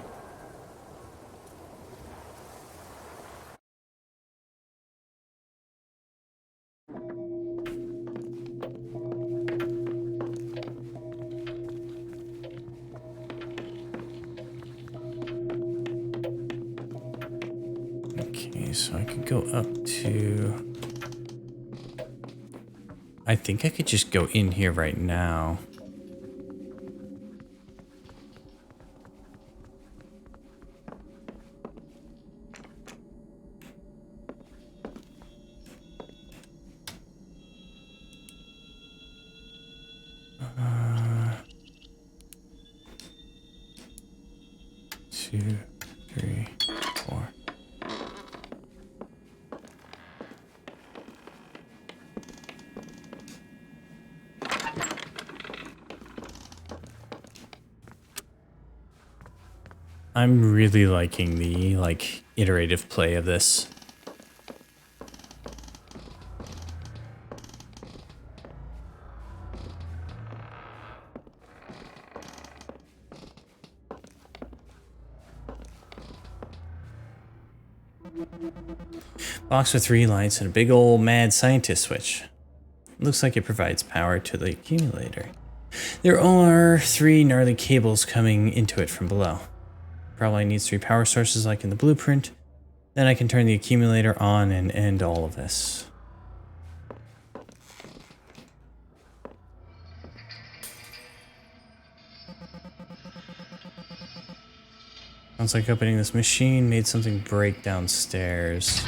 Okay, so I could go up to... I think I could just go in here right now. 2, 3, 4. I'm really liking the, like, iterative play of this. Box with 3 lights and a big old mad scientist switch. Looks like it provides power to the accumulator. There are 3 gnarly cables coming into it from below. Probably needs 3 power sources like in the blueprint. Then I can turn the accumulator on and end all of this. Sounds like opening this machine made something break downstairs.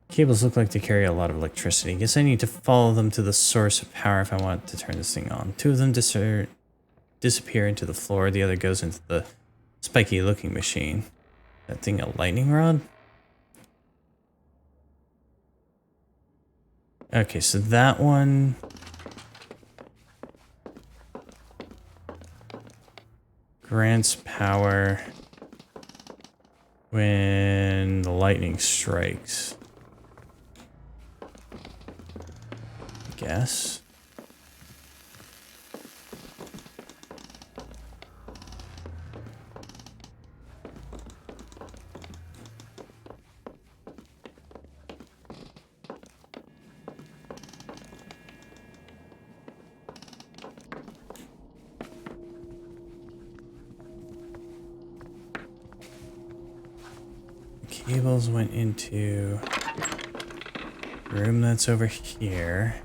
Cables look like they carry a lot of electricity. Guess I need to follow them to the source of power if I want to turn this thing on. 2 of them disappear into the floor. The other goes into the spiky looking machine. That thing a lightning rod? Okay, so that one... grants power when the lightning strikes. Guess. Cables went into the room that's over here.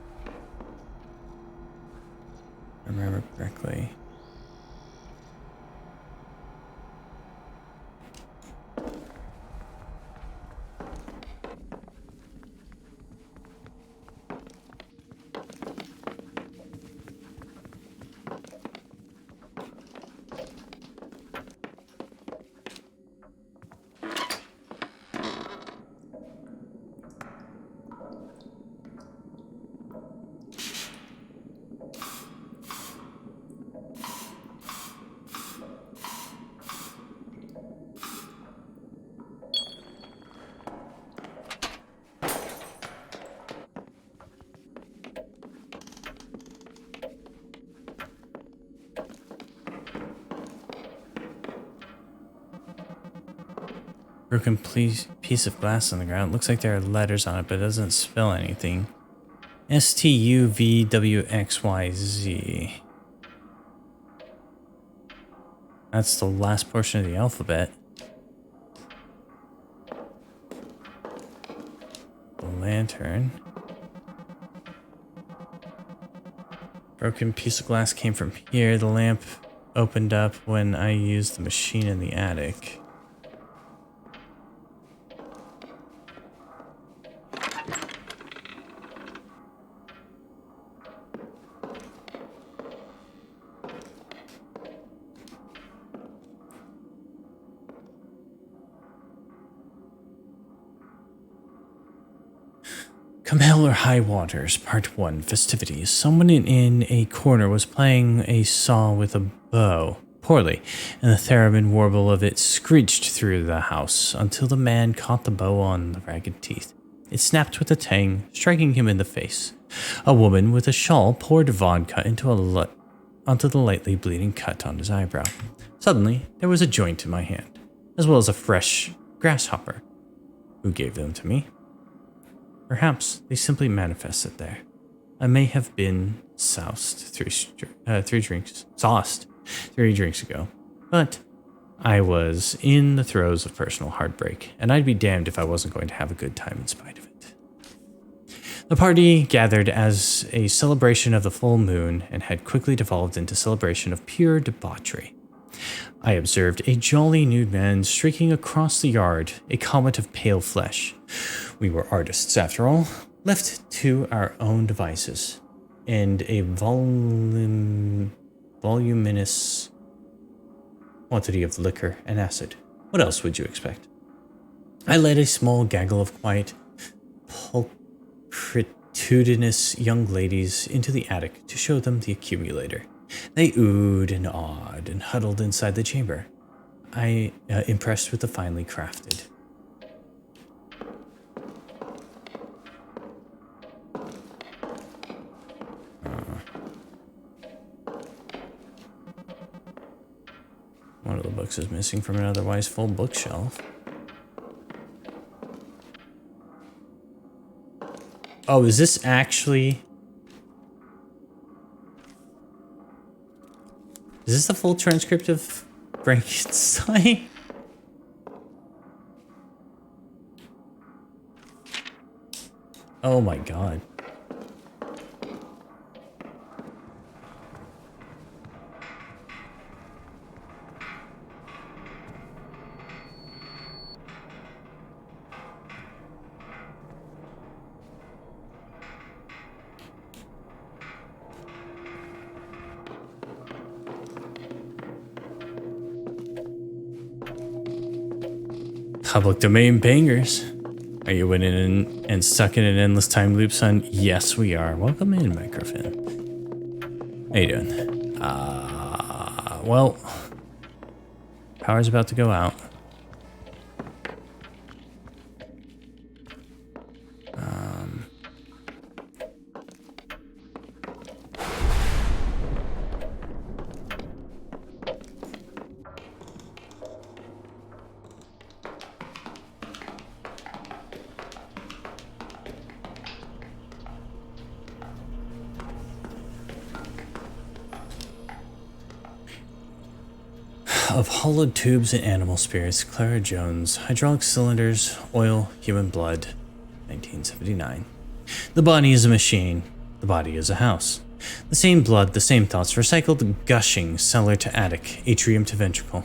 If I remember correctly. Broken piece of glass on the ground. Looks like there are letters on it, but it doesn't spell anything. STUVWXYZ. That's the last portion of the alphabet. The lantern. Broken piece of glass came from here. The lamp opened up when I used the machine in the attic. Come hell or high waters, part 1, festivities. Someone in a corner was playing a saw with a bow, poorly, and the theremin warble of it screeched through the house until the man caught the bow on the ragged teeth. It snapped with a tang, striking him in the face. A woman with a shawl poured vodka onto the lightly bleeding cut on his eyebrow. Suddenly, there was a joint in my hand, as well as a fresh grasshopper. Who gave them to me? Perhaps they simply manifested there. I may have been sauced 3 drinks ago, but I was in the throes of personal heartbreak, and I'd be damned if I wasn't going to have a good time in spite of it. The party gathered as a celebration of the full moon and had quickly devolved into celebration of pure debauchery. I observed a jolly nude man streaking across the yard, a comet of pale flesh. We were artists, after all. Left to our own devices and a voluminous quantity of liquor and acid. What else would you expect? I led a small gaggle of quiet, pulchritudinous young ladies into the attic to show them the accumulator. They oohed and awed and huddled inside the chamber. I impressed with the finely crafted. One of the books is missing from an otherwise full bookshelf. Oh, is this actually... Is this the full transcript of Frankenstein? Oh my god. Public domain bangers. Are you winning and stuck in an endless time loop, son? Yes, we are. Welcome in, microphone. How you doing? Well, power's about to go out. Of hollowed tubes and animal spirits, Clara Jones, hydraulic cylinders, oil, human blood, 1979. The body is a machine. The body is a house. The same blood, the same thoughts, recycled, gushing, cellar to attic, atrium to ventricle.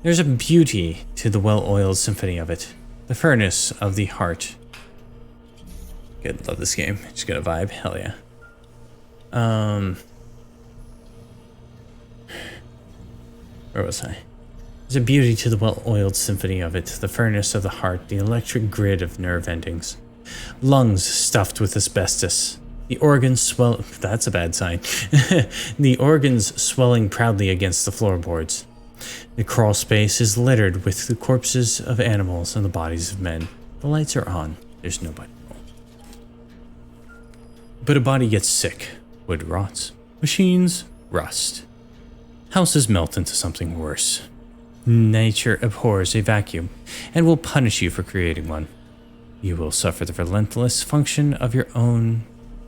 There's a beauty to the well-oiled symphony of it. The furnace of the heart. Good, love this game. Just got a vibe. Hell yeah. Where was I? There's a beauty to the well-oiled symphony of it, the furnace of the heart, the electric grid of nerve endings. Lungs stuffed with asbestos. The organs swell... That's a bad sign. The organs swelling proudly against the floorboards. The crawl space is littered with the corpses of animals and the bodies of men. The lights are on. There's nobody home. But a body gets sick. Wood rots. Machines rust. Houses melt into something worse. Nature abhors a vacuum and will punish you for creating one. You will suffer the relentless function of your own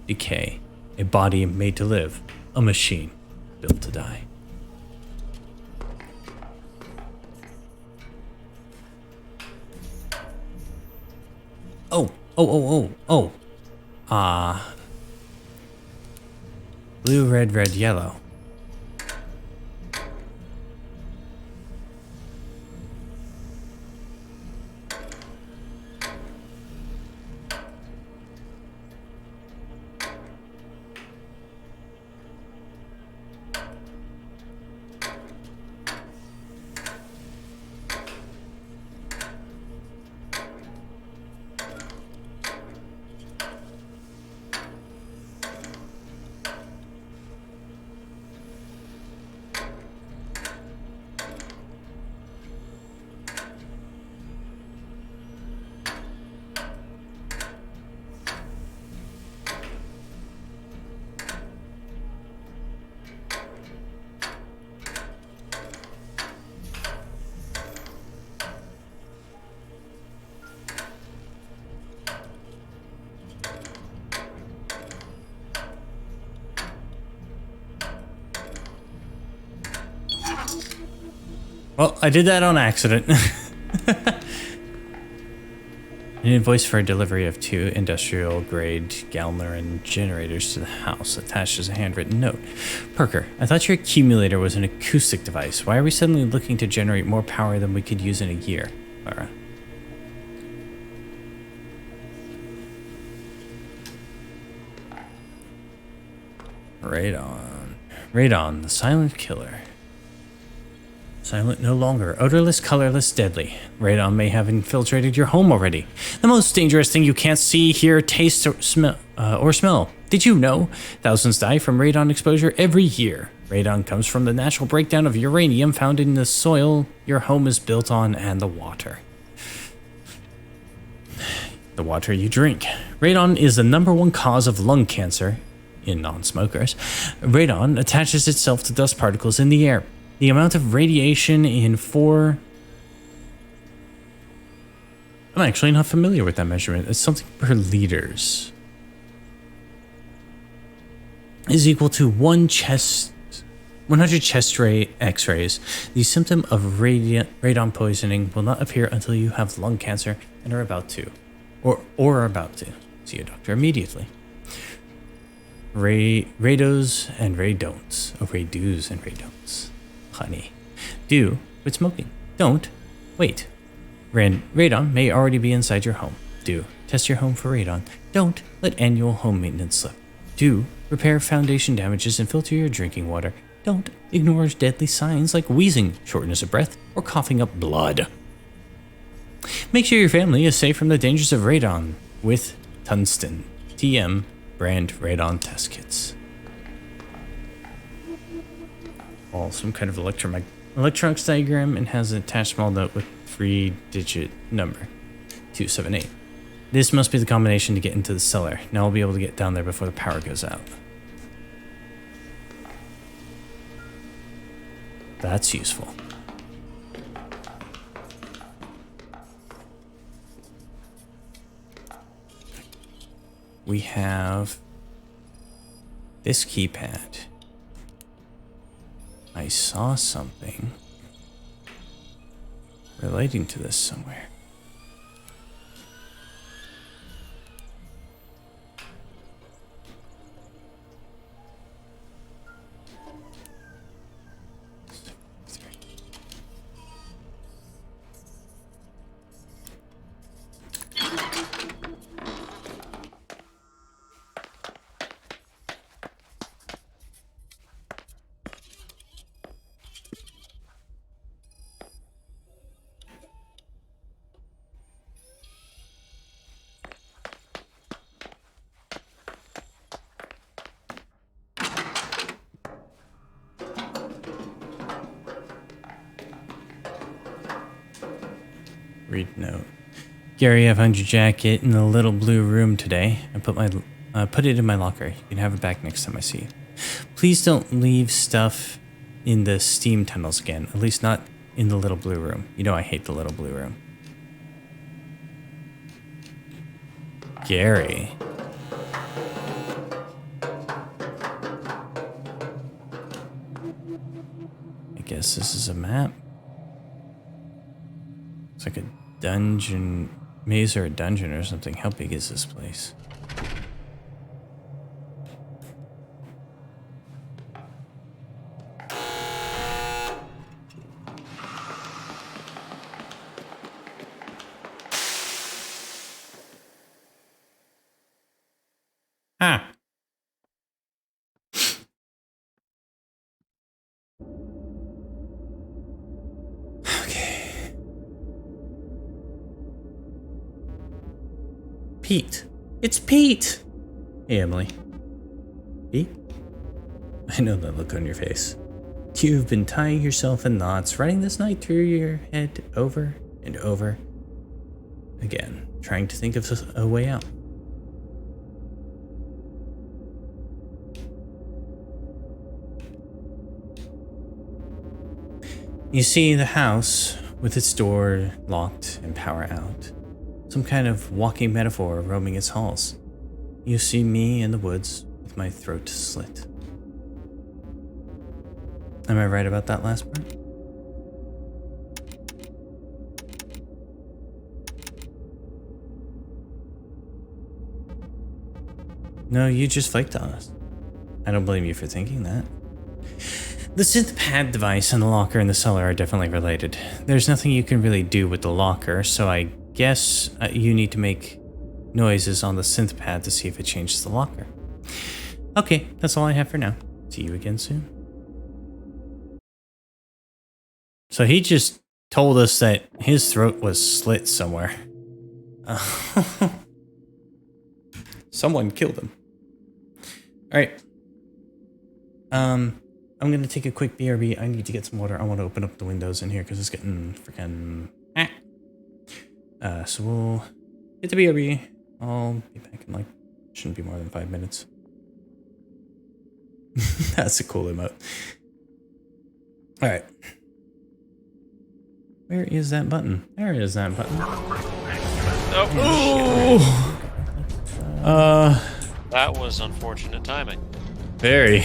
decay. A body made to live. A machine built to die. Oh. Blue, red, red, yellow. Well, I did that on accident. An invoice for a delivery of 2 industrial-grade Gallner generators to the house, attached as a handwritten note. Parker, I thought your accumulator was an acoustic device. Why are we suddenly looking to generate more power than we could use in a year? Clara. Radon. Radon, the silent killer. Silent no longer. Odorless, colorless, deadly. Radon may have infiltrated your home already. The most dangerous thing you can't see, hear, taste, or smell. Did you know? Thousands die from radon exposure every year. Radon comes from the natural breakdown of uranium found in the soil your home is built on and the water. The water you drink. Radon is the #1 cause of lung cancer in non-smokers. Radon attaches itself to dust particles in the air. The amount of radiation in I'm actually not familiar with that measurement. It's something per liters. Is equal to 100 chest ray x-rays. The symptom of radon poisoning will not appear until you have lung cancer and are about to. Or are about to. See a doctor immediately. Rados and raydon'ts. Oh, raydos and raydon'ts. Honey. Do, quit smoking. Don't, wait. Radon may already be inside your home. Do, test your home for radon. Don't, let annual home maintenance slip. Do, repair foundation damages and filter your drinking water. Don't, ignore deadly signs like wheezing, shortness of breath, or coughing up blood. Make sure your family is safe from the dangers of radon with Tungsten TM brand radon test kits. All some kind of electronics diagram and has an attached small note with 3-digit number 278. This must be the combination to get into the cellar. Now I'll be able to get down there before the power goes out. That's useful. We have this keypad. I saw something relating to this somewhere. Read note. Gary, I found your jacket in the little blue room today. I put it in my locker. You can have it back next time I see you. Please don't leave stuff in the steam tunnels again. At least not in the little blue room. You know I hate the little blue room. Gary. I guess this is a map. It's like a dungeon, maze or a dungeon or something. How big is this place? Ah. Pete. It's Pete! Hey, Emily. Pete? I know that look on your face. You've been tying yourself in knots, running this night through your head over and over again, trying to think of a way out. You see the house with its door locked and power out. Some kind of walking metaphor roaming its halls. You see me in the woods with my throat slit. Am I right about that last part? No, you just flaked on us. I don't blame you for thinking that. The synth pad device and the locker in the cellar are definitely related. There's nothing you can really do with the locker, so I guess you need to make noises on the synth pad to see if it changes the locker. Okay, that's all I have for now. See you again soon. So he just told us that his throat was slit somewhere. Someone killed him. Alright. I'm gonna take a quick BRB. I need to get some water. I want to open up the windows in here because it's getting freaking... so we'll get the BRB. I'll be back in like... Shouldn't be more than 5 minutes. That's a cool emote. Alright. Where is that button? There is that button. Oh. That was unfortunate timing. Very.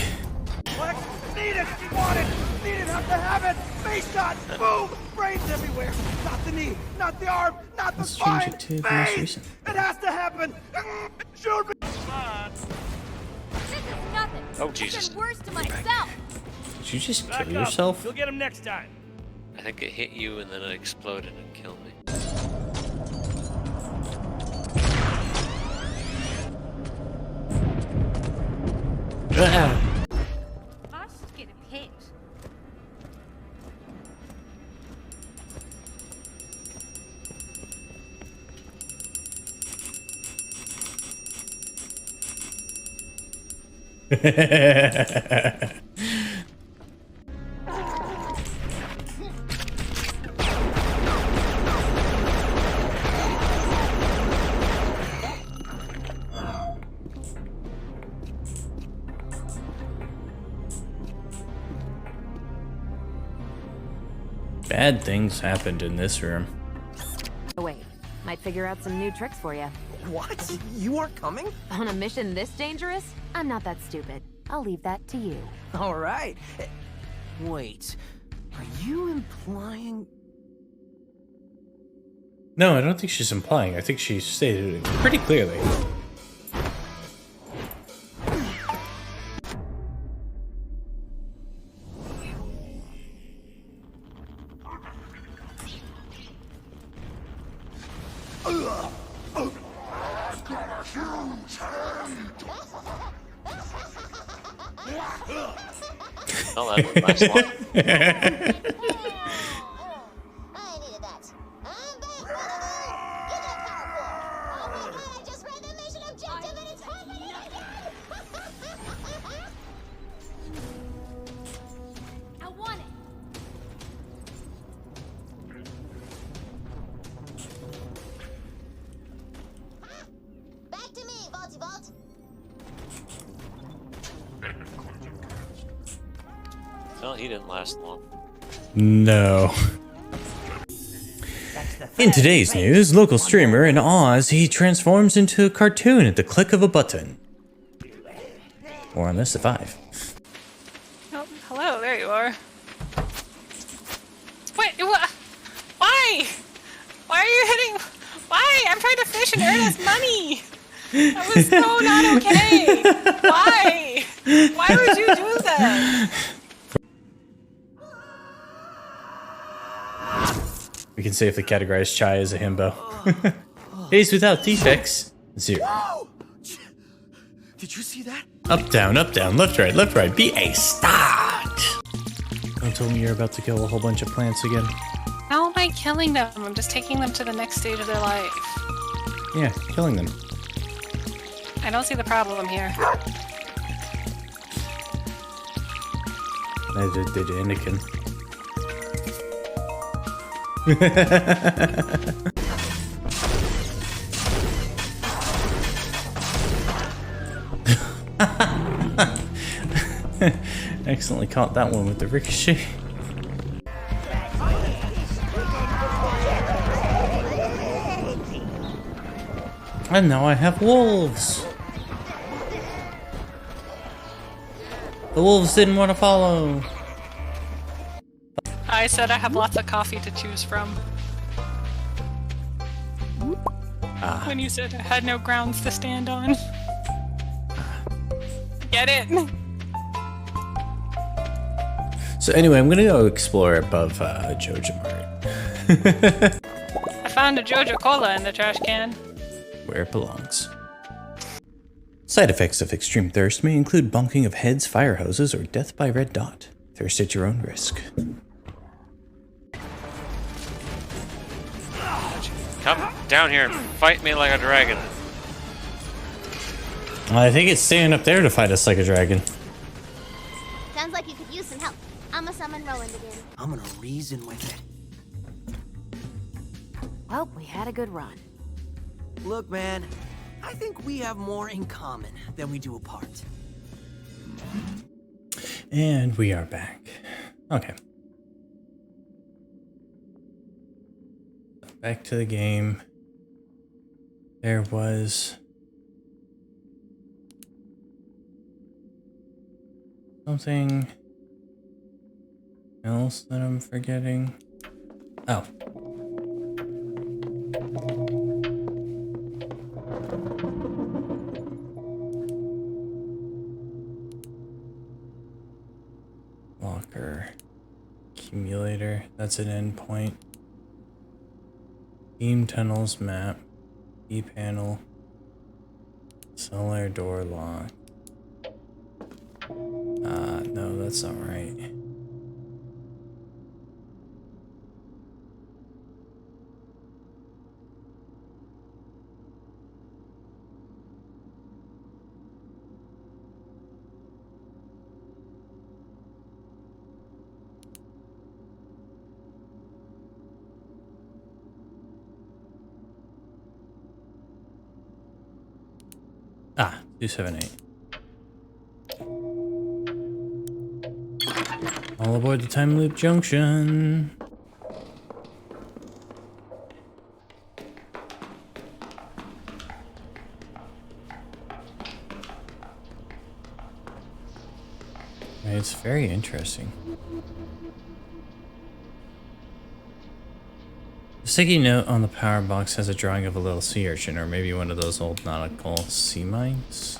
Flex, need it, want it, need it, have to have it. Face shot, boom, brains everywhere. Not the knee, not the arm, not the Let's spine. change it to the most Face. recent. It has to happen. Shoot me. This is nothing. Oh, Jesus. I've done worse to myself. Did you just Back kill up. yourself? You'll get him next time. I think it hit you and then it exploded and killed me. I should get a pitch. Bad things happened in this room. Wait, might figure out some new tricks for you. What? You aren't coming? On a mission this dangerous? I'm not that stupid. I'll leave that to you. All right. Wait, are you implying? No, I don't think she's implying. I think she stated it pretty clearly. Oh, that was nice one. I needed that. I'm back, brother. Get that power core. Oh my god, I just read the mission objective and it's happening again. I want it. Back to me, Vaulty Vault. Well, he didn't last long. No. In today's news, local streamer in Oz, he transforms into a cartoon at the click of a button. More on this at 5. Oh, hello, there you are. Wait, what? Why? Why are you hitting? Why? I'm trying to fish and earn us money. That was so not okay. Why? Why would you do that? We can safely categorize Chai as a himbo. Days without defects, 0. Did you see that? Up, down, left, right. Be a start. Don't tell me you're about to kill a whole bunch of plants again. How am I killing them? I'm just taking them to the next stage of their life. Yeah, killing them. I don't see the problem here. Neither did Anakin. Excellently caught that one with the ricochet. And now I have wolves. The wolves didn't want to follow. I said I have lots of coffee to choose from. When you said I had no grounds to stand on. Get it? So anyway, I'm gonna go explore above Joja Mart. I found a Jojo Cola in the trash can. Where it belongs. Side effects of extreme thirst may include bonking of heads, fire hoses, or death by red dot. Thirst at your own risk. Come down here and fight me like a dragon. I think it's staying up there to fight us like a dragon. Sounds like you could use some help. I'ma summon Roland again. I'm gonna reason with it. Well, we had a good run. Look, man, I think we have more in common than we do apart. And we are back. Okay. Back to the game. There was something else that I'm forgetting. Oh. Locker. Accumulator. That's an endpoint. Beam tunnels map. E panel. Cellar door lock. No, that's not right. Ah, 278. All aboard the time loop junction. It's very interesting. The sticky note on the power box has a drawing of a little sea urchin, or maybe one of those old nautical sea mines.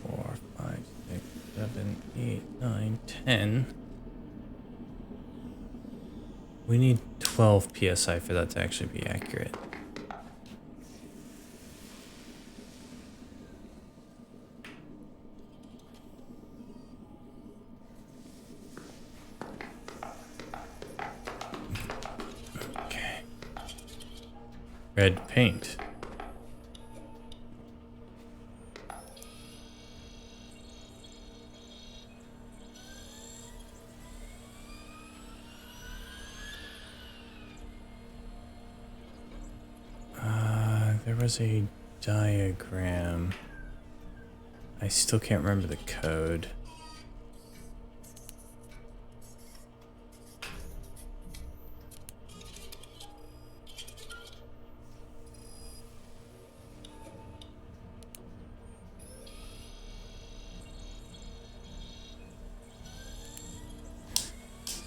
Four, 5, 6, 7, 8, 9, 10. We need 12 psi for that to actually be accurate. Okay. Red paint. There was a diagram. I still can't remember the code.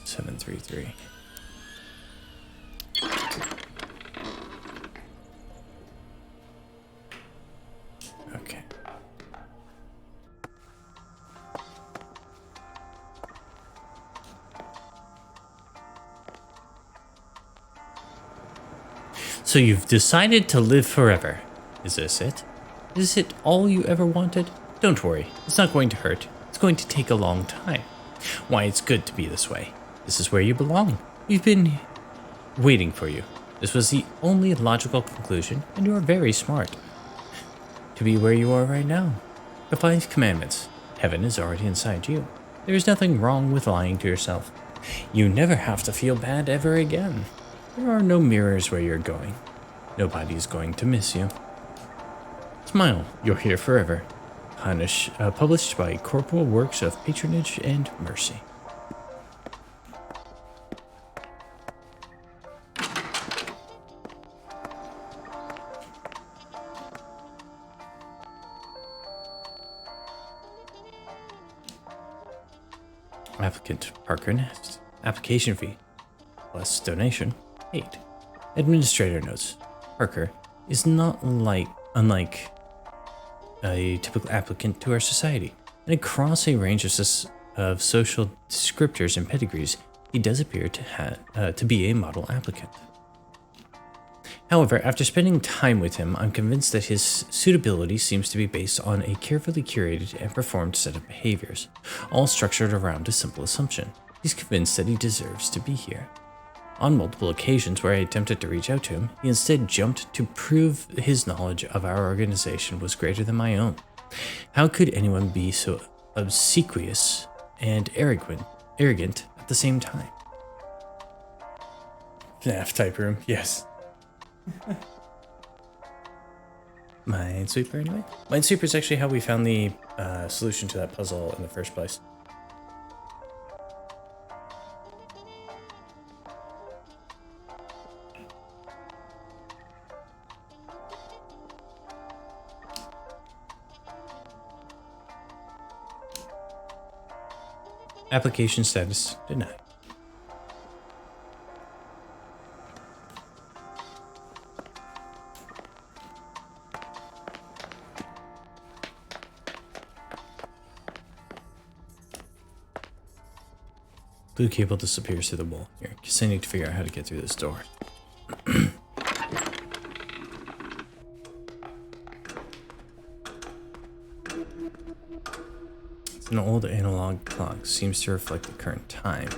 Seven, 3, 3. Okay. So you've decided to live forever. Is this it? Is it all you ever wanted? Don't worry, it's not going to hurt. It's going to take a long time. Why, it's good to be this way. This is where you belong. We've been waiting for you. This was the only logical conclusion, and you are very smart. To be where you are right now. The 5 commandments. Heaven is already inside you. There is nothing wrong with lying to yourself. You never have to feel bad ever again. There are no mirrors where you're going. Nobody is going to miss you. Smile, you're here forever. Published by Corporal Works of Patronage and Mercy. Applicant Parker Nest. Application fee plus donation 8. Administrator notes. Parker is not unlike a typical applicant to our society, and across a range of social descriptors and pedigrees, he does appear to be a model applicant. However, after spending time with him, I'm convinced that his suitability seems to be based on a carefully curated and performed set of behaviors, all structured around a simple assumption. He's convinced that he deserves to be here. On multiple occasions where I attempted to reach out to him, he instead jumped to prove his knowledge of our organization was greater than my own. How could anyone be so obsequious and arrogant at the same time? FNAF type room, yes. Minesweeper anyway? Minesweeper is actually how we found the solution to that puzzle in the first place. Application status denied. Blue cable disappears through the wall. Here, because I need to figure out how to get through this door. It's an old analog clock. Seems to reflect the current time.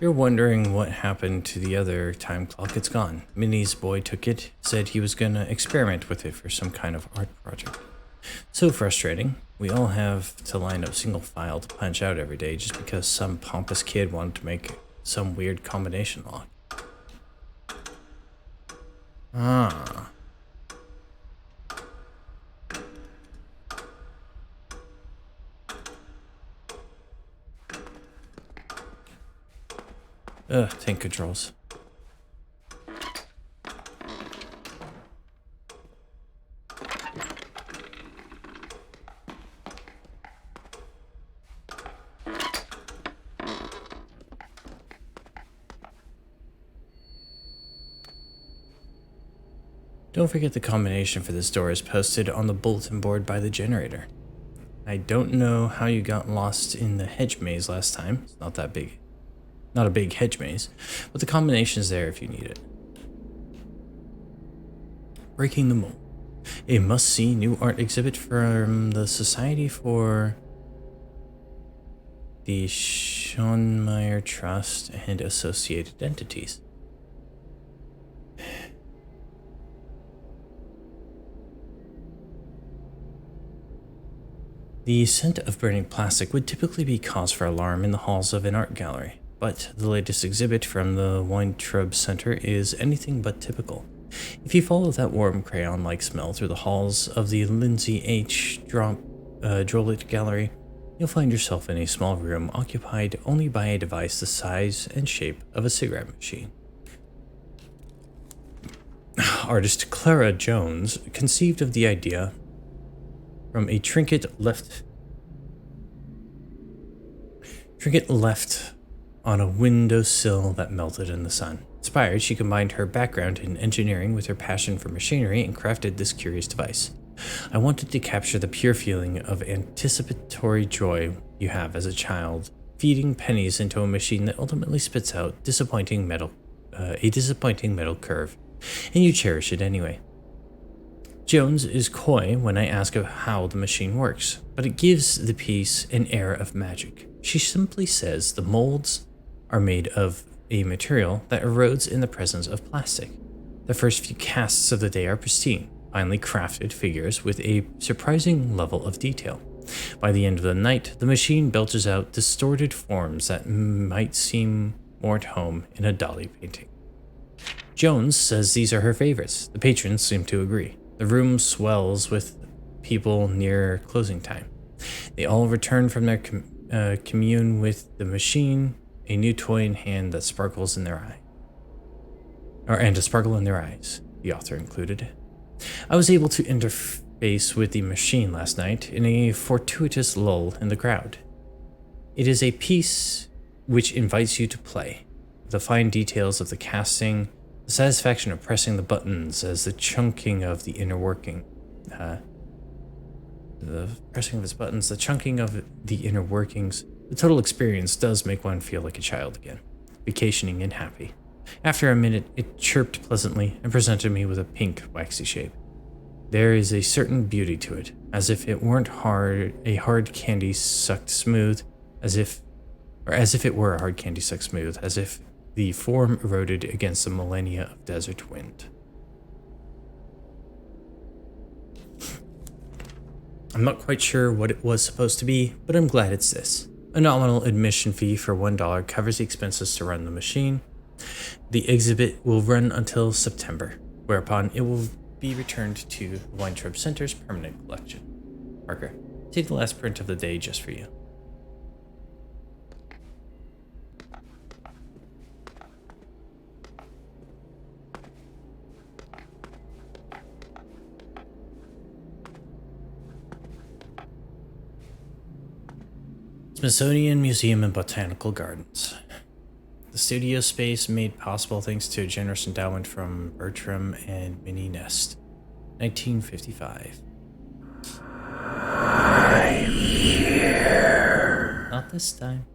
You're wondering what happened to the other time clock. It's gone. Minnie's boy took it, said he was gonna experiment with it for some kind of art project. So frustrating. We all have to line up single file to punch out every day just because some pompous kid wanted to make some weird combination lock. Ah. Ugh, tank controls. Don't forget the combination for this door is posted on the bulletin board by the generator. I don't know how you got lost in the hedge maze last time. It's not that big. Not a big hedge maze, but the combination is there if you need it. Breaking the Mold. A must-see new art exhibit from the Society for the Schoenmeyer Trust and associated entities. The scent of burning plastic would typically be cause for alarm in the halls of an art gallery, but the latest exhibit from the Weintraub Center is anything but typical. If you follow that warm crayon-like smell through the halls of the Lindsay H. Drolit Gallery, you'll find yourself in a small room occupied only by a device the size and shape of a cigarette machine. Artist Clara Jones conceived of the idea from a trinket left on a windowsill that melted in the sun. Inspired, she combined her background in engineering with her passion for machinery and crafted this curious device. I wanted to capture the pure feeling of anticipatory joy you have as a child, feeding pennies into a machine that ultimately spits out a disappointing metal curve, and you cherish it anyway. Jones is coy when I ask of how the machine works, but it gives the piece an air of magic. She simply says the molds are made of a material that erodes in the presence of plastic. The first few casts of the day are pristine, finely crafted figures with a surprising level of detail. By the end of the night, the machine belches out distorted forms that might seem more at home in a Dali painting. Jones says these are her favorites. The patrons seem to agree. The room swells with people near closing time. They all return from their commune with the machine, a new toy in hand that sparkles in their eye. And a sparkle in their eyes, the author included. I was able to interface with the machine last night in a fortuitous lull in the crowd. It is a piece which invites you to play. the fine details of the casting, the satisfaction of pressing the buttons as the chunking of the inner working, the pressing of its buttons, the chunking of the inner workings, the total experience does make one feel like a child again, vacationing and happy. After a minute, it chirped pleasantly and presented me with a pink, waxy shape. There is a certain beauty to it, as if it weren't a hard candy sucked smooth, as if it were a hard candy sucked smooth, as if the form eroded against the millennia of desert wind. I'm not quite sure what it was supposed to be, but I'm glad it's this. A nominal admission fee for $1 covers the expenses to run the machine. The exhibit will run until September, whereupon it will be returned to the Weintraub Center's permanent collection. Parker, take the last print of the day just for you. Smithsonian Museum and Botanical Gardens. The studio space made possible thanks to a generous endowment from Bertram and Minnie Nest. 1955. I'm here. Not this time.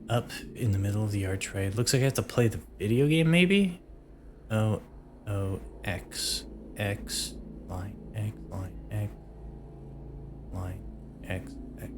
Up in the middle of the archway. Looks like I have to play the video game, maybe? O, O, X, X, line, X, line, X, line, X, X.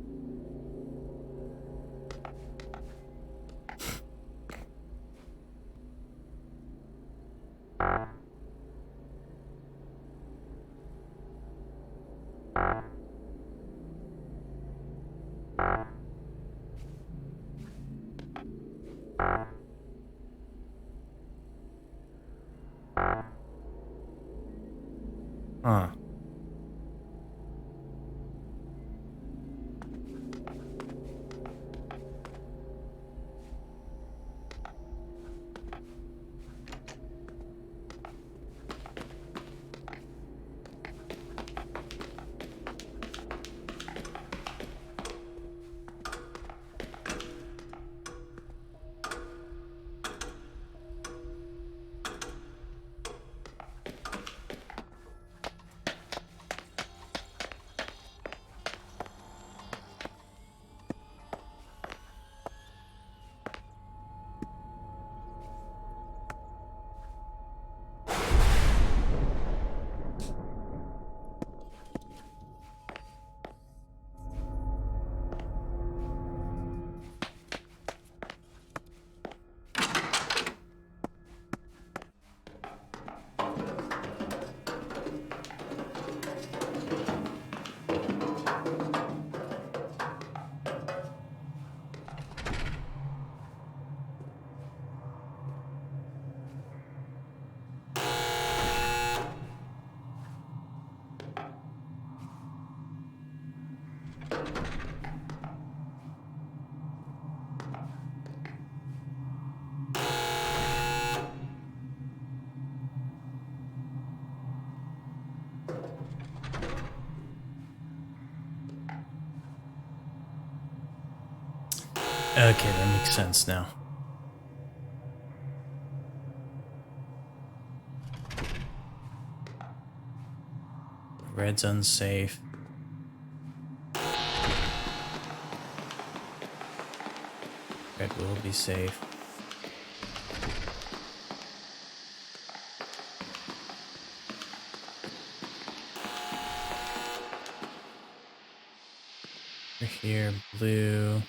Huh. Okay, that makes sense now. Red's unsafe. Red will be safe. We're here, blue.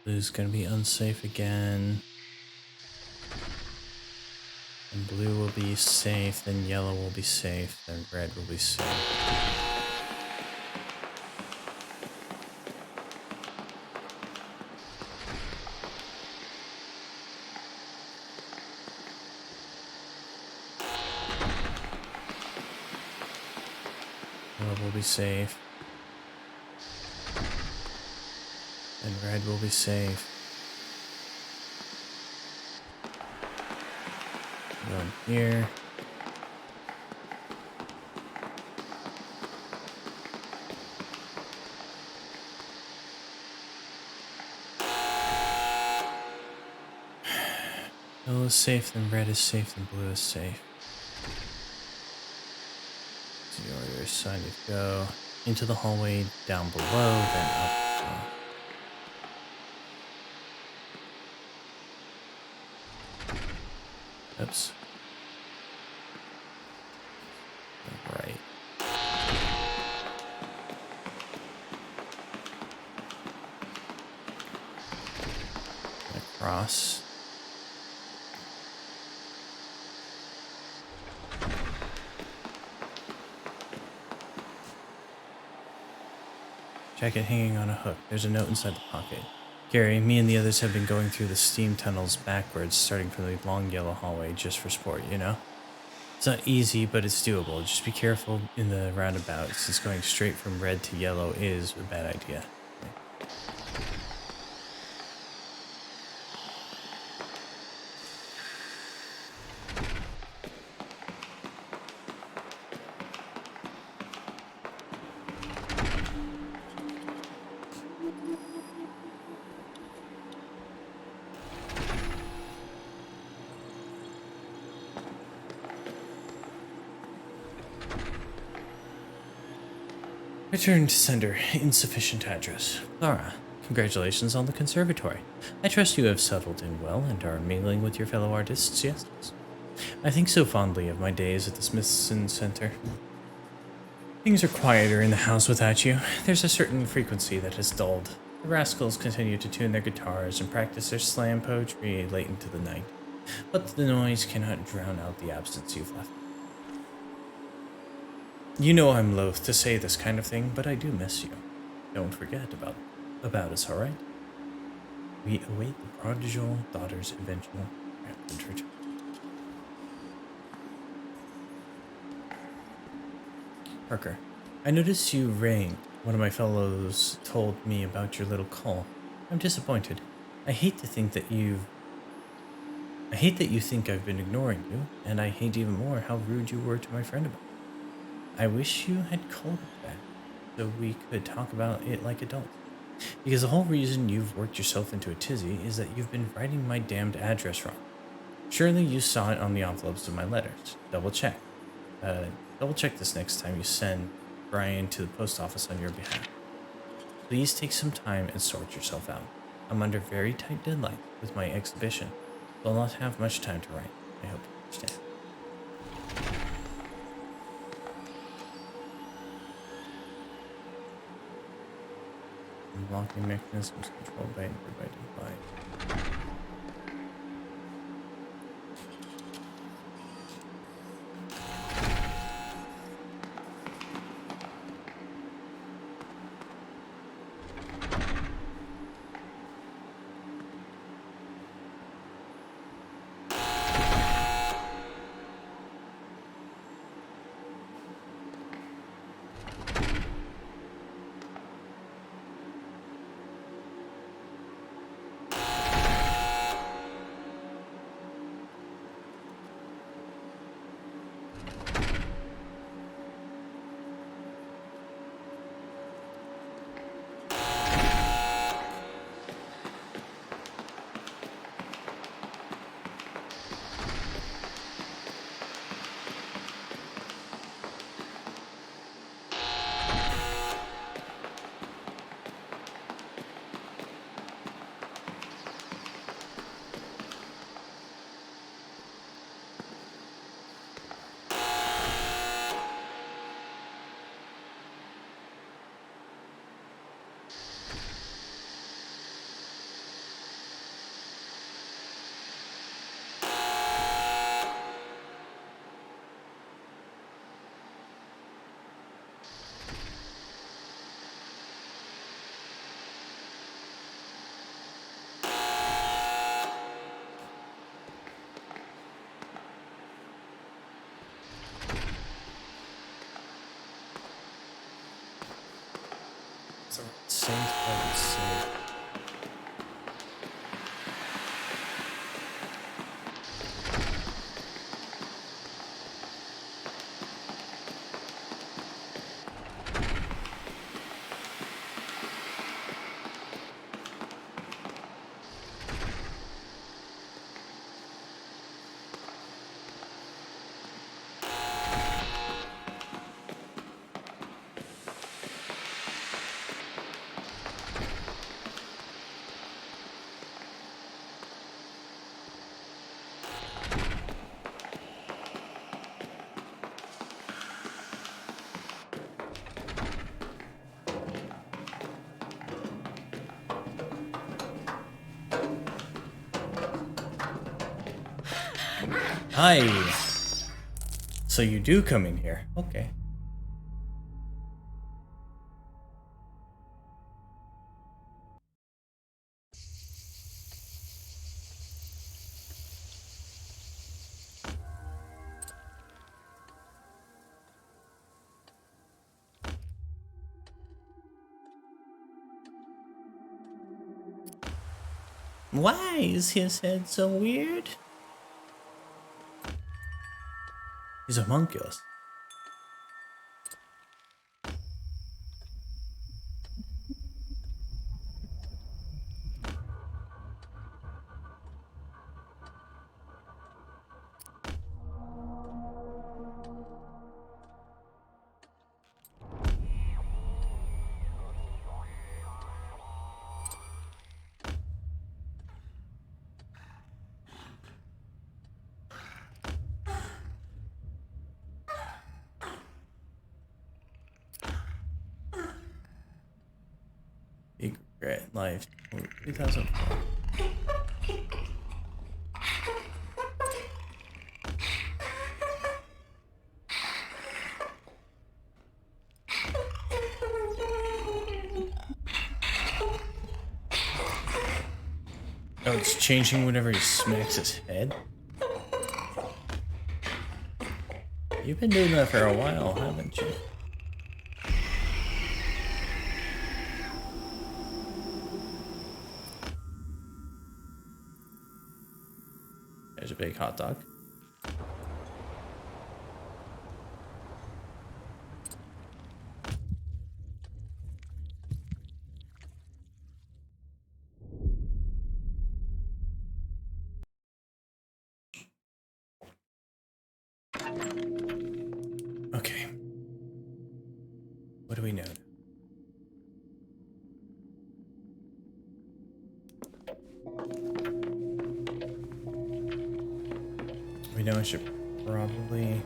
Blue's gonna be unsafe again. And blue will be safe, then yellow will be safe, then red will be safe. will be safe. And red will be safe. Go in here. Yellow is safe, then red is safe, then blue is safe. So you already decided to go into the hallway, down below, then up. Oops. Right. Across. Jacket hanging on a hook. There's a note inside the pocket. Gary, me and the others have been going through the steam tunnels backwards, starting from the long yellow hallway, just for sport, you know? It's not easy, but it's doable. Just be careful in the roundabout, since going straight from red to yellow is a bad idea. Return to sender. Insufficient address. Clara, congratulations on the conservatory. I trust you have settled in well and are mingling with your fellow artists, yes? I think so fondly of my days at the Smithson Center. Things are quieter in the house without you. There's a certain frequency that has dulled. The rascals continue to tune their guitars and practice their slam poetry late into the night. But the noise cannot drown out the absence you've left. You know I'm loath to say this kind of thing, but I do miss you. Don't forget about us, alright? We await the prodigal daughter's eventual return. Parker, I noticed you rang. One of my fellows told me about your little call. I'm disappointed. I hate you think I've been ignoring you, and I hate even more how rude you were to my friend about it. I wish you had called it back so we could talk about it like adults. Because the whole reason you've worked yourself into a tizzy is that you've been writing my damned address wrong. Surely you saw it on the envelopes of my letters. Double check. Double check this next time you send Brian to the post office on your behalf. Please take some time and sort yourself out. I'm under very tight deadline with my exhibition, so I'll not have much time to write. I hope you understand. Unlocking mechanisms controlled by and provided by. Save, save. Hi. So you do come in here. Okay. Why is his head so weird? He's a homunculus. Big regret life 2004. Oh, it's changing whenever he smacks his head. You've been doing that for a while, haven't you? There's a big hot dog. Okay. What do we know? We know I should probably...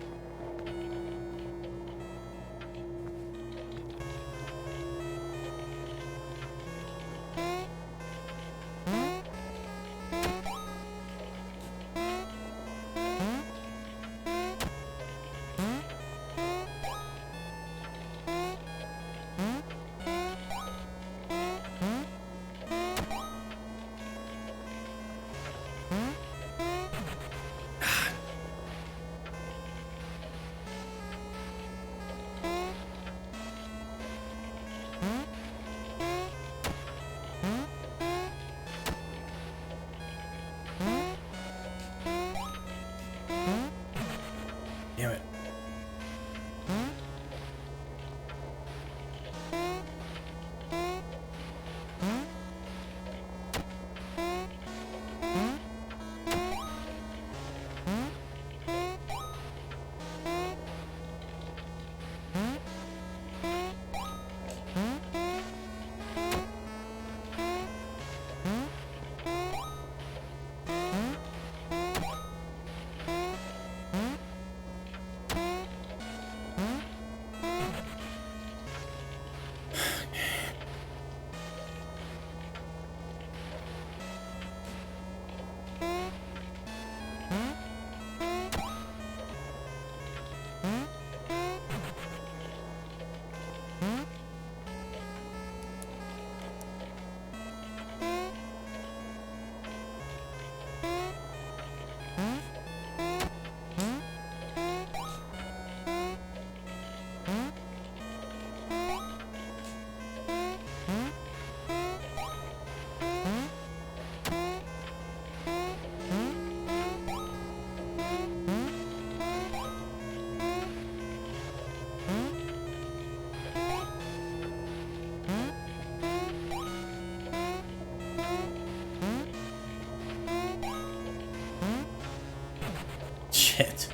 Shit.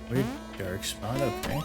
Weird dark spot, okay.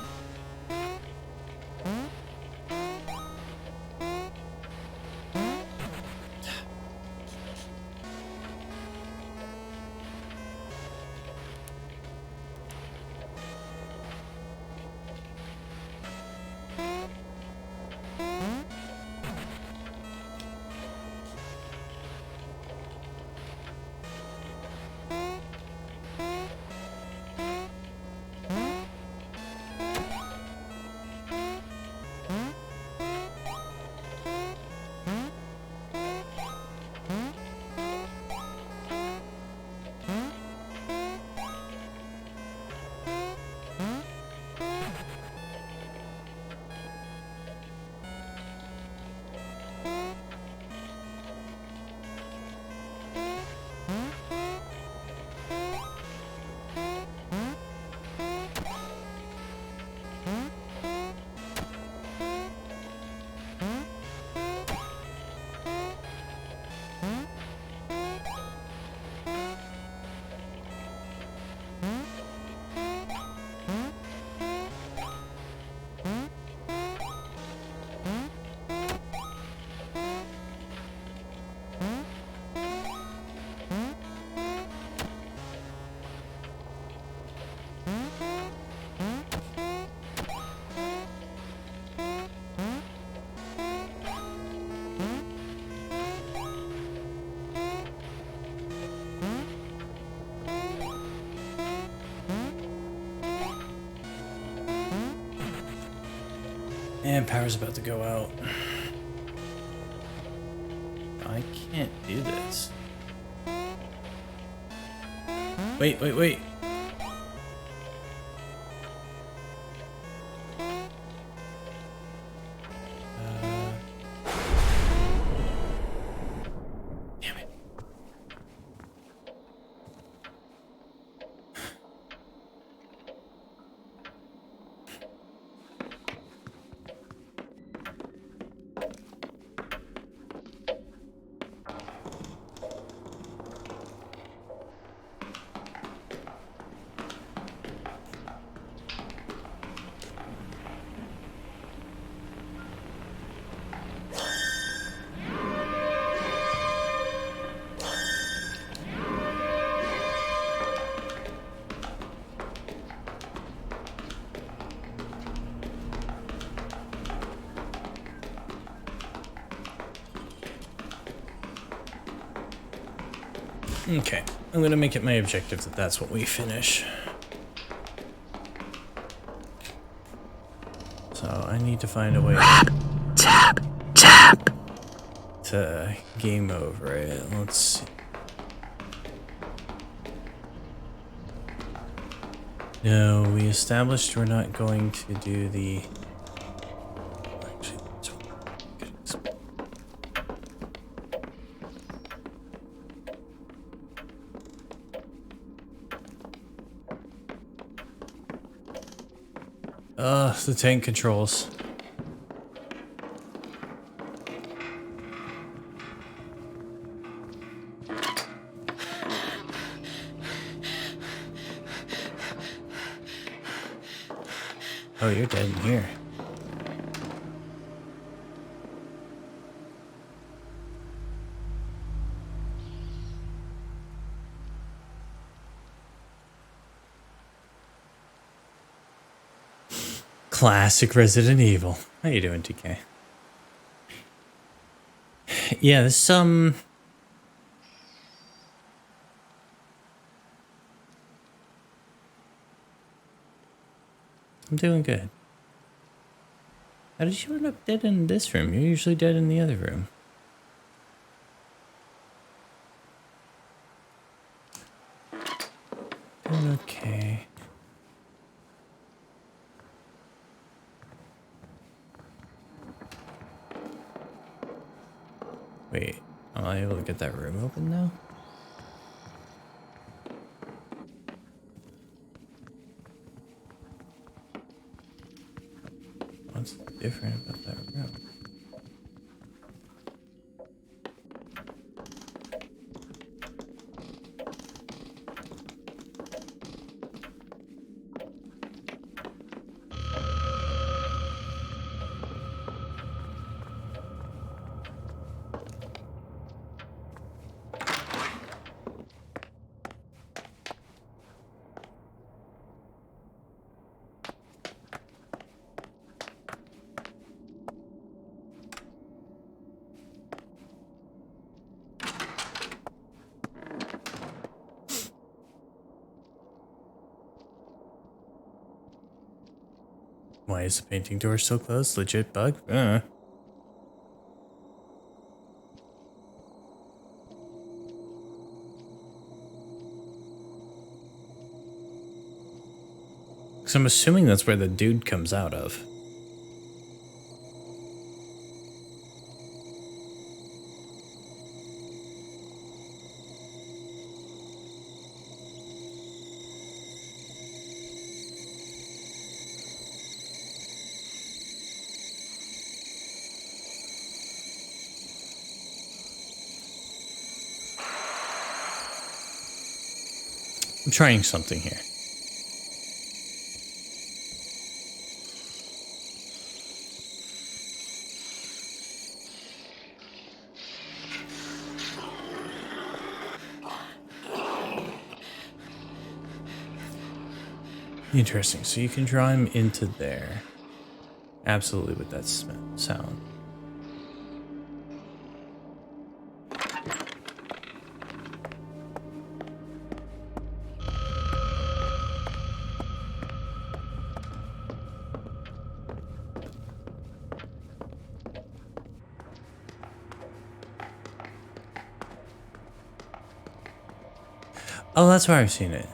And power's about to go out. I can't do this. Wait, wait, wait. Damn it. Okay, I'm gonna make it my objective that that's what we finish. So I need to find a way to game over it. Let's see. No, we established we're not going to do the... Actually, that's what the tank controls. Oh, you're dead in here. Classic Resident Evil. How you doing, TK? Yeah, this I'm doing good. How did you end up dead in this room? You're usually dead in the other room. Doing okay. Wait, am I able to get that room open now? What's different about that room? Why is the painting door still closed? Legit bug? Because I'm assuming that's where the dude comes out of. I'm trying something here. Interesting. So you can draw him into there. Absolutely with that sound. Oh, that's where I've seen it.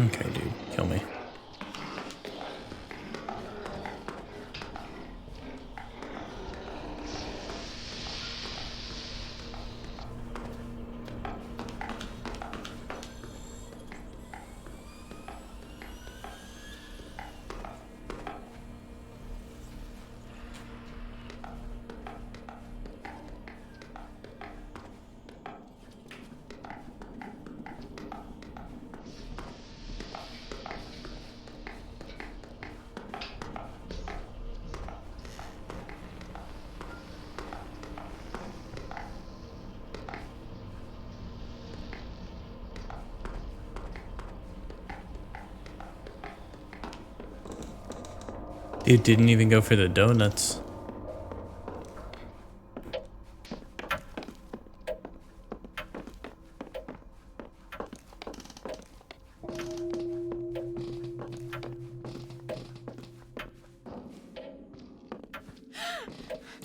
Okay, dude, kill me. Dude didn't even go for the donuts.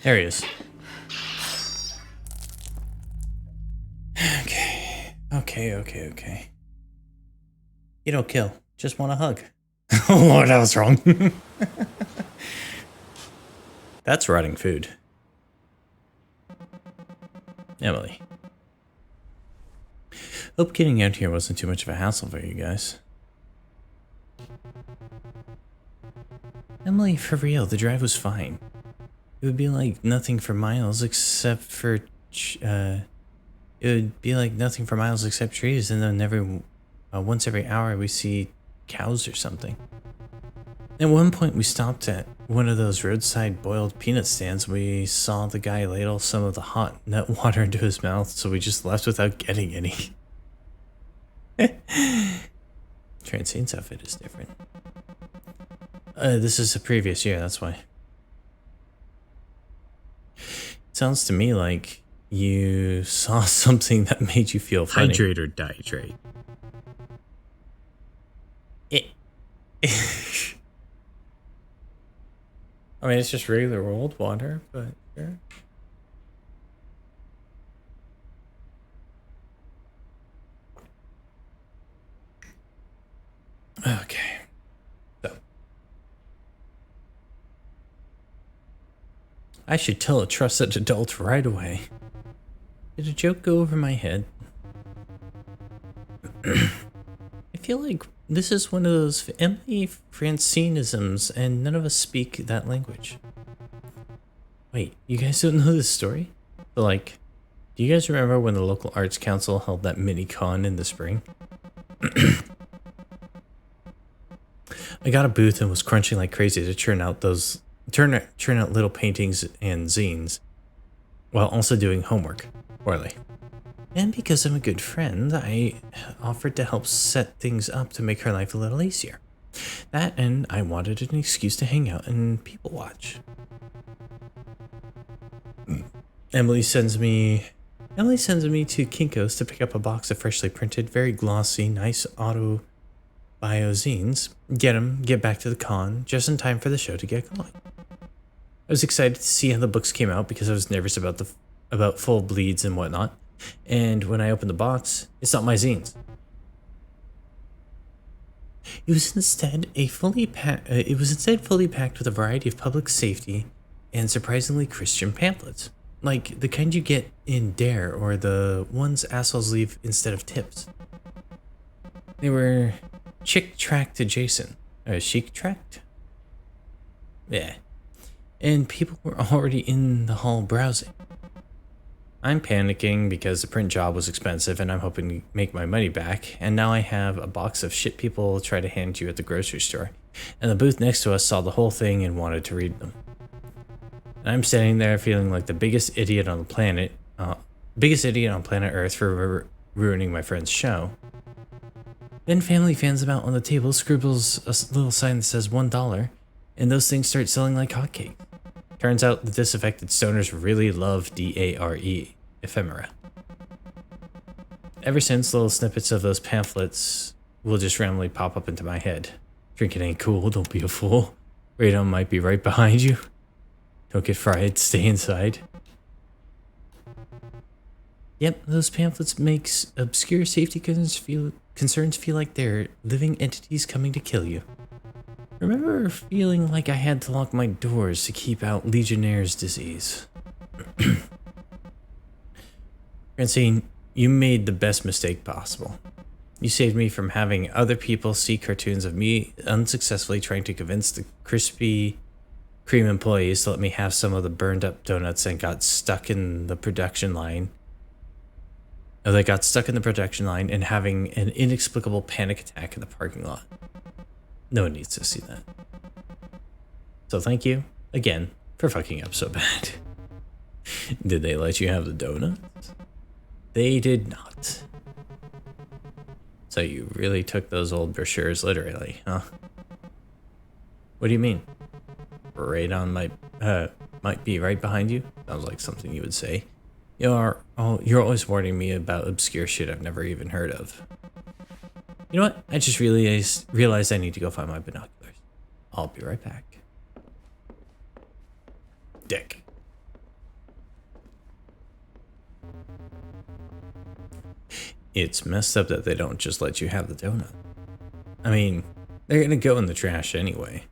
There he is. Okay. You don't kill. Just want a hug. Oh, Lord, that was wrong. That's rotting food. Emily. Hope getting out here wasn't too much of a hassle for you guys. Emily, for real, the drive was fine. It would be like nothing for miles except for... it would be like nothing for miles except trees, and then once every hour we see cows or something. At one point we stopped at one of those roadside boiled peanut stands. We saw the guy ladle some of the hot nut water into his mouth, so we just left without getting any. Transient's outfit is different. This is a previous year, that's why. Sounds to me like you saw something that made you feel funny. Hydrate or dihydrate. I mean, it's just regular old water, but sure. Okay. So. I should tell a trusted adult right away. Did a joke go over my head? I feel like this is one of those Emily Francineisms, and none of us speak that language. Wait, you guys don't know this story? So, like, do you guys remember when the local arts council held that mini con in the spring? I got a booth and was crunching like crazy to churn out little paintings and zines, while also doing homework poorly. And because I'm a good friend, I offered to help set things up to make her life a little easier. That, and I wanted an excuse to hang out and people watch. Emily sends me to Kinko's to pick up a box of freshly printed, very glossy, nice auto bio zines. Get back to the con, just in time for the show to get going. I was excited to see how the books came out because I was nervous about full bleeds and whatnot. And when I opened the box, it's not my zines. It was instead fully packed with a variety of public safety and surprisingly Christian pamphlets, like the kind you get in Dare or the ones assholes leave instead of tips. They were chick tracked adjacent, chic tracked. Yeah, and people were already in the hall browsing. I'm panicking because the print job was expensive and I'm hoping to make my money back, and now I have a box of shit people try to hand you at the grocery store, and the booth next to us saw the whole thing and wanted to read them. And I'm standing there feeling like the biggest idiot on planet Earth for ruining my friend's show. Then Family Fans about on the table scribbles a little sign that says $1, and those things start selling like hotcakes. Turns out the disaffected stoners really love DARE ephemera. Ever since, little snippets of those pamphlets will just randomly pop up into my head. Drinking ain't cool, don't be a fool. Radon might be right behind you. Don't get fried, stay inside. Yep, those pamphlets makes obscure safety concerns feel like they're living entities coming to kill you. Remember feeling like I had to lock my doors to keep out Legionnaire's disease. Francine, you made the best mistake possible. You saved me from having other people see cartoons of me unsuccessfully trying to convince the Krispy Kreme employees to let me have some of the burned up donuts and got stuck in the production line. They got stuck in the production line and having an inexplicable panic attack in the parking lot. No one needs to see that. So thank you, again, for fucking up so bad. Did they let you have the donuts? They did not. So you really took those old brochures literally, huh? What do you mean? Radon might be right behind you? Sounds like something you would say. You're always warning me about obscure shit I've never even heard of. You know what? I just realized I need to go find my binoculars. I'll be right back. Dick. It's messed up that they don't just let you have the donut. I mean, they're gonna go in the trash anyway.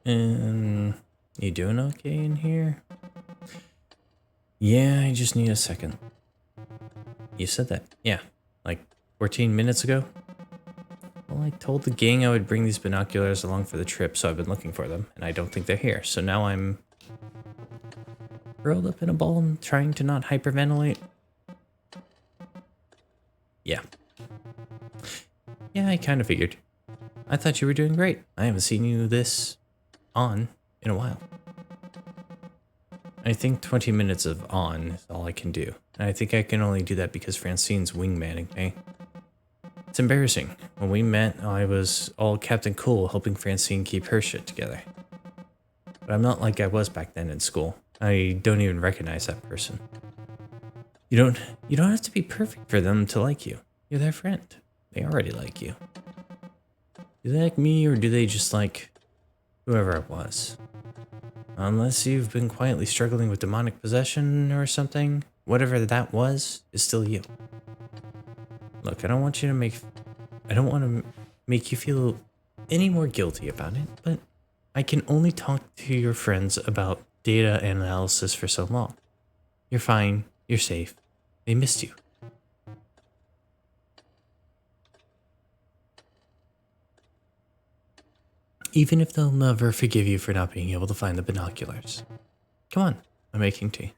And you doing okay in here? Yeah, I just need a second. You said that, yeah, like 14 minutes ago? Well, I told the gang I would bring these binoculars along for the trip, so I've been looking for them, and I don't think they're here. So now I'm curled up in a ball and trying to not hyperventilate. Yeah. Yeah, I kind of figured. I thought you were doing great. I haven't seen you this on in a while. I think 20 minutes of on is all I can do. And I think I can only do that because Francine's wingmanning me. It's embarrassing. When we met, I was all Captain Cool, helping Francine keep her shit together. But I'm not like I was back then in school. I don't even recognize that person. You don't have to be perfect for them to like you. You're their friend. They already like you. Do they like me, or do they just like whoever it was? Unless you've been quietly struggling with demonic possession or something, whatever that was is still you. Look, I don't want to make you feel any more guilty about it, but I can only talk to your friends about data analysis for so long. You're fine, you're safe. They missed you. Even if they'll never forgive you for not being able to find the binoculars. Come on, I'm making tea.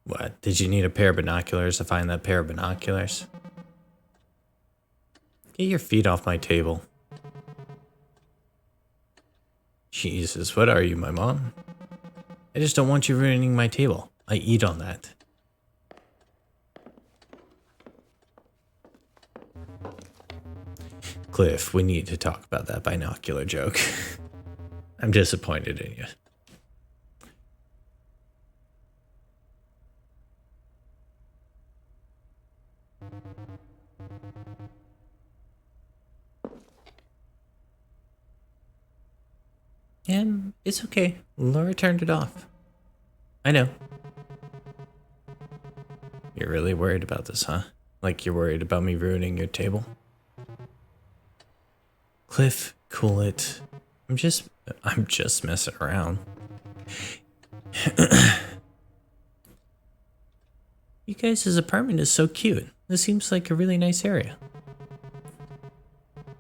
What, did you need a pair of binoculars to find that pair of binoculars? Get your feet off my table. Jesus, what are you, my mom? I just don't want you ruining my table. I eat on that. Cliff, we need to talk about that binocular joke. I'm disappointed in you. And it's okay. Laura turned it off. I know. You're really worried about this, huh? Like you're worried about me ruining your table? Cliff, cool it. I'm just messing around. You guys' apartment is so cute. This seems like a really nice area.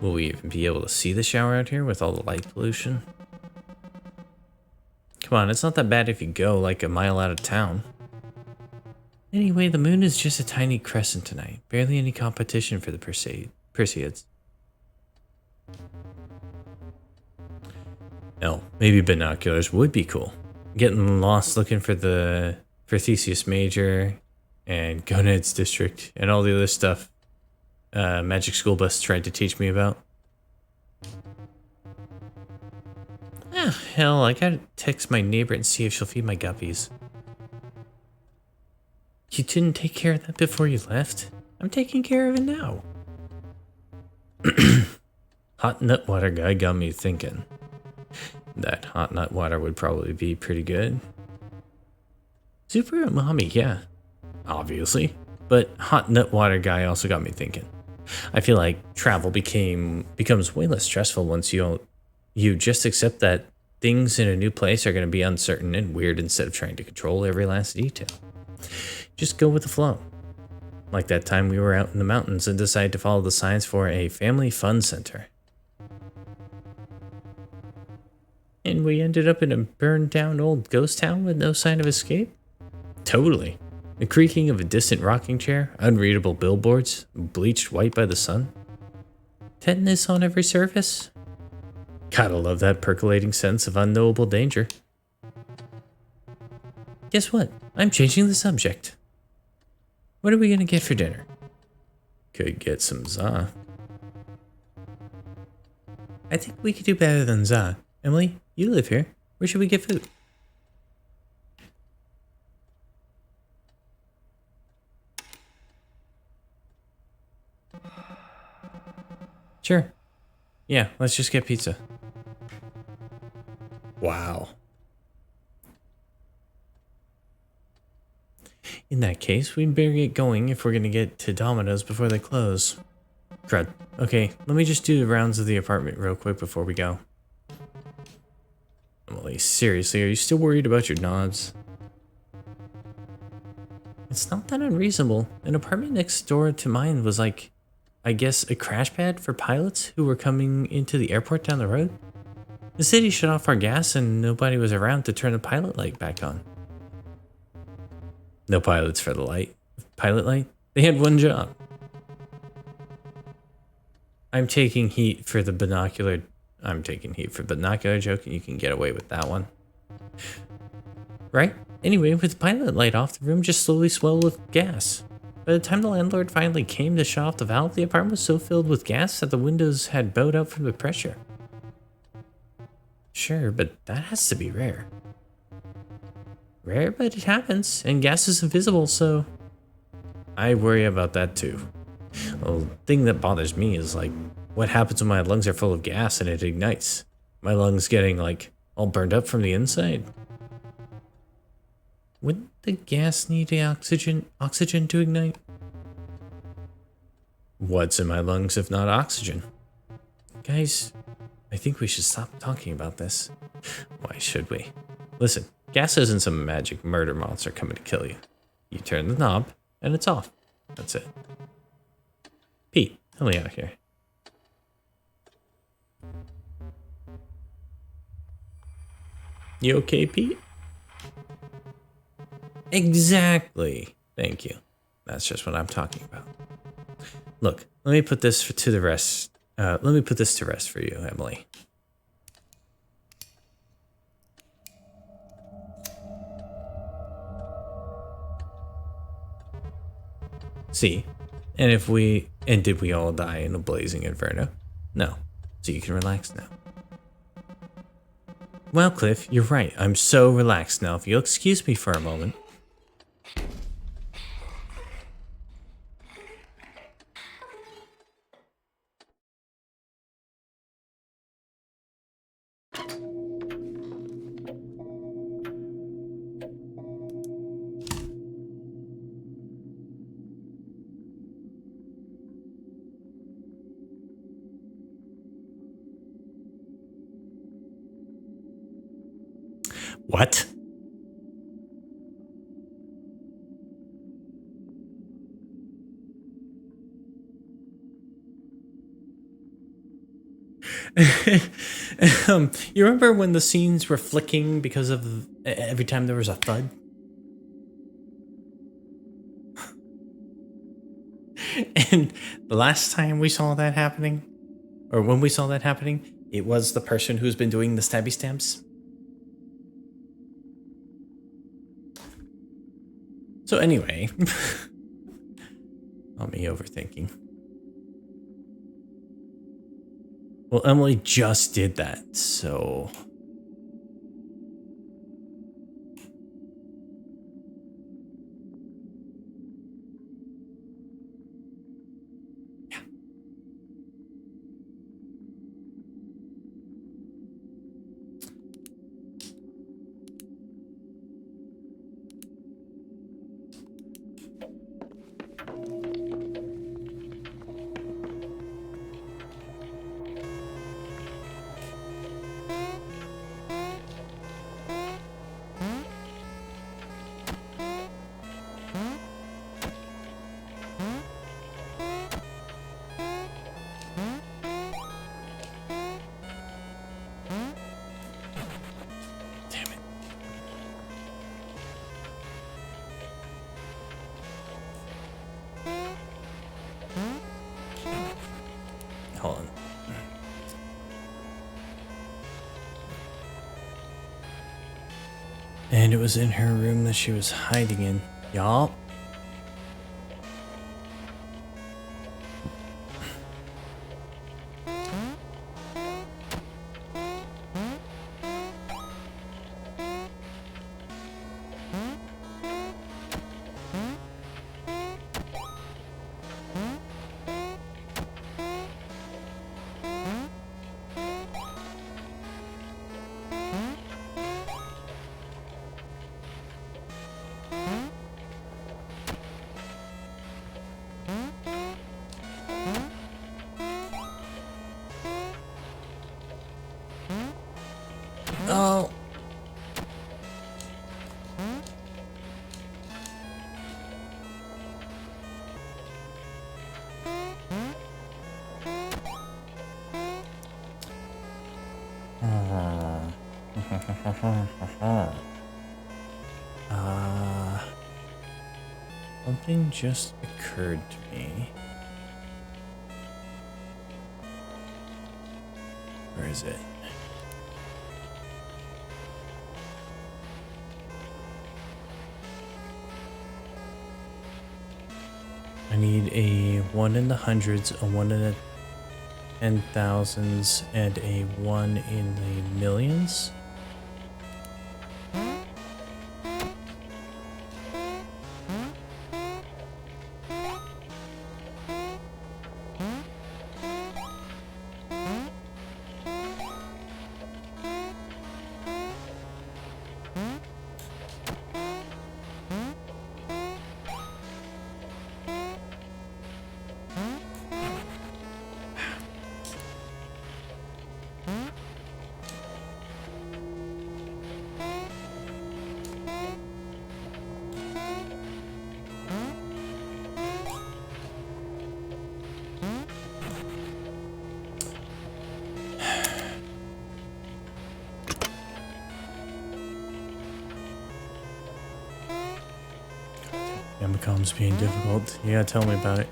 Will we even be able to see the shower out here with all the light pollution? Come on, it's not that bad if you go like a mile out of town. Anyway, the moon is just a tiny crescent tonight. Barely any competition for the Perseids. No, maybe binoculars would be cool. Getting lost looking for Theseus Major and Gonads District and all the other stuff Magic School Bus tried to teach me about. Ah, hell, I gotta text my neighbor and see if she'll feed my guppies. You didn't take care of that before you left? I'm taking care of it now. Hot nut water guy got me thinking. That hot nut water would probably be pretty good. Super umami, yeah. Obviously. But hot nut water guy also got me thinking. I feel like travel becomes way less stressful once you just accept that things in a new place are going to be uncertain and weird instead of trying to control every last detail. Just go with the flow. Like that time we were out in the mountains and decided to follow the signs for a family fun center. And we ended up in a burned down old ghost town with no sign of escape? Totally. The creaking of a distant rocking chair, unreadable billboards, bleached white by the sun. Tetanus on every surface. Gotta love that percolating sense of unknowable danger. Guess what? I'm changing the subject. What are we gonna get for dinner? Could get some za. I think we could do better than za. Emily, you live here. Where should we get food? Sure. Yeah, let's just get pizza. Wow. In that case, we'd better get going if we're gonna get to Domino's before they close. Crud. Okay, let me just do the rounds of the apartment real quick before we go. Emily, seriously, are you still worried about your nods? It's not that unreasonable. An apartment next door to mine was like, I guess, a crash pad for pilots who were coming into the airport down the road. The city shut off our gas and nobody was around to turn the pilot light back on. No pilots for the pilot light? They had one job. I'm taking heat for the binocular joke, and you can get away with that one. Right? Anyway, with the pilot light off, the room just slowly swelled with gas. By the time the landlord finally came to shut off the valve, the apartment was so filled with gas that the windows had bowed out from the pressure. Sure, but that has to be rare. Rare, but it happens, and gas is invisible, so I worry about that too. Well, the thing that bothers me is like, what happens when my lungs are full of gas and it ignites? My lungs getting like all burned up from the inside. Wouldn't the gas need the oxygen to ignite? What's in my lungs if not oxygen? Guys, I think we should stop talking about this. Why should we? Listen, gas isn't some magic murder monster coming to kill you. You turn the knob and it's off. That's it. Pete, help me out here. You okay, Pete? Exactly. Thank you. That's just what I'm talking about. Look, let me put this to rest for you, Emily. See, and did we all die in a blazing inferno? No. So you can relax now. Well, Cliff, you're right. I'm so relaxed now. If you'll excuse me for a moment. What? You remember when the scenes were flicking because of every time there was a thud? And the last time we saw that happening, or when we saw that happening, it was the person who's been doing the stabby stabs. So anyway, not me overthinking. Well, Emily just did that, so... yeah. Hold on. And it was in her room that she was hiding in, y'all. Something just occurred to me. Where is it? I need a 1 in the hundreds, a 1 in the 10,000s, and a 1 in the millions. Gamicom's being difficult. Yeah, tell me about it.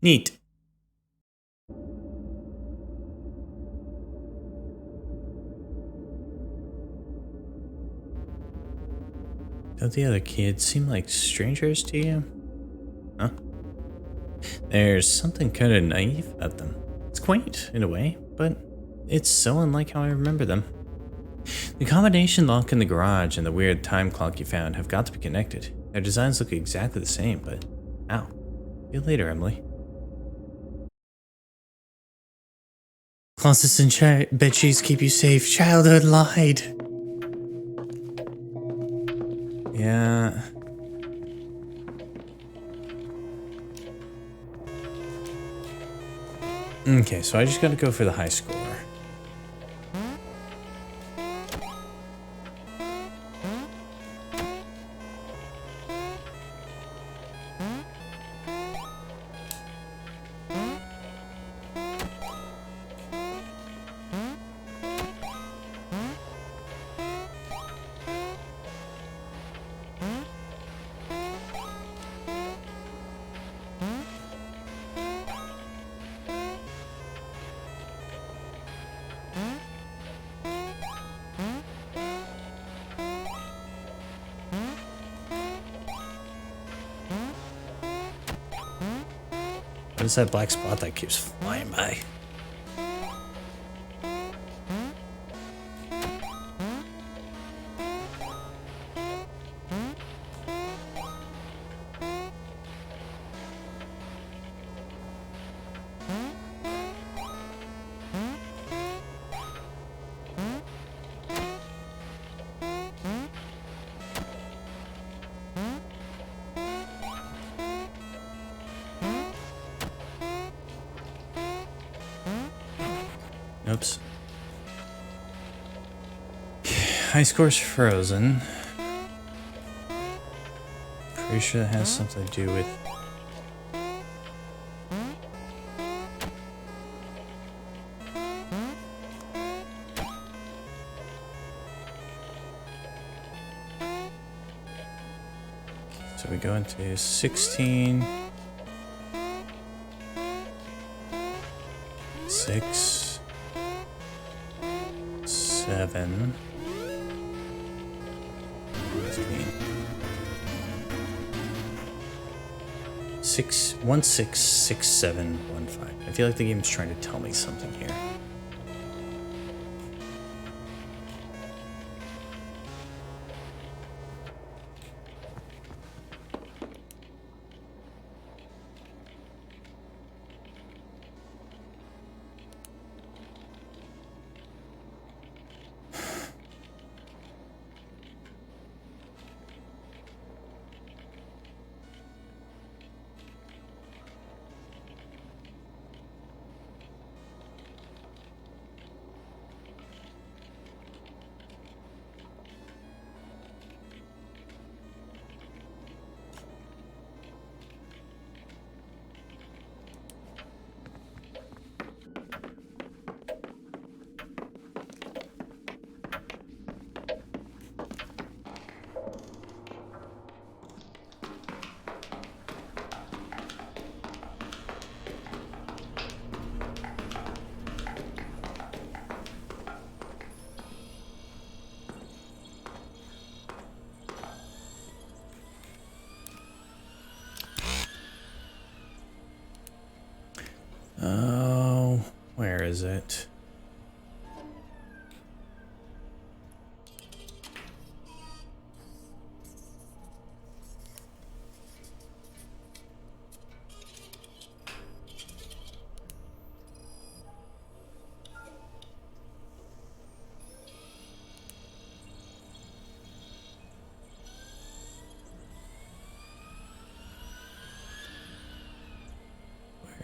Neat. Don't the other kids seem like strangers to you? Huh? There's something kind of naive about them. It's quaint, in a way, but it's so unlike how I remember them. The combination lock in the garage and the weird time clock you found have got to be connected. Their designs look exactly the same, but how? See you later, Emily. Closets and bedsheets keep you safe. Childhood lied. Yeah. Okay, so I just gotta go for the high score. What is that black spot that keeps flying by? Oops. High score's frozen. Pretty sure that has something to do with... So we go into 16... 6... 7... 15. 6 1 6 6 7 1 5. I feel like the game's trying to tell me something here. Oh, where is it?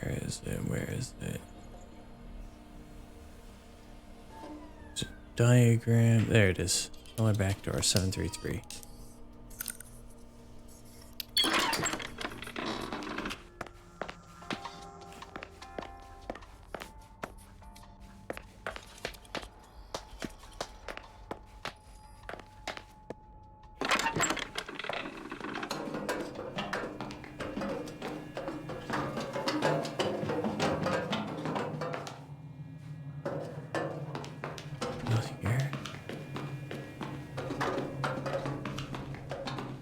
Where is it? Where is it? There's a diagram. There it is. Only back door 733.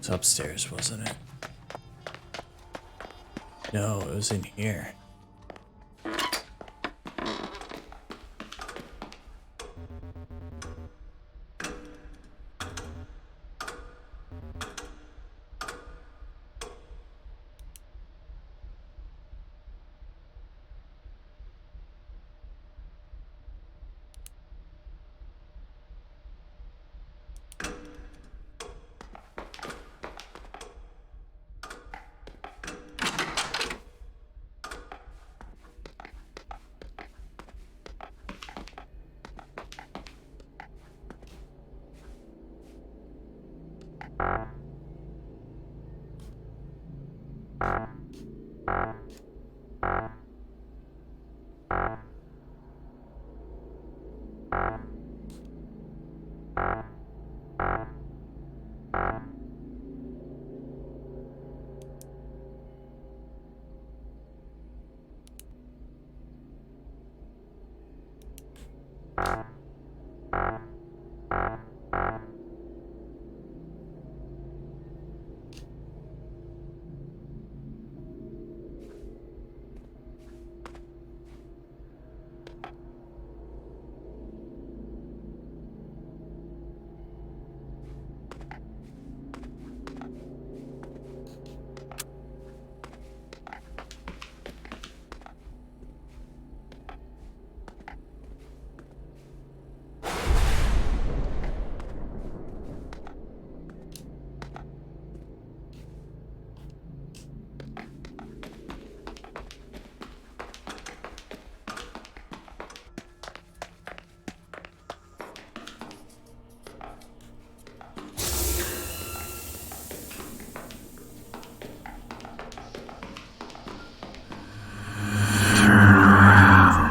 was upstairs, wasn't it? No, it was in here.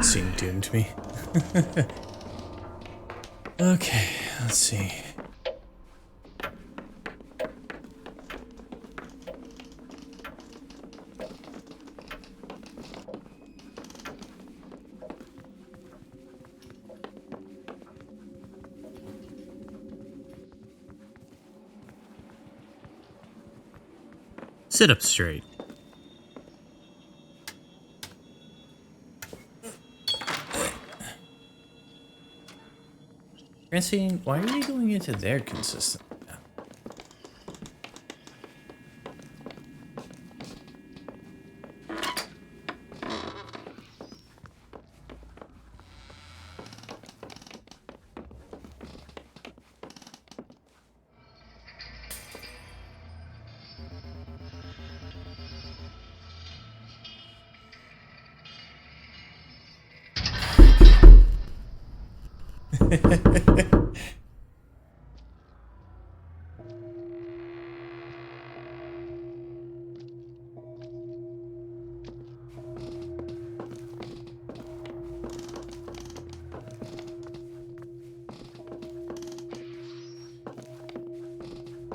Seemed doomed to me. Okay, let's see. Sit up straight. Francine, why are you going into there consistently now?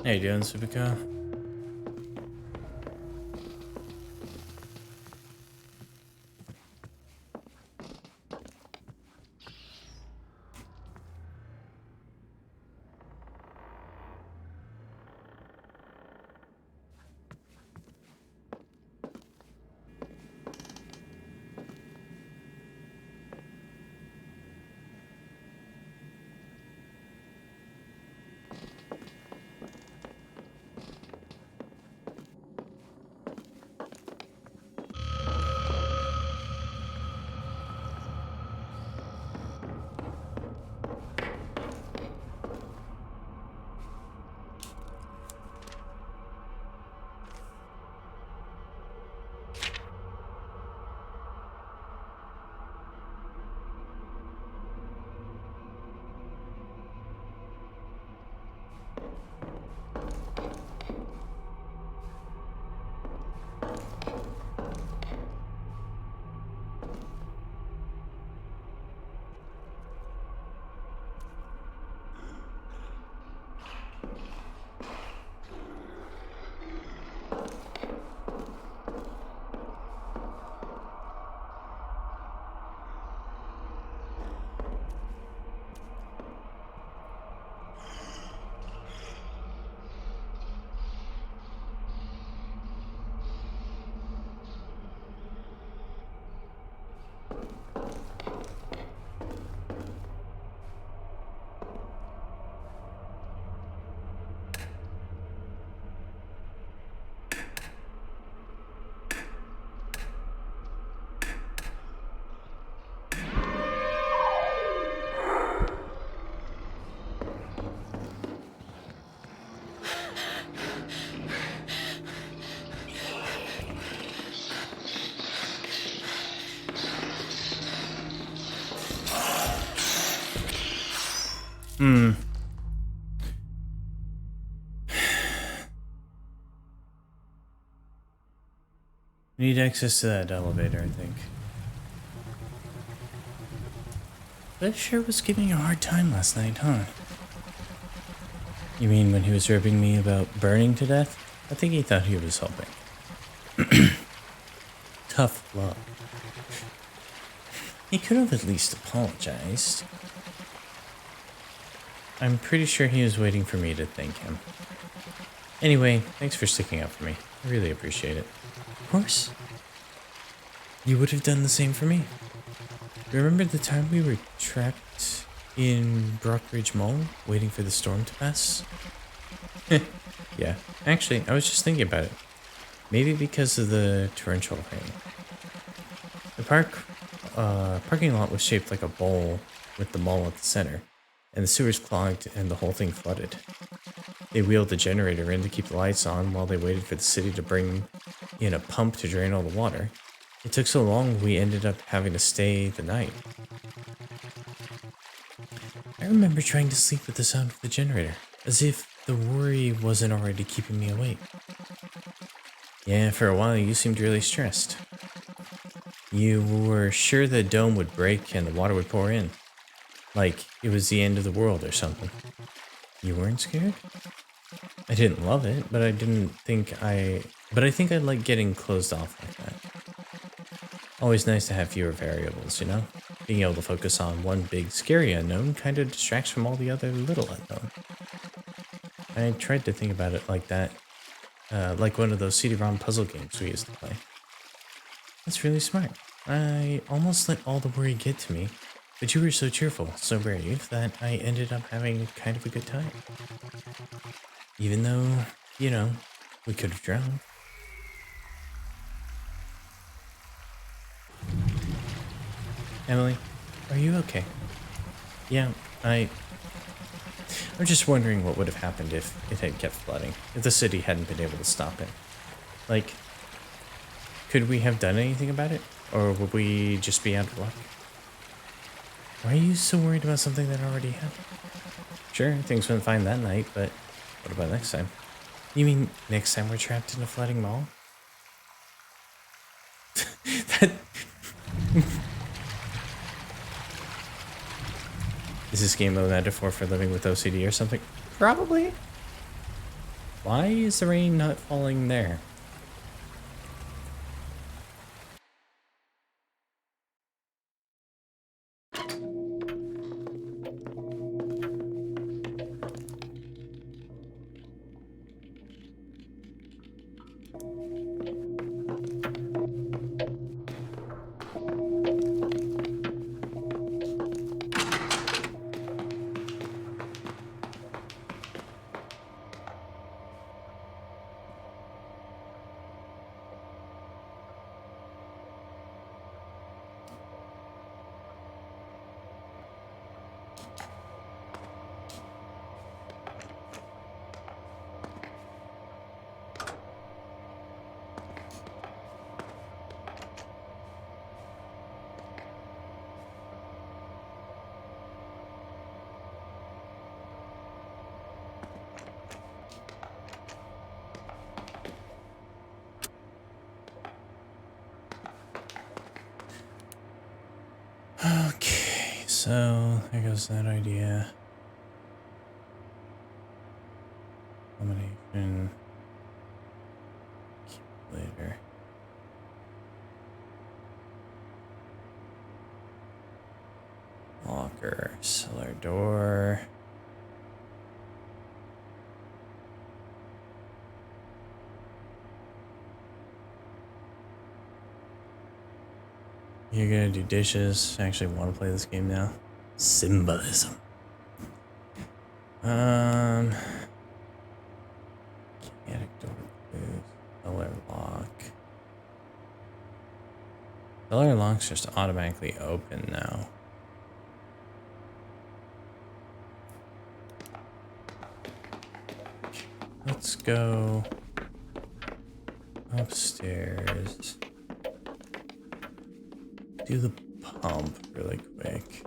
How you doing, Supercar? Hmm. I need access to that elevator, I think. That sure was giving you a hard time last night, huh? You mean when he was ribbing me about burning to death? I think he thought he was helping. Tough love. He could have at least apologized. I'm pretty sure he was waiting for me to thank him. Anyway, thanks for sticking up for me. I really appreciate it. Of course. You would have done the same for me. Remember the time we were trapped in Brockridge Mall, waiting for the storm to pass? Yeah, actually, I was just thinking about it. Maybe because of the torrential rain. The parking lot was shaped like a bowl with the mall at the center, and the sewers clogged and the whole thing flooded. They wheeled the generator in to keep the lights on while they waited for the city to bring in a pump to drain all the water. It took so long we ended up having to stay the night. I remember trying to sleep with the sound of the generator, as if the worry wasn't already keeping me awake. Yeah, for a while you seemed really stressed. You were sure the dome would break and the water would pour in. Like it was the end of the world or something. You weren't scared? I didn't love it, but I think I like getting closed off like that. Always nice to have fewer variables, you know? Being able to focus on one big scary unknown kind of distracts from all the other little unknown. I tried to think about it like that. Like one of those CD-ROM puzzle games we used to play. That's really smart. I almost let all the worry get to me, but you were so cheerful, so brave, that I ended up having kind of a good time. Even though, you know, we could have drowned. Emily, are you okay? Yeah, I'm just wondering what would have happened if it had kept flooding, if the city hadn't been able to stop it. Like, could we have done anything about it? Or would we just be out of luck? Why are you so worried about something that already happened? Sure, things went fine that night, but what about next time? You mean next time we're trapped in a flooding mall? That... Is this game a metaphor for living with OCD or something? Probably. Why is the rain not falling there? Okay, so there goes that idea. Combination. Later. Locker, cellar door. You're gonna do dishes. I actually want to play this game now. Symbolism. Kinetic door closed. Cellar lock. Cellar locks just automatically open now. Let's go upstairs. Do the pump really quick.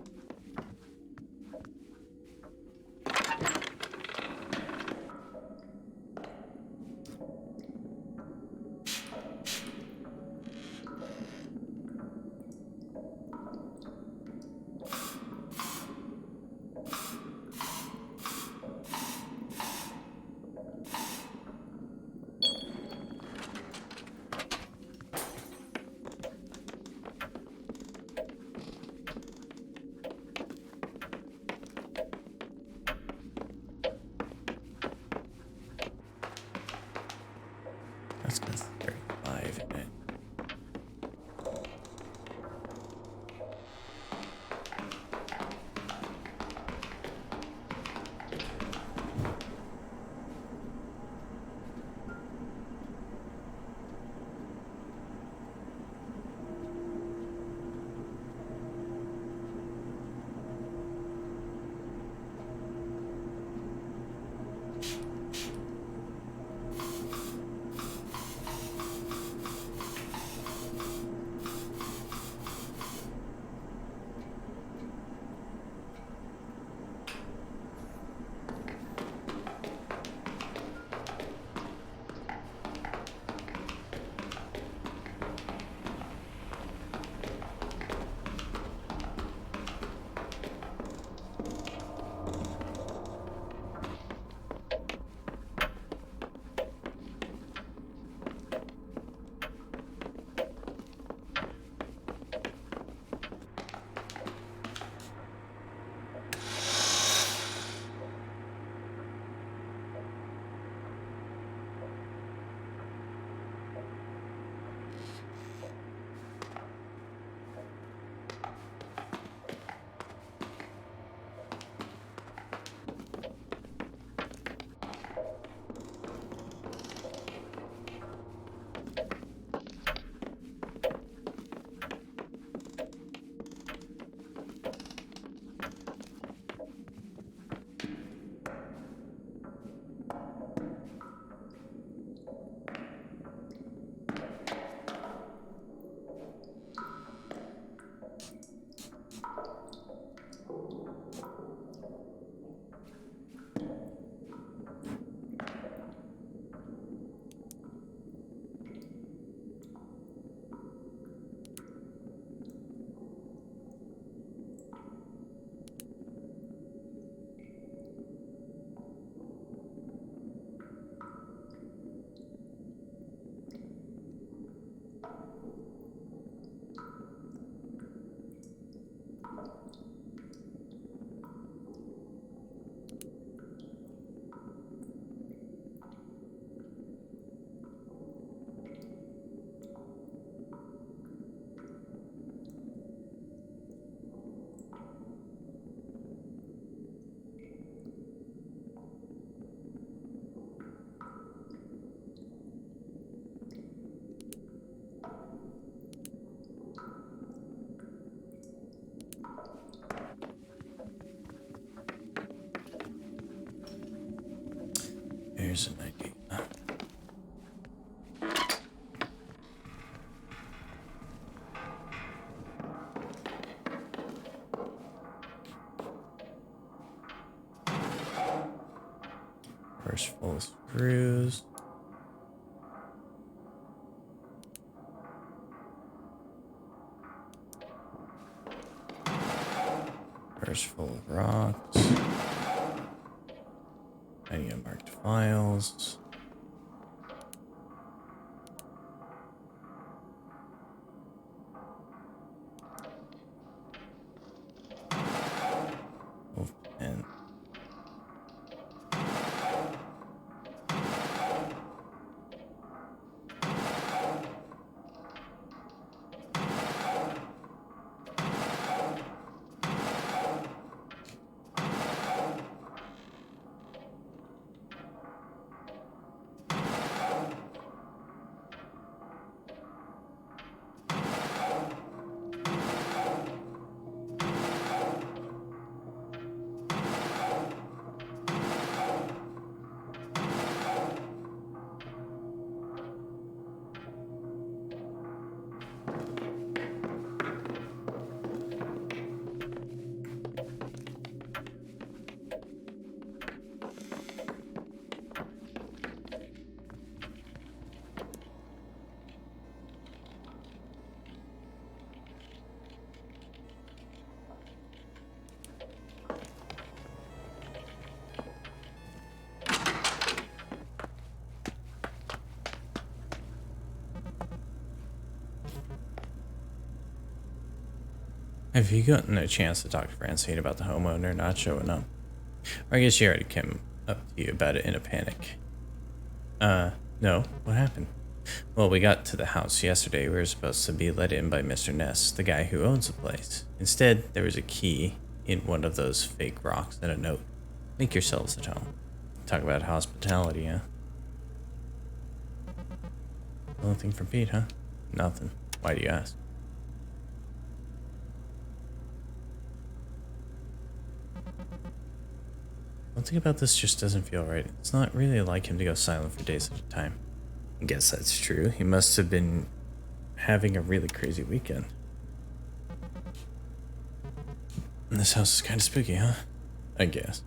Here's an idea. Purse full of screws. Purse full of rocks. Any unmarked files. And have you gotten a chance to talk to Francine about the homeowner not showing up? Or I guess she already came up to you about it in a panic. No. What happened? Well, we got to the house yesterday. We were supposed to be let in by Mr. Ness, the guy who owns the place. Instead, there was a key in one of those fake rocks and a note. Make yourselves at home. Talk about hospitality, huh? Nothing from Pete, huh? Nothing. Why do you ask? Something about this just doesn't feel right. It's not really like him to go silent for days at a time. I guess that's true. He must have been having a really crazy weekend. And this house is kind of spooky, huh? I guess.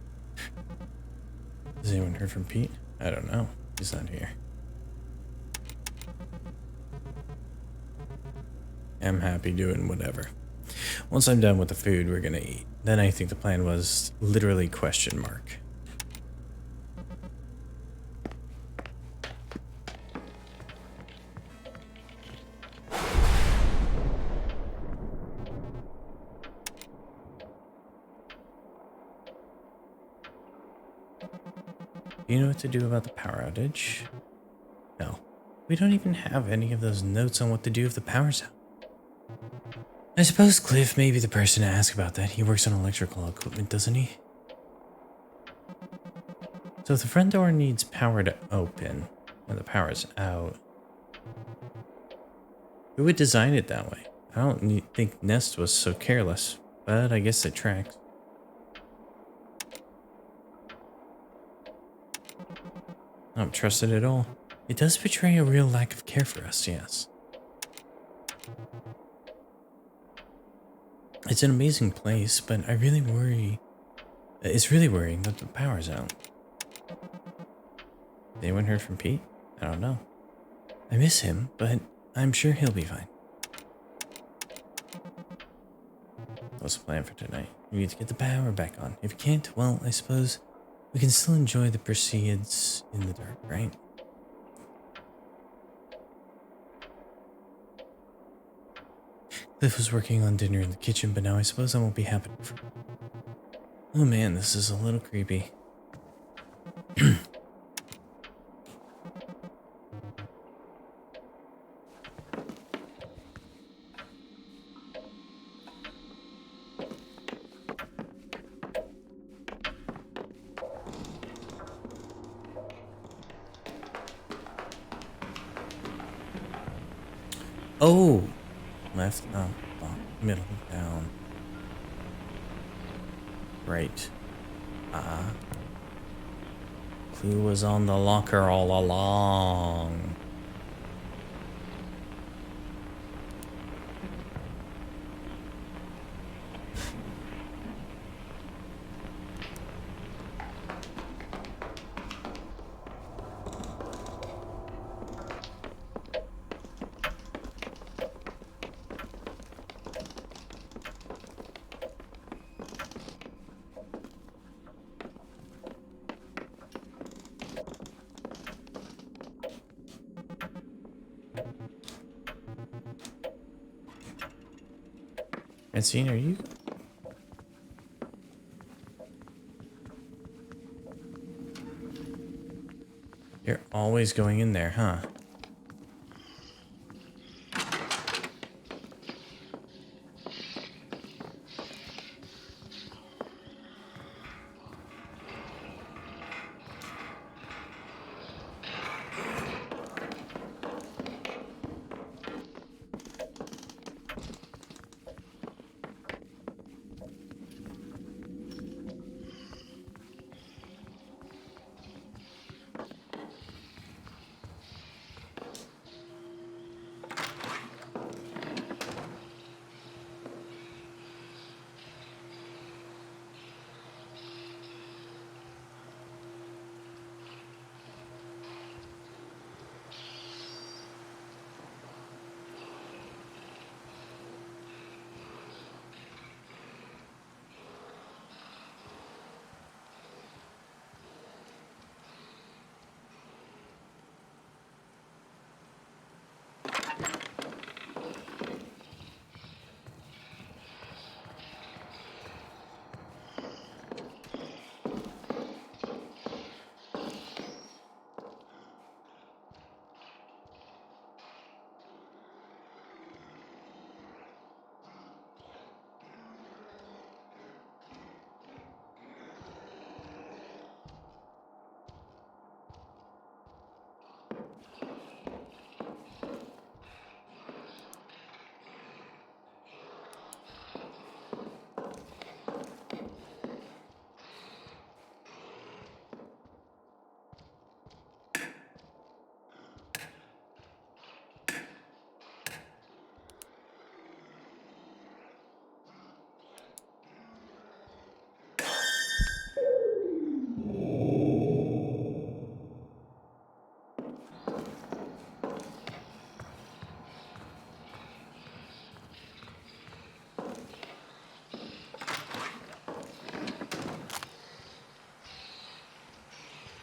Has anyone heard from Pete? I don't know. He's not here. I'm happy doing whatever. Once I'm done with the food we're gonna eat, then I think the plan was literally question mark. Do you know what to do about the power outage? No. We don't even have any of those notes on what to do if the power's out. I suppose Cliff may be the person to ask about that. He works on electrical equipment, doesn't he? So if the front door needs power to open when the power's out, who would design it that way? I don't think Nest was so careless, but I guess it tracks. I don't trust it at all. It does betray a real lack of care for us, yes. It's an amazing place, but I really worry. It's really worrying that the power's out. Anyone heard from Pete? I don't know. I miss him, but I'm sure he'll be fine. What's the plan for tonight? We need to get the power back on. If you can't, well, I suppose we can still enjoy the proceeds in the dark, right? Cliff was working on dinner in the kitchen, but now I suppose I won't be happening for. Oh man, this is a little creepy. Oh! Left, up, middle, down. Right. Who was on the locker all along? Francine, are you? You're always going in there, huh?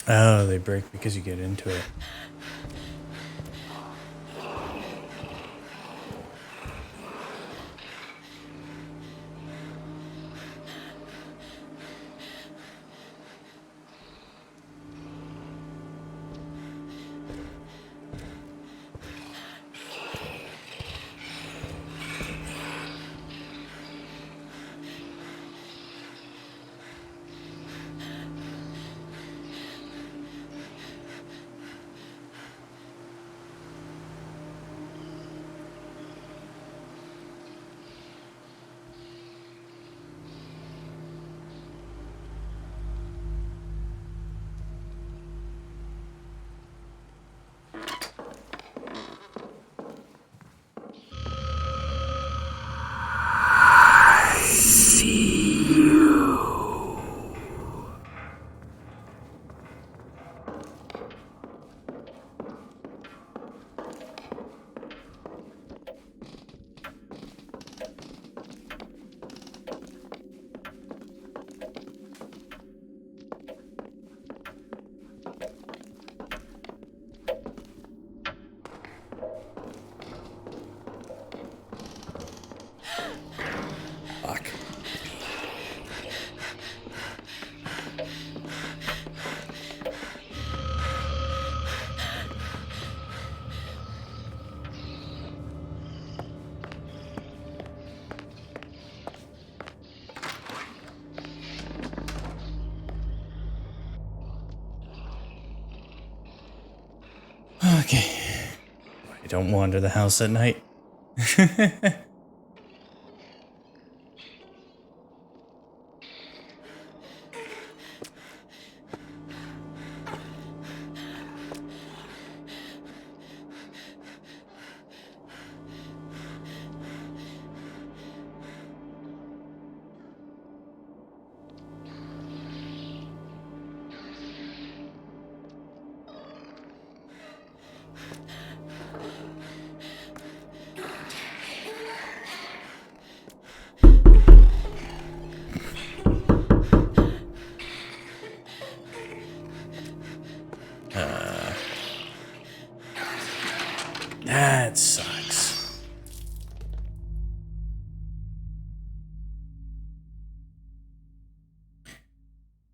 Oh, they break because you get into it. Fuck. Okay. I don't wander the house at night.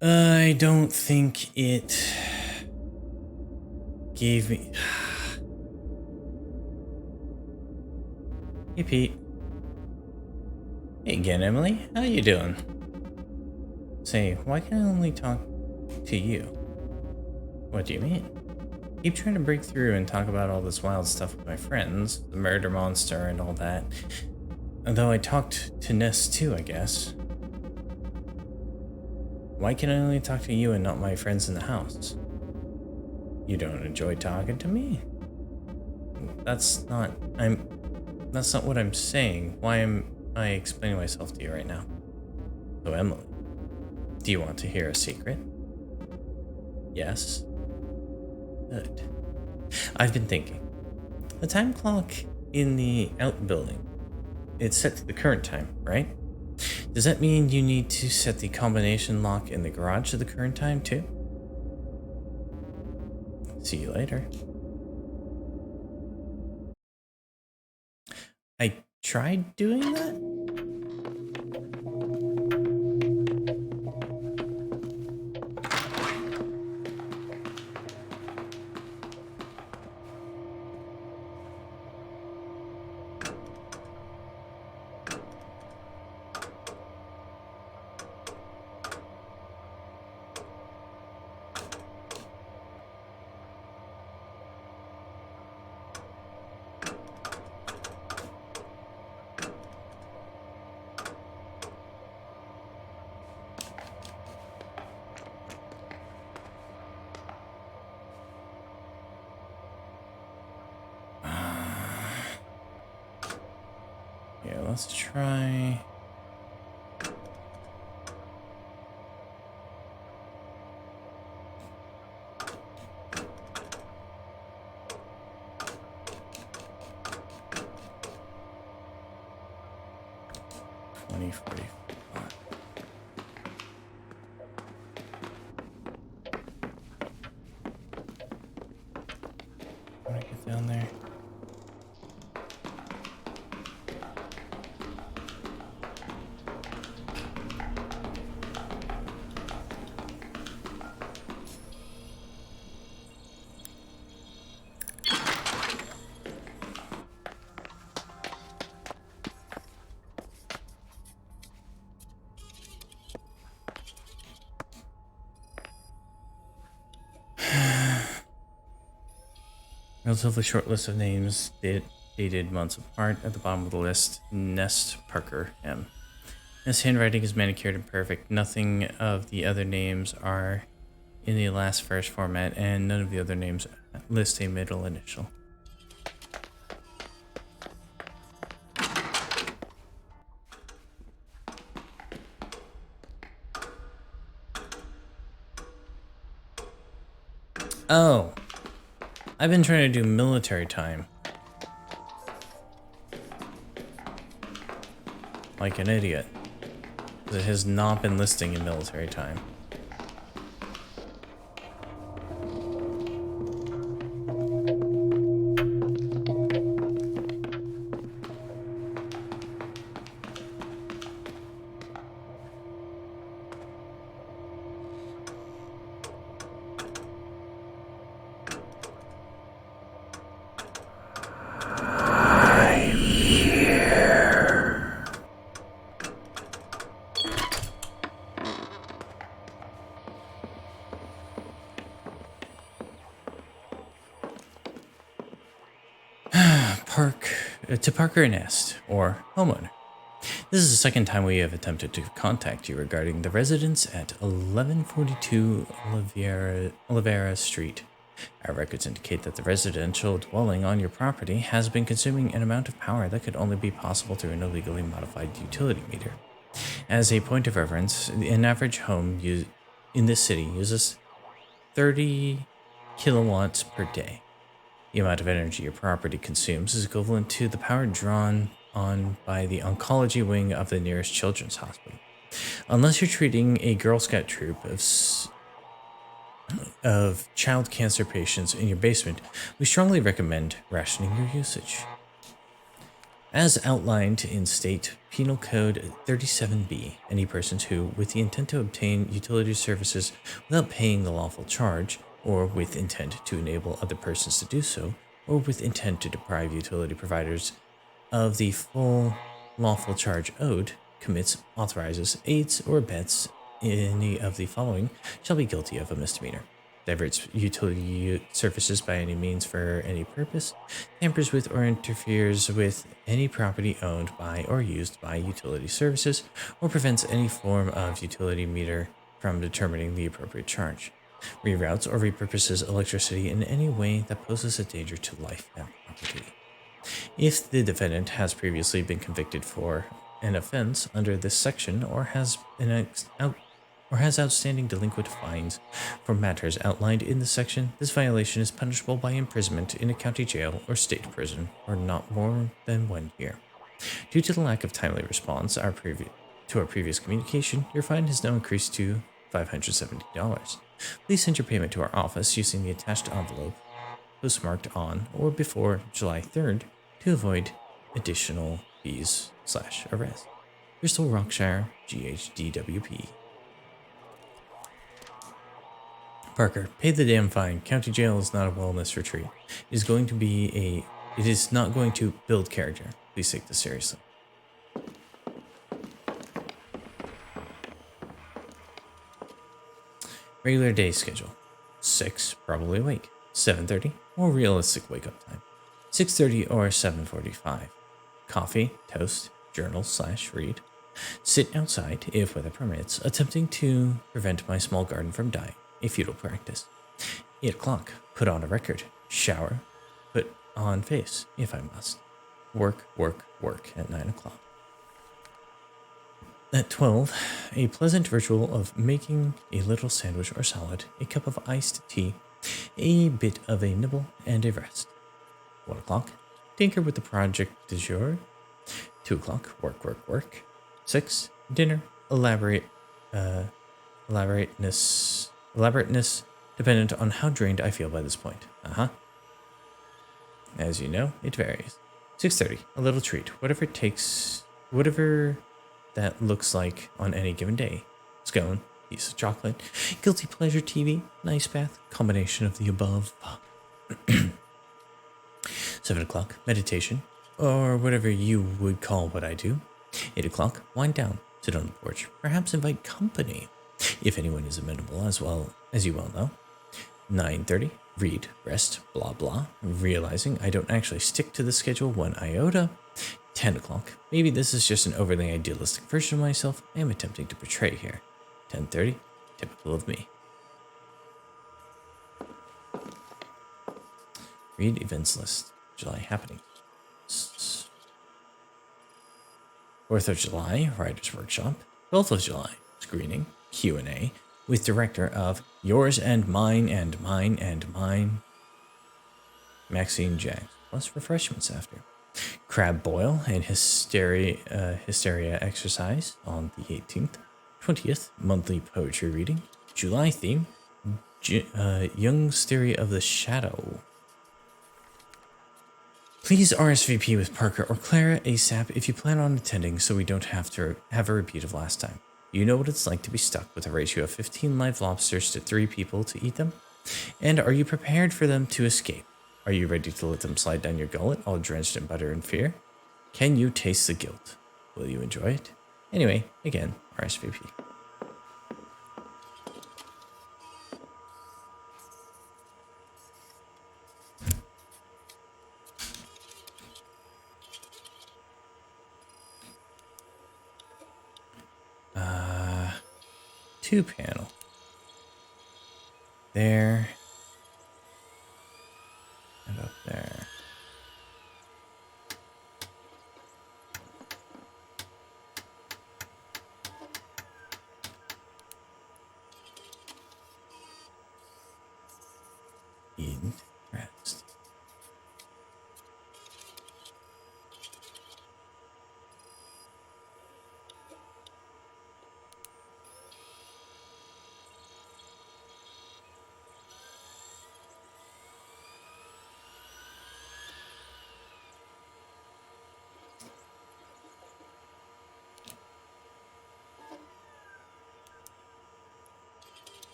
I don't think it gave me... Hey, Pete. Hey again, Emily. How you doing? Say, why can I only talk to you? What do you mean? Keep trying to break through and talk about all this wild stuff with my friends, the murder monster and all that. Although I talked to Ness too, I guess. Why can I only talk to you and not my friends in the house? You don't enjoy talking to me? That's not what I'm saying. Why am I explaining myself to you right now? So Emily, do you want to hear a secret? Yes? Good. I've been thinking. The time clock in the outbuilding, it's set to the current time, right? Does that mean you need to set the combination lock in the garage to the current time too? See you later. I tried doing that? Yeah, let's try. How do I get down there? Relatively short list of names dated months apart. At the bottom of the list, Nest Parker M. His handwriting is manicured and perfect. Nothing of the other names are in the last first format, and none of the other names list a middle initial. Oh. I've been trying to do military time. Like an idiot. It has not been listing in military time. To Parker Nest, or homeowner. This is the second time we have attempted to contact you regarding the residence at 1142 Olivera Street. Our records indicate that the residential dwelling on your property has been consuming an amount of power that could only be possible through an illegally modified utility meter. As a point of reference, an average home in this city uses 30 kilowatts per day. The amount of energy your property consumes is equivalent to the power drawn on by the oncology wing of the nearest children's hospital. Unless you're treating a Girl Scout troop of child cancer patients in your basement, we strongly recommend rationing your usage. As outlined in State Penal Code 37B, any persons who, with the intent to obtain utility services without paying the lawful charge, or with intent to enable other persons to do so, or with intent to deprive utility providers of the full lawful charge owed, commits, authorizes, aids, or abets any of the following, shall be guilty of a misdemeanor: diverts utility services by any means for any purpose, tampers with or interferes with any property owned by or used by utility services, or prevents any form of utility meter from determining the appropriate charge, reroutes or repurposes electricity in any way that poses a danger to life and property. If the defendant has previously been convicted for an offense under this section, or has outstanding delinquent fines for matters outlined in this section, this violation is punishable by imprisonment in a county jail or state prison for not more than 1 year. Due to the lack of timely response to our previous communication, your fine has now increased to $570. Please send your payment to our office using the attached envelope postmarked on or before July 3rd to avoid additional fees/arrest. Bristol Rockshire, GHDWP. Parker, pay the damn fine. County jail is not a wellness retreat. It is not going to build character. Please take this seriously. Regular day schedule. 6, probably awake. 7:30, more realistic wake-up time. 6:30 or 7:45. Coffee, toast, journal/read. Sit outside, if weather permits, attempting to prevent my small garden from dying. A futile practice. 8 o'clock, put on a record. Shower, put on face, if I must. Work at 9 o'clock. At 12, a pleasant ritual of making a little sandwich or salad, a cup of iced tea, a bit of a nibble, and a rest. 1 o'clock, tinker with the project du jour. 2 o'clock, work. 6, dinner, elaborateness dependent on how drained I feel by this point. As you know, it varies. 6:30, a little treat, whatever that looks like on any given day. Scone, piece of chocolate, guilty pleasure TV, nice bath, combination of the above. 7 o'clock, meditation, or whatever you would call what I do. 8 o'clock, wind down, sit on the porch, perhaps invite company, if anyone is amenable, as you well know. 9:30, read, rest, blah blah, realizing I don't actually stick to the schedule 1 iota. 10 o'clock, maybe this is just an overly idealistic version of myself I am attempting to portray here. 10:30, typical of me. Read events list, July happenings. 4th of July, Writers' Workshop. 12th of July, screening, Q&A, with director of Yours and Mine and Mine and Mine, Maxine Jacks, plus refreshments after. Crab boil and hysteria exercise on the 18th. 20th, monthly poetry reading. July theme, Jung's Theory of the Shadow. Please RSVP with Parker or Clara ASAP if you plan on attending, so we don't have to have a repeat of last time. You know what it's like to be stuck with a ratio of 15 live lobsters to 3 people to eat them? And are you prepared for them to escape? Are you ready to let them slide down your gullet, all drenched in butter and fear? Can you taste the guilt? Will you enjoy it? Anyway, again, RSVP. Two panel. There. And up there. Interest.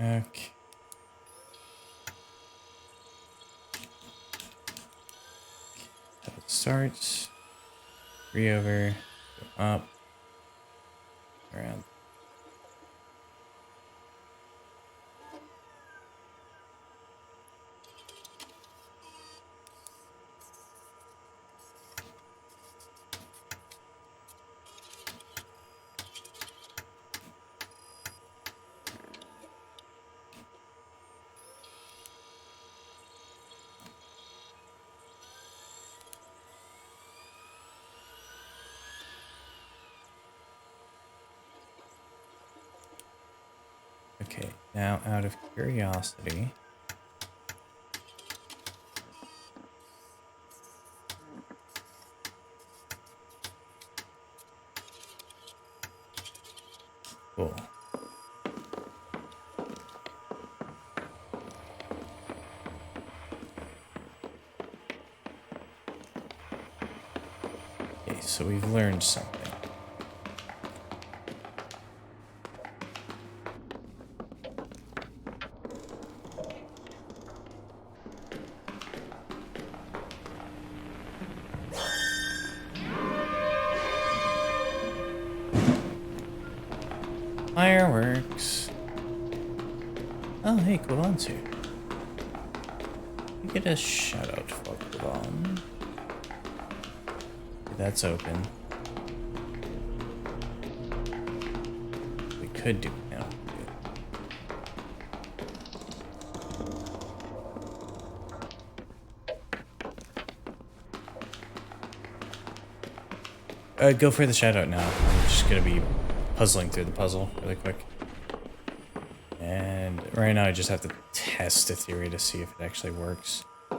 Okay. So it starts. 3 over. Go up. Around. Okay, now out of curiosity. Cool. Okay, so we've learned something. Fireworks. Oh, hey, Quilon's here. You get a shout out for Quilon. Okay, that's open. We could do now. Go for the shout out now. I'm just gonna be puzzling through the puzzle really quick. And right now I just have to test the theory to see if it actually works. I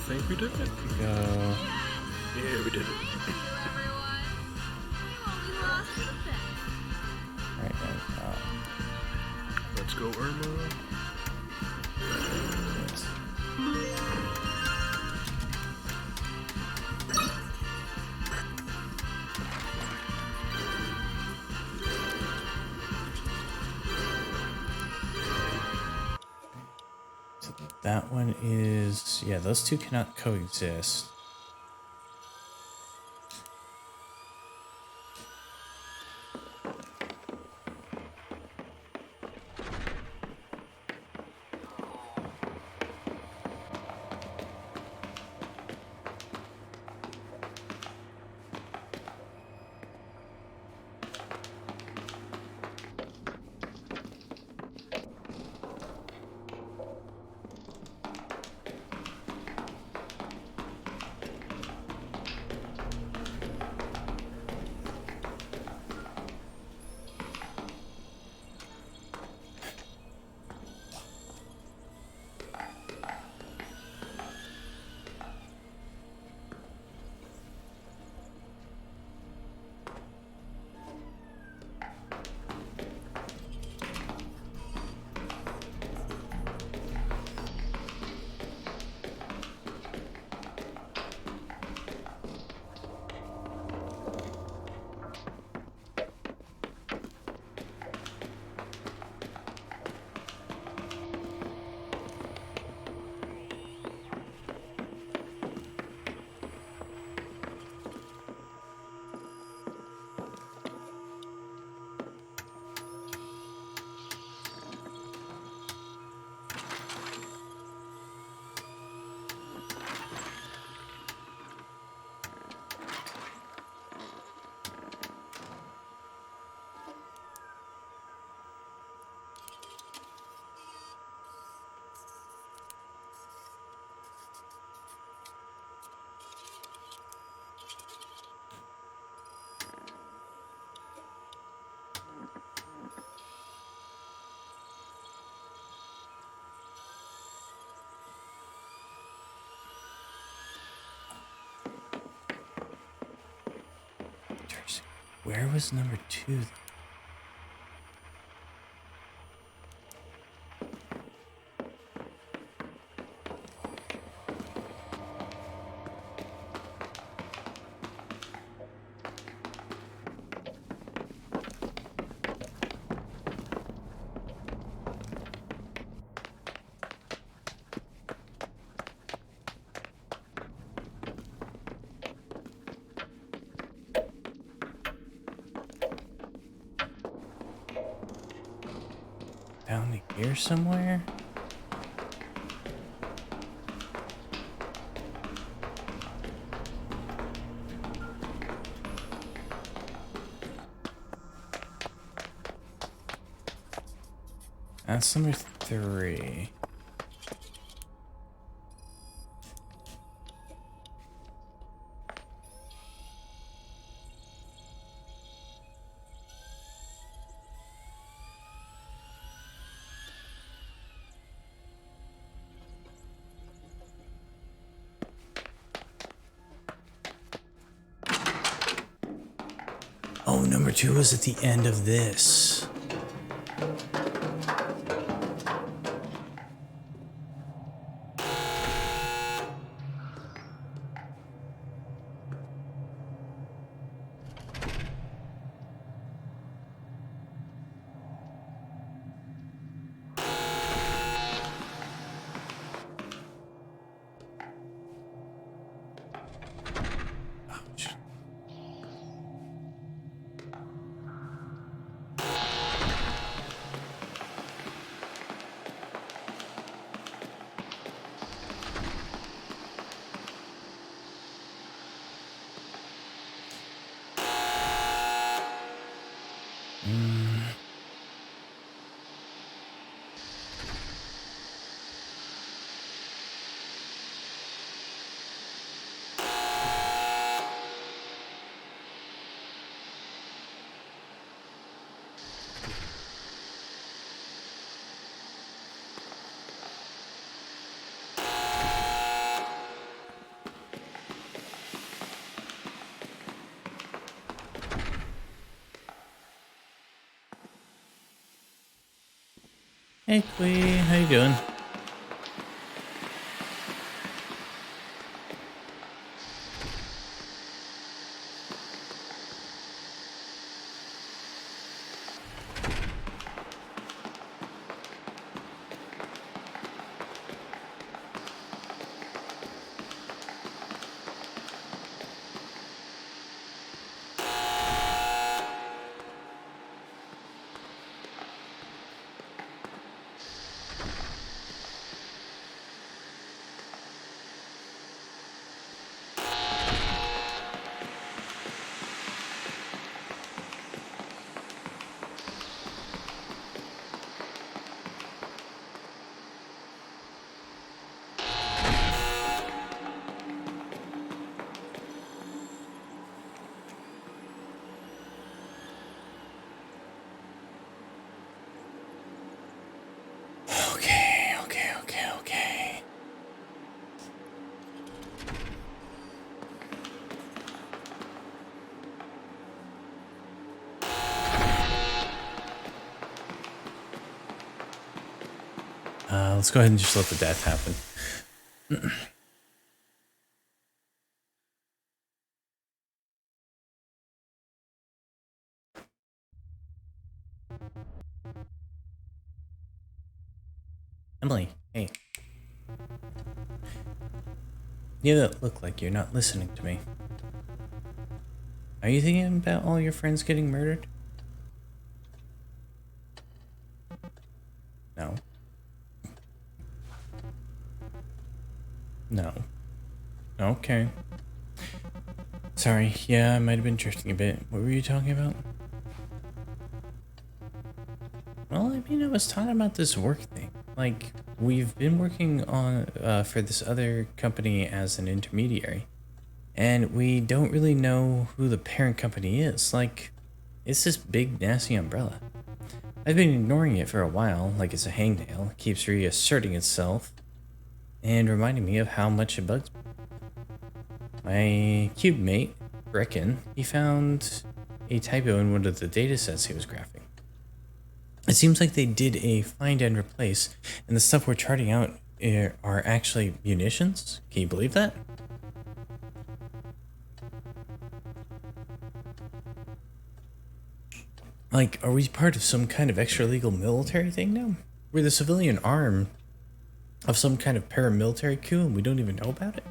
think we did it. Go. Yeah, we did it. Right now. Let's go, Irma. So that one is, yeah, those two cannot coexist. Where was number 2? Down to here somewhere? That's number 3. Oh, number 2 was at the end of this. Hey, Quee, how you doing? Okay. Let's go ahead and just let the death happen. Emily, hey. You look like you're not listening to me. Are you thinking about all your friends getting murdered? No. No. Okay. Sorry, yeah, I might have been drifting a bit. What were you talking about? Well, I mean, I was talking about this work thing. Like, we've been working on for this other company as an intermediary, and we don't really know who the parent company is. Like, it's this big nasty umbrella. I've been ignoring it for a while, like it's a hangnail. It keeps reasserting itself and reminding me of how much it bugs me. My cube mate, Brecken, he found a typo in one of the datasets he was graphing. It seems like they did a find and replace, and the stuff we're charting out are actually munitions. Can you believe that? Like, are we part of some kind of extra-legal military thing now? We're the civilian arm of some kind of paramilitary coup and we don't even know about it?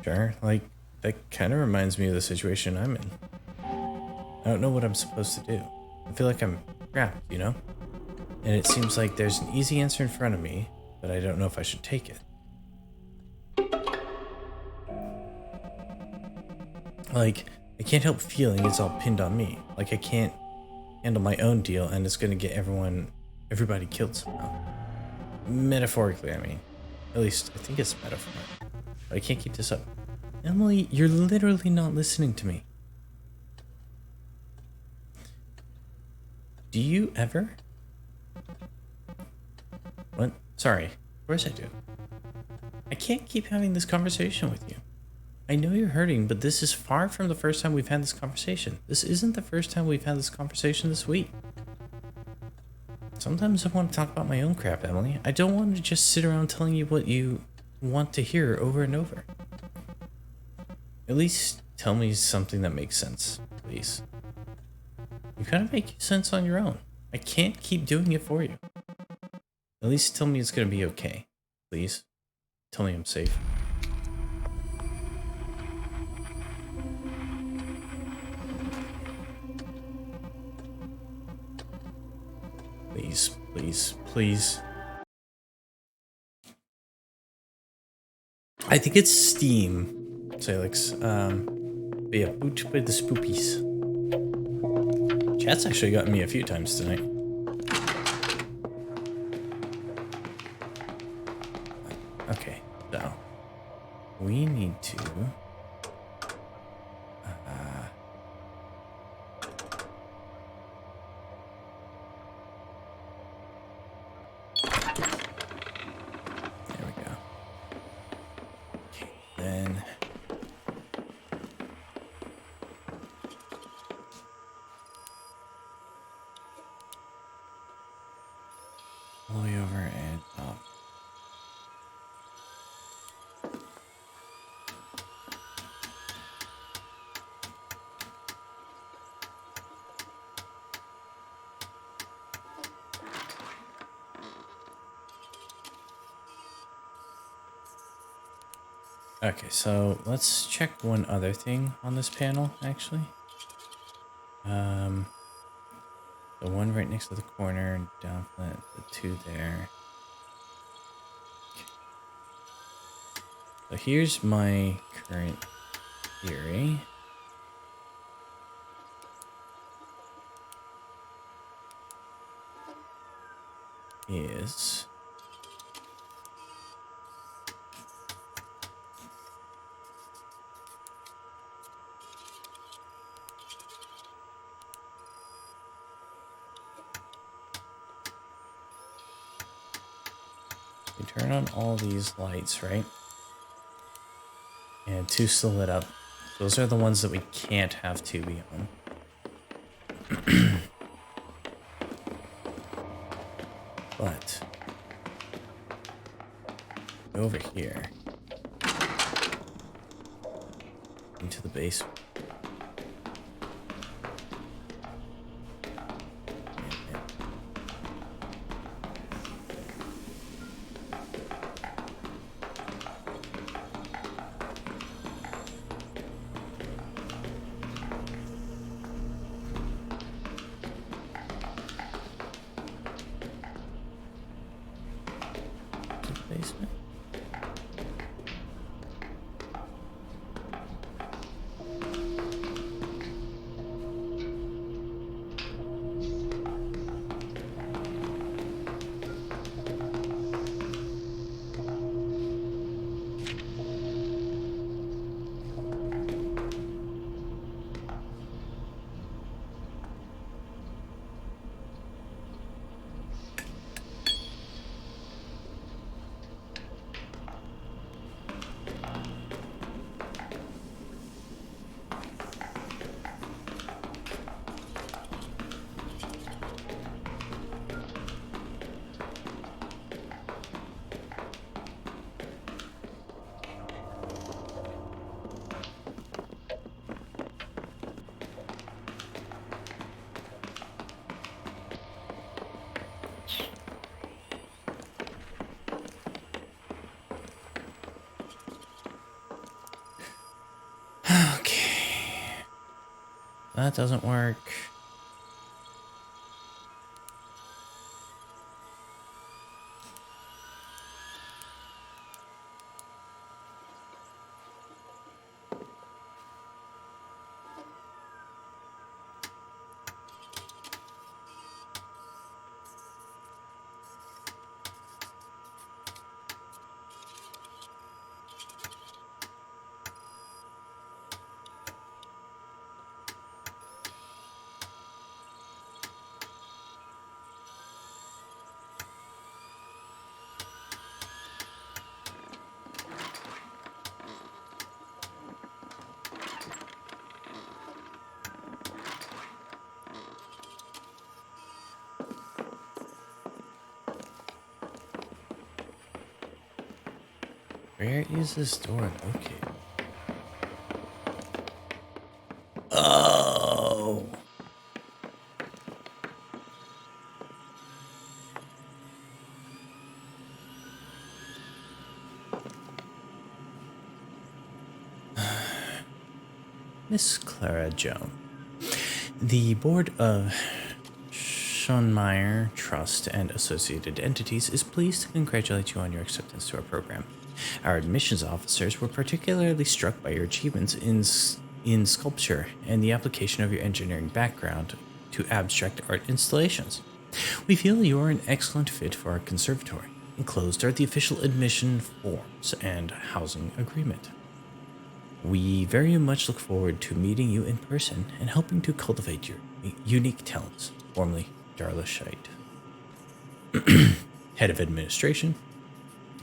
Sure, like, that kind of reminds me of the situation I'm in. I don't know what I'm supposed to do. I feel like I'm trapped, you know? And it seems like there's an easy answer in front of me, but I don't know if I should take it. Like, I can't help feeling it's all pinned on me. Like, I can't handle my own deal and it's gonna get everybody killed somehow. Metaphorically, I mean. At least, I think it's metaphor. But I can't keep this up. Emily, you're literally not listening to me. Do you ever? What? Sorry. Of course I do. I can't keep having this conversation with you. I know you're hurting, but this is far from the first time we've had this conversation. This isn't the first time we've had this conversation this week. Sometimes I want to talk about my own crap, Emily. I don't want to just sit around telling you what you want to hear over and over. At least tell me something that makes sense, please. You kind of make sense on your own. I can't keep doing it for you. At least tell me it's going to be okay, please. Tell me I'm safe. Please, please, please. I think it's Steam, Salix. But yeah, boot by the spoopies. Chat's actually gotten me a few times tonight. Okay, so we need to there we go. Okay, then all the way over and up. Okay, so let's check one other thing on this panel, actually. The one right next to the corner, down the two there. Okay. So here's my current theory. Is you turn on all these lights, right? And two still lit up. Those are the ones that we can't have two be on. But over here into the basement. Basement. That doesn't work. Where is this door located? Oh. Miss Clara Joan. The board of Schoenmeyer Trust and Associated Entities is pleased to congratulate you on your acceptance to our program. Our admissions officers were particularly struck by your achievements in sculpture and the application of your engineering background to abstract art installations. We feel you are an excellent fit for our conservatory. Enclosed are the official admission forms and housing agreement. We very much look forward to meeting you in person and helping to cultivate your unique talents. Formerly, Darla Scheit. Head of Administration,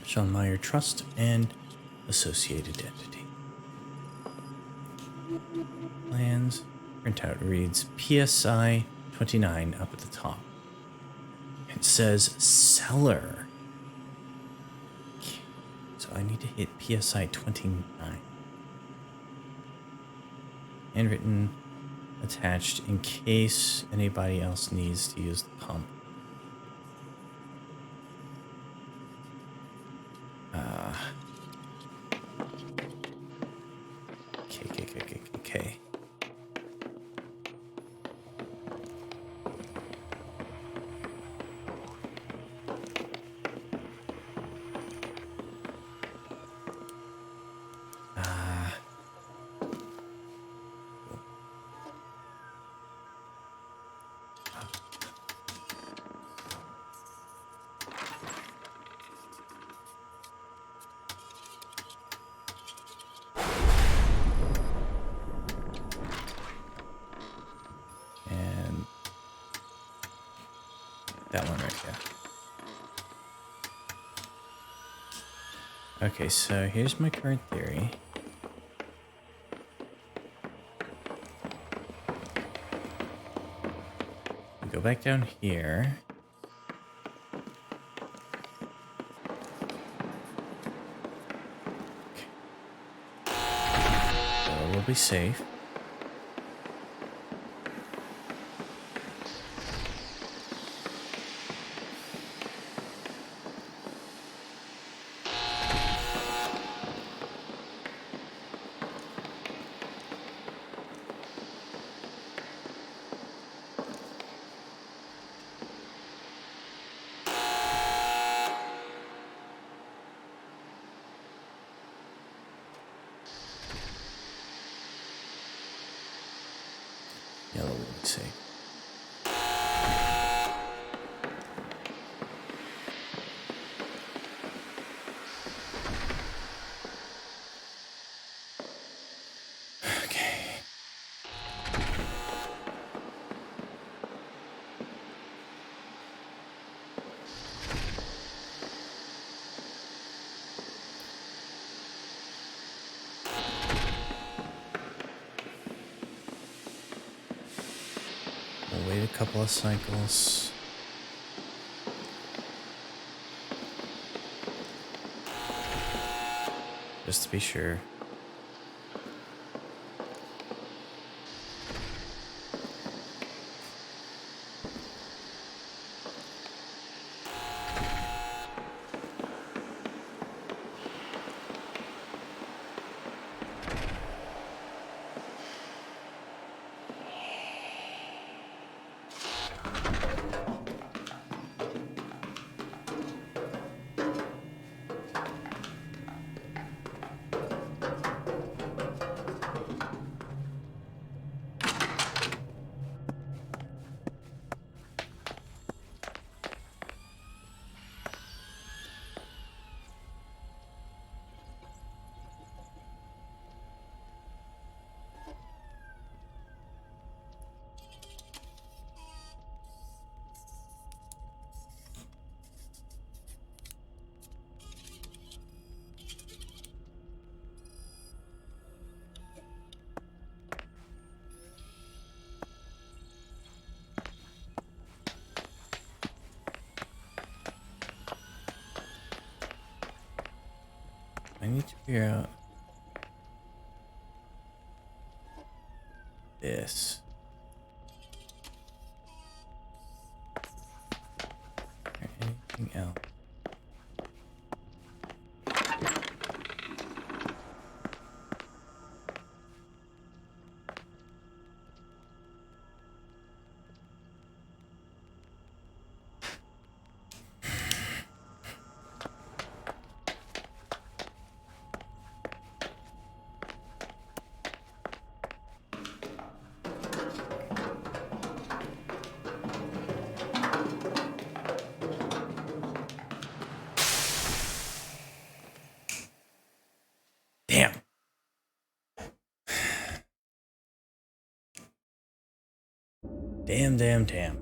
Schoenmeyer Trust and Associated Entity. Plans. Printout reads PSI 29 up at the top. It says cellar. Okay. So I need to hit PSI 29. Handwritten, attached in case anybody else needs to use the pump. Okay. And that one right there. Okay, so here's my current theory. We go back down here. Okay. So we'll be safe. Yellow will be safe. Okay. We'll wait a couple of cycles. Just to be sure. need to figure out this. Or anything else. Damn. Damn.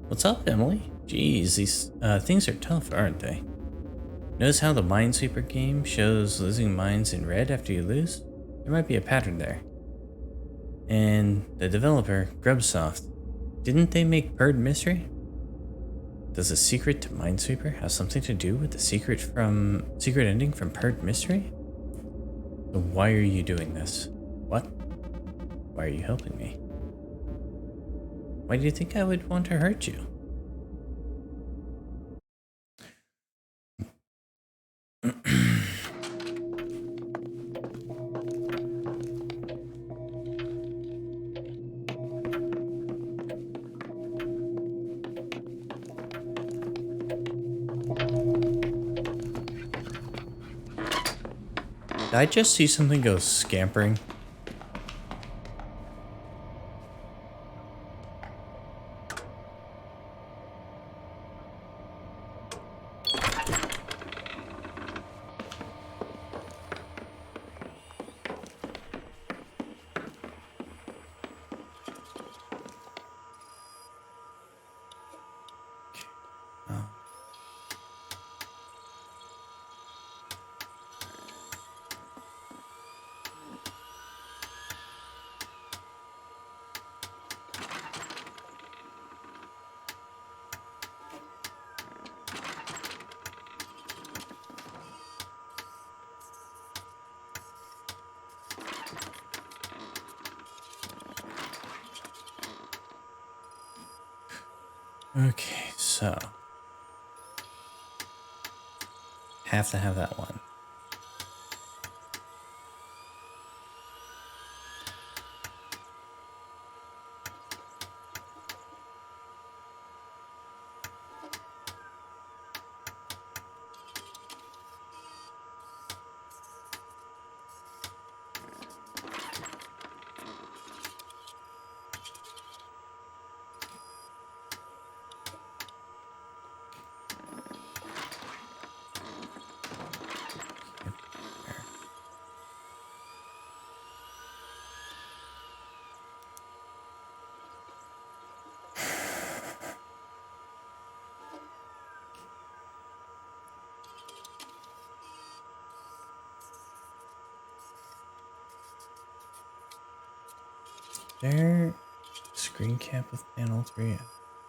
What's up, Emily? Jeez, these things are tough, aren't they? Notice how the Minesweeper game shows losing mines in red after you lose? There might be a pattern there. And the developer, Grubsoft, didn't they make Bird Mystery? Does the secret to Minesweeper have something to do with the secret ending from Purred Mystery? So why are you doing this? What? Why are you helping me? Why do you think I would want to hurt you? Did I just see something go scampering? Okay, so have to have that one. There, screen cap with panel 3.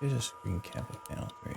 There's a screen cap with panel 3.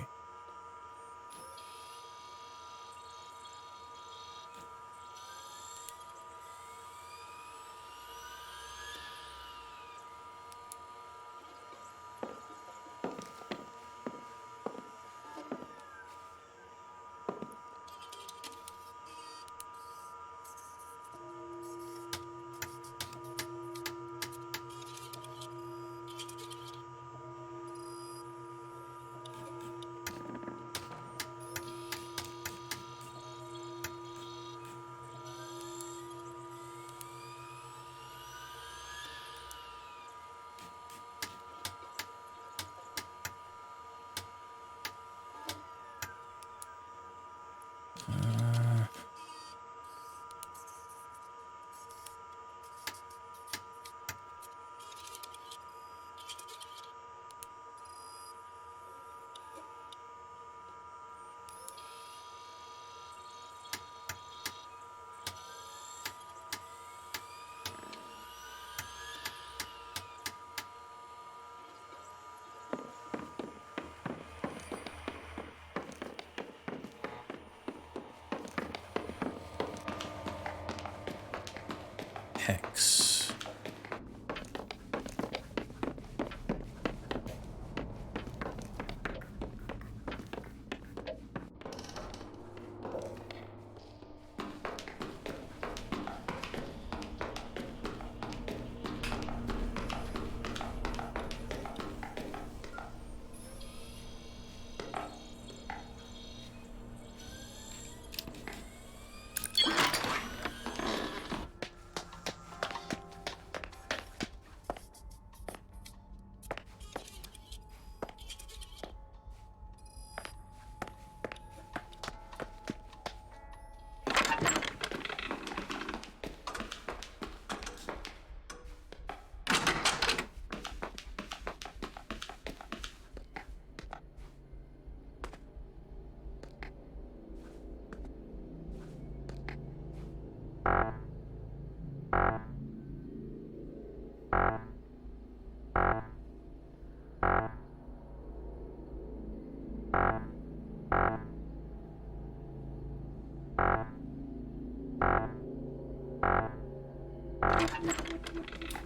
hex.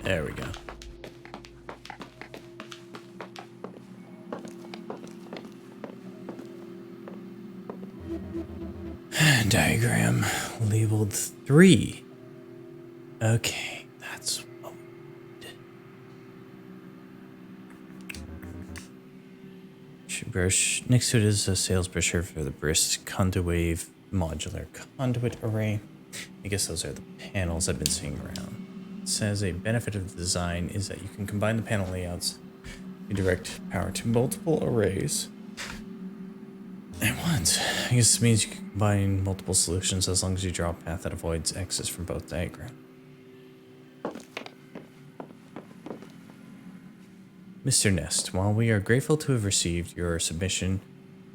There we go. Diagram labeled 3. Okay, that's what we did. Brush. Next to it is a sales brochure for the Brist Conduwave modular conduit array. I guess those are the panels I've been seeing around. It says a benefit of the design is that you can combine the panel layouts to direct power to multiple arrays at once. I guess this means you can combine multiple solutions as long as you draw a path that avoids X's from both diagrams. Mr. Nest, while we are grateful to have received your submission,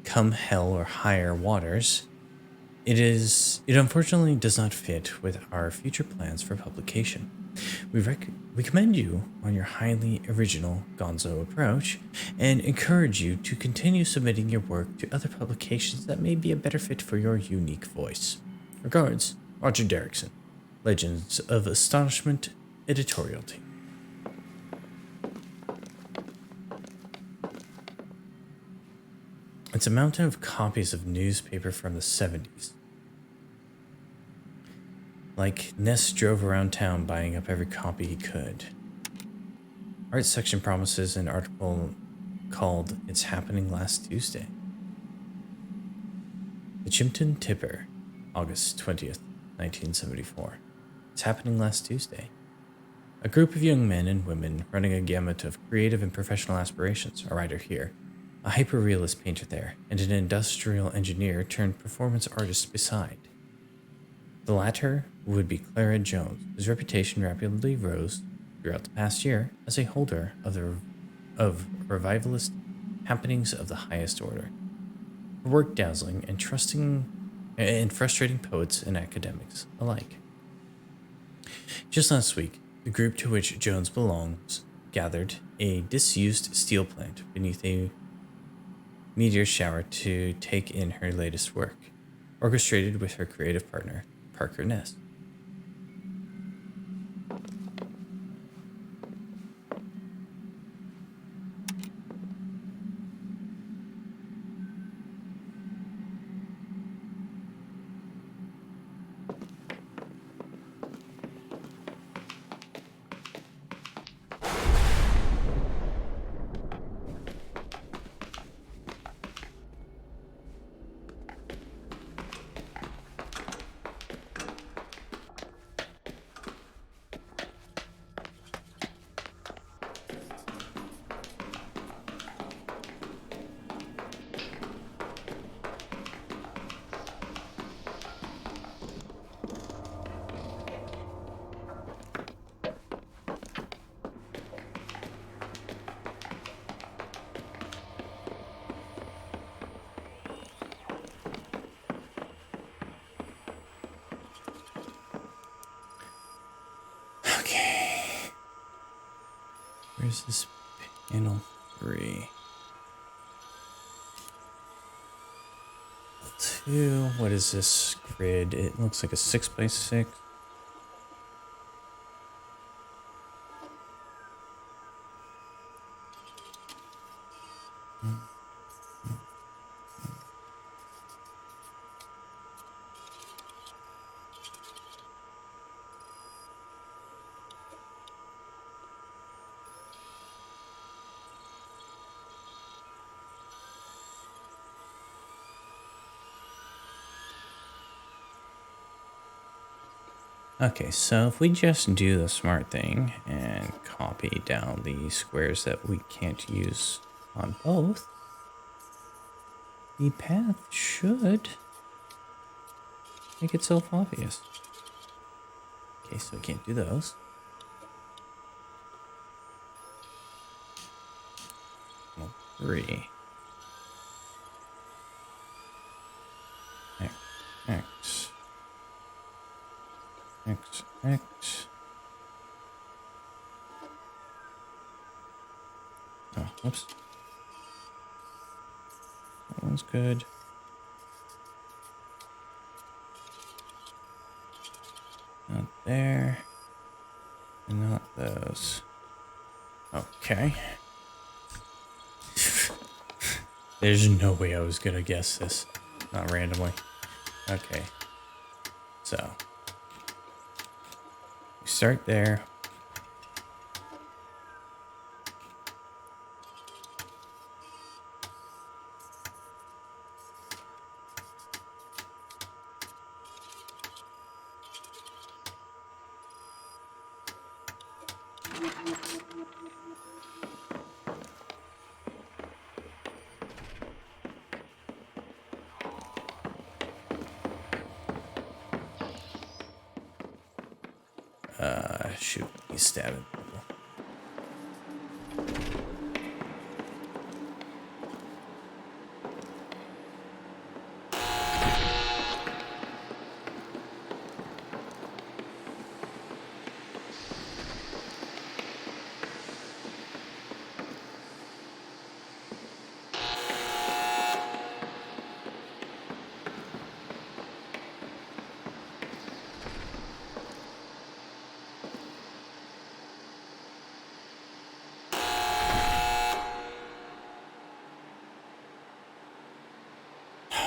come hell or higher waters, it unfortunately does not fit with our future plans for publication. We commend you on your highly original gonzo approach and encourage you to continue submitting your work to other publications that may be a better fit for your unique voice. Regards, Roger Derrickson, Legends of Astonishment editorial team. It's a mountain of copies of newspaper from the 70s. Like, Ness drove around town buying up every copy he could. Art section promises an article called It's Happening Last Tuesday. The Chimpton Tipper, August 20th, 1974. It's happening last Tuesday. A group of young men and women running a gamut of creative and professional aspirations, a writer here, a hyper-realist painter there, and an industrial engineer turned performance artist beside. The latter would be Clara Jones, whose reputation rapidly rose throughout the past year as a holder of revivalist happenings of the highest order. Her work dazzling and frustrating poets and academics alike. Just last week, the group to which Jones belongs gathered a disused steel plant beneath a meteor shower to take in her latest work, orchestrated with her creative partner, Parker Ness. Where's this panel 3? 2. What is this grid? It looks like a 6x6. Okay, so if we just do the smart thing and copy down the squares that we can't use on both, the path should make itself obvious. Okay, so we can't do those. Well, 3. X. X, X. Oh, whoops. That one's good. Not there. And not those. Okay. There's no way I was gonna guess this. Not randomly. Okay. So. We start there. Shoot, he's stabbing people.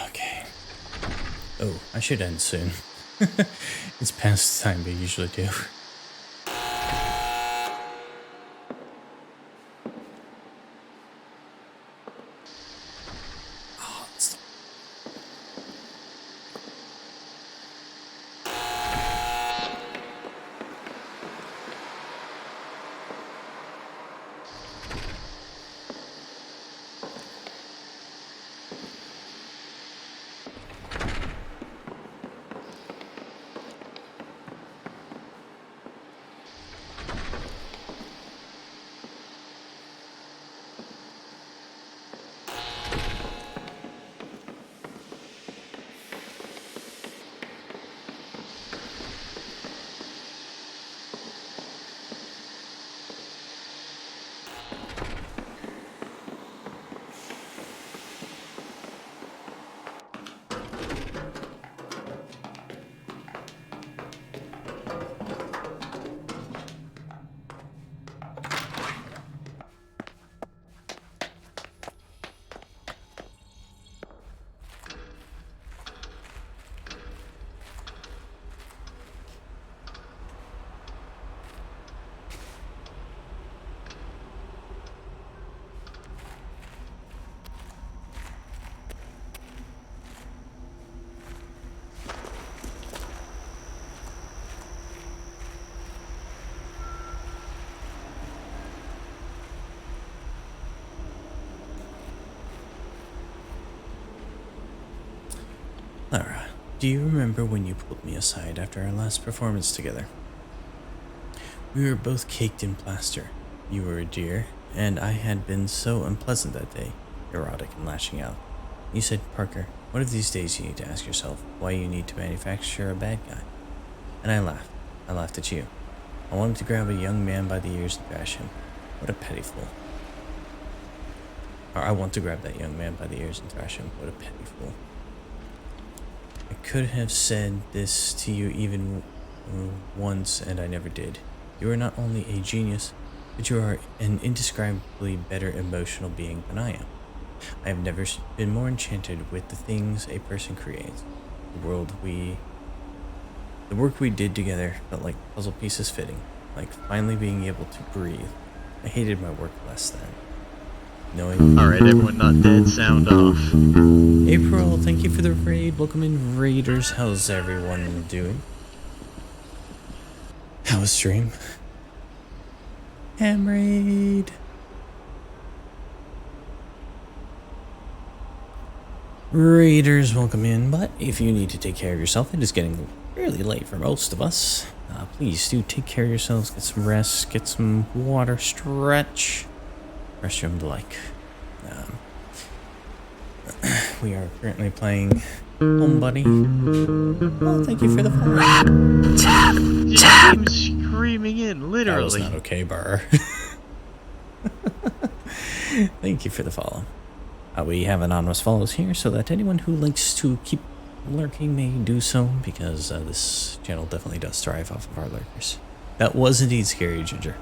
Okay. Oh, I should end soon. It's past the time we usually do. Oh, it's... Lara, do you remember when you pulled me aside after our last performance together? We were both caked in plaster. You were a dear, and I had been so unpleasant that day, erotic and lashing out. You said, Parker, one of these days you need to ask yourself why you need to manufacture a bad guy. And I laughed. I laughed at you. I wanted to grab a young man by the ears and thrash him. What a petty fool. Or I want to grab that young man by the ears and thrash him. What a petty fool. I could have said this to you even once, and I never did. You are not only a genius, but you are an indescribably better emotional being than I am. I have never been more enchanted with the things a person creates. The work we did together felt like puzzle pieces fitting, like finally being able to breathe. I hated my work less than. Knowing. Alright, everyone not dead, sound off. April, thank you for the raid. Welcome in, Raiders. How's everyone doing? How was stream? Ham raid. Raiders, welcome in. But if you need to take care of yourself, it is getting really late for most of us. Please do take care of yourselves. Get some rest. Get some water. Stretch. Restroom the like. We are currently playing Homebody. Oh, thank you for the follow. Tap! Screaming in, literally. That was not okay, Bar. Thank you for the follow. We have anonymous follows here so that anyone who likes to keep lurking may do so, because this channel definitely does thrive off of our lurkers. That was indeed scary, Ginger.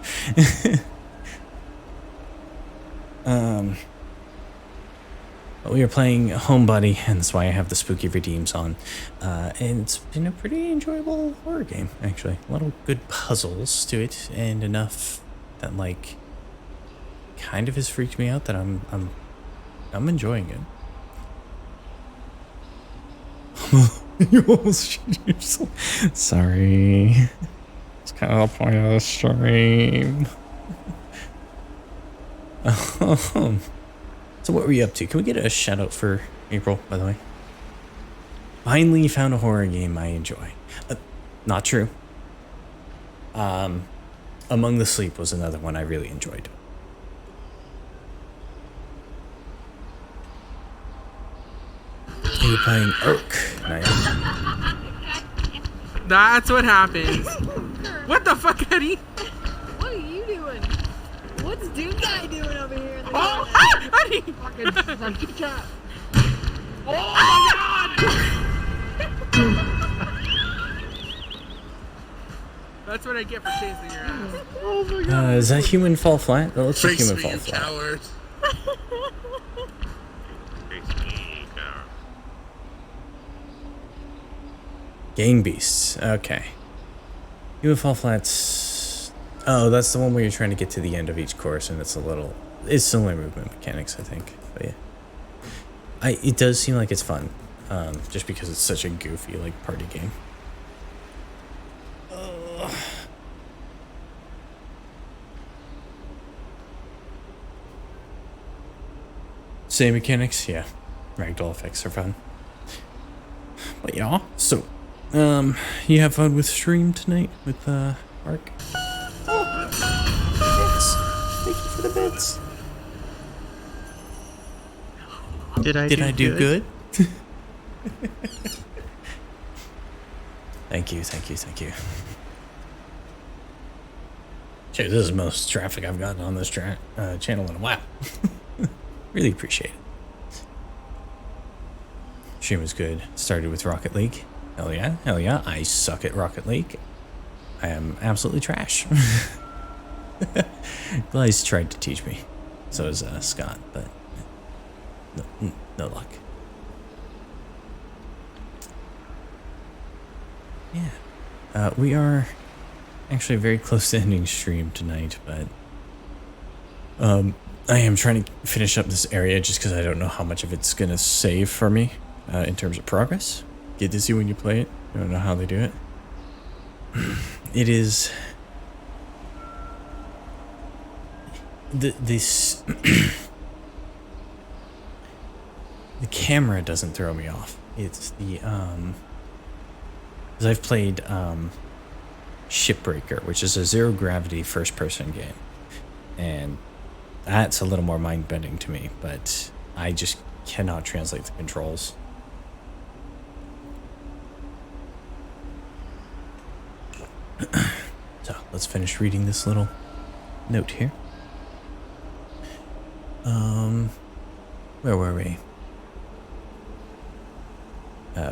We are playing Homebody, and that's why I have the spooky redeems on. And it's been a pretty enjoyable horror game, actually. A lot of good puzzles to it, and enough that like kind of has freaked me out that I'm enjoying it. You almost shit yourself. Sorry. It's kind of the point of the stream. So what were you up to? Can we get a shout out for April, by the way? Finally found a horror game I enjoy. Not true. Among the Sleep was another one I really enjoyed. You were playing Urk. Nice. That's what happens. What the fuck, Eddie? What are you doing? What's Dude Guy doing over here? In the Eddie! Fucking cat. Oh my god! That's what I get for chasing your ass. Oh my god. Is that human fall flat? That looks like Face human me, fall you flat. coward. Gang Beasts. Okay. Human fall flats. Oh, that's the one where you're trying to get to the end of each course, and it's similar movement mechanics, I think. But yeah, it does seem like it's fun, just because it's such a goofy like party game. Same mechanics, yeah. Ragdoll effects are fun. But yeah, so you have fun with stream tonight with Ark? Bits. Thank you for the bits. Did I do good? Thank you. Shit, this is the most traffic I've gotten on this channel in a while. Really appreciate it. Stream was good. Started with Rocket League. Hell yeah. I suck at Rocket League. I am absolutely trash. Glaze tried to teach me. So does Scott, but no luck. Yeah. We are actually very close to ending stream tonight, but I am trying to finish up this area just because I don't know how much of it's going to save for me in terms of progress. Get to see when you play it. I don't know how they do it. It is... This... The camera doesn't throw me off. It's the, because I've played, Shipbreaker, which is a zero-gravity first-person game. And that's a little more mind-bending to me, but I just cannot translate the controls. So, let's finish reading this little note here. Where were we?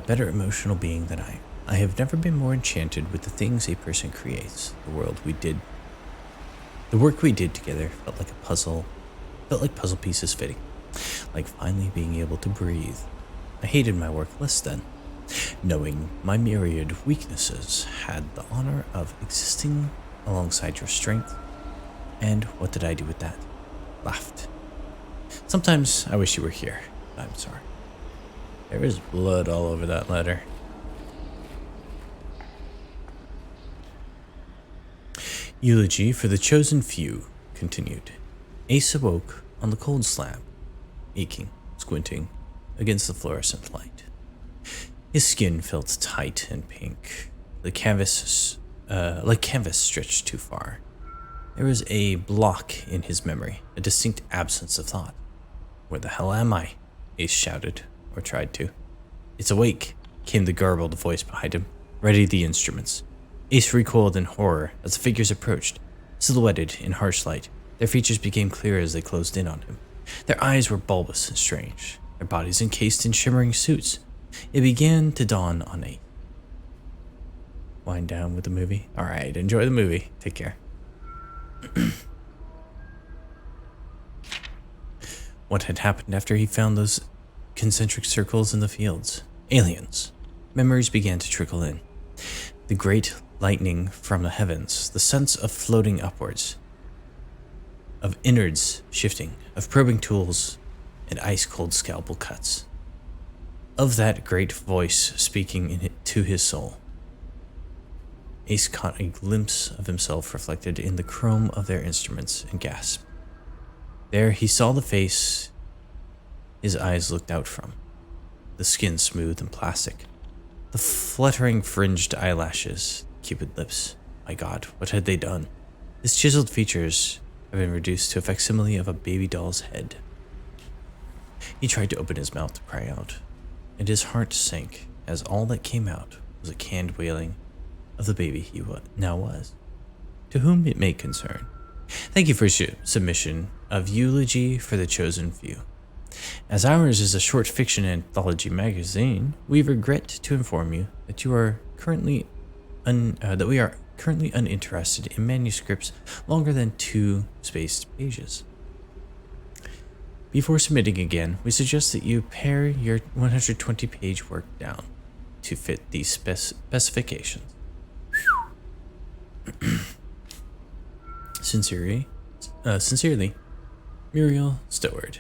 Better emotional being than I. I have never been more enchanted with the things a person creates. The work we did together felt like puzzle pieces fitting. like finally being able to breathe. I hated my work less then, knowing my myriad weaknesses had the honor of existing alongside your strength. And what did I do with that? Laughed. Sometimes I wish you were here, but I'm sorry. There is blood all over that letter. Eulogy for the chosen few continued. Ace awoke on the cold slab, aching, squinting against the fluorescent light. His skin felt tight and pink, like canvas stretched too far. There was a block in his memory, a distinct absence of thought. Where the hell am I? Ace shouted, or tried to. It's awake, came the garbled voice behind him. Ready the instruments. Ace recoiled in horror as the figures approached, silhouetted in harsh light. Their features became clear as they closed in on him. Their eyes were bulbous and strange, their bodies encased in shimmering suits. It began to dawn on Ace. Wind down with the movie. Alright, enjoy the movie. Take care. What had happened after he found those concentric circles in the fields? Aliens. Memories began to trickle in. The great lightning from the heavens, the sense of floating upwards, of innards shifting, of probing tools, and ice-cold scalpel cuts. Of that great voice speaking to his soul. Ace caught a glimpse of himself reflected in the chrome of their instruments and gasped. There he saw the face his eyes looked out from, the skin smooth and plastic, the fluttering fringed eyelashes, cupid lips. My God, what had they done? His chiseled features had been reduced to a facsimile of a baby doll's head. He tried to open his mouth to cry out, and his heart sank as all that came out was a canned wailing of the baby he now was, to whom it may concern. Thank you for your submission of Eulogy for the Chosen Few. As ours is a short fiction anthology magazine, we regret to inform you that we are currently uninterested in manuscripts longer than 2 spaced pages. Before submitting again, we suggest that you pare your 120-page work down to fit these specifications. Sincerely, Muriel Stoward,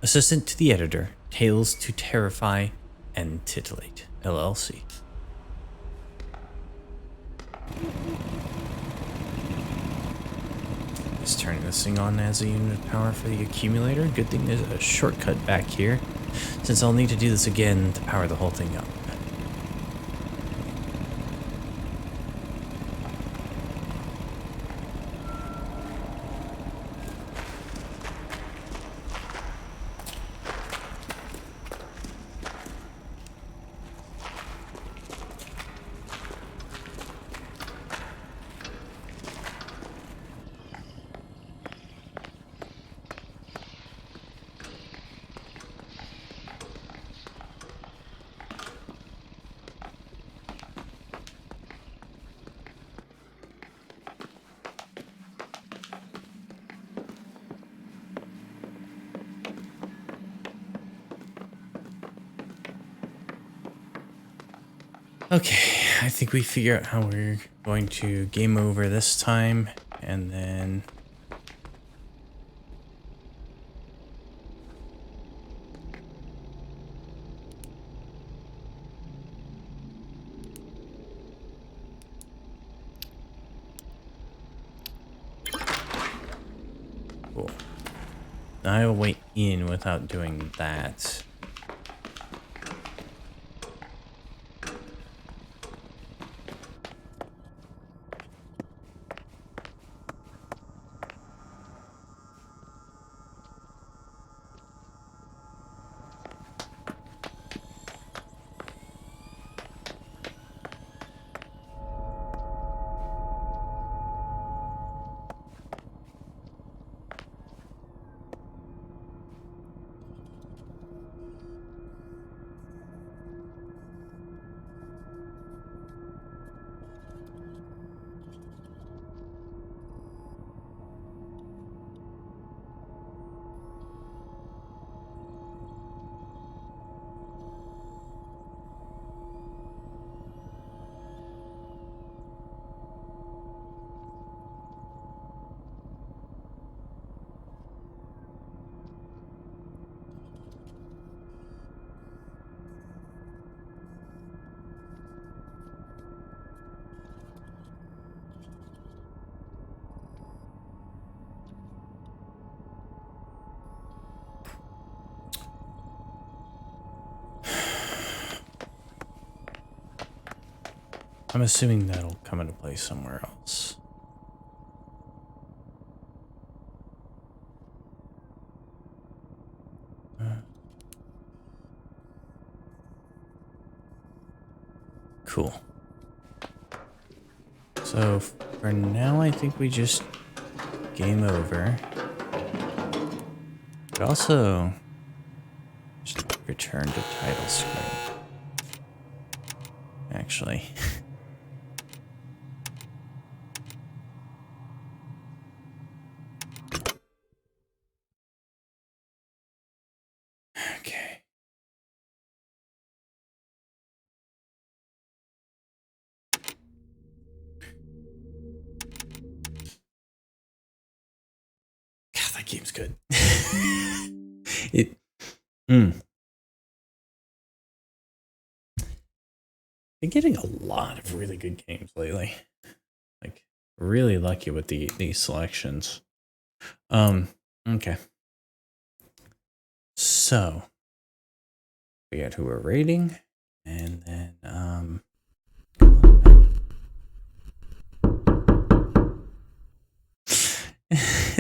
Assistant to the Editor, Tales to Terrify and Titillate, LLC. Just turning this thing on as a unit of power for the accumulator. Good thing there's a shortcut back here, since I'll need to do this again to power the whole thing up. Okay, I think we figure out how we're going to game over this time, and then cool. I will wait in without doing that. I'm assuming that'll come into play somewhere else. Cool. So for now, I think we just game over. But also just return to title screen. Actually. Okay. God, that game's good. Been getting a lot of really good games lately. Like, really lucky with these selections. Okay. So, we got who we're rating, and then,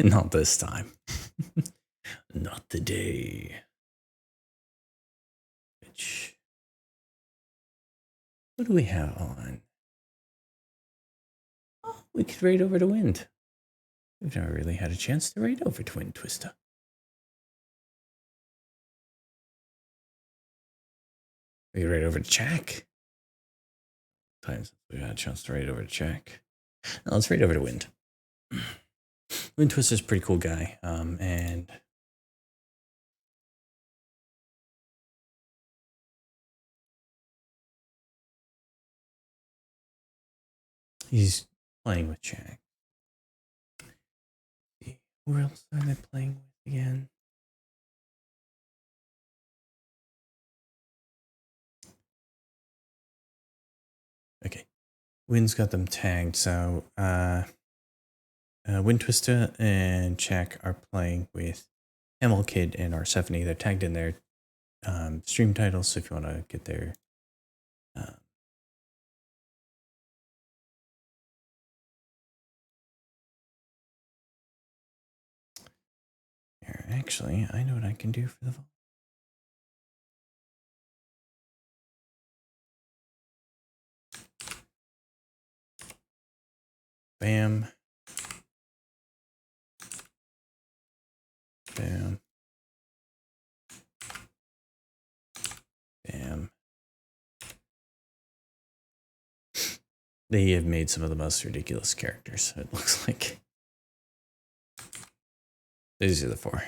not this time. Not today. What do we have on? Oh, we could raid over to Wind. We've never really had a chance to raid over to Wind Twister. We could raid over to Jack. Times we've had a chance to raid over to Jack. Now let's raid over to Wind. Wind Twister's a pretty cool guy, and he's playing with Jack. Who else are they playing with again? Okay. Wind's got them tagged, so Wind Twister and Jack are playing with Camel Kid and Arsephone. They're tagged in their stream titles, so if you want to get their here, actually, I know what I can do for the phone. Bam. Bam. Bam. They have made some of the most ridiculous characters, it looks like. These are the 4. All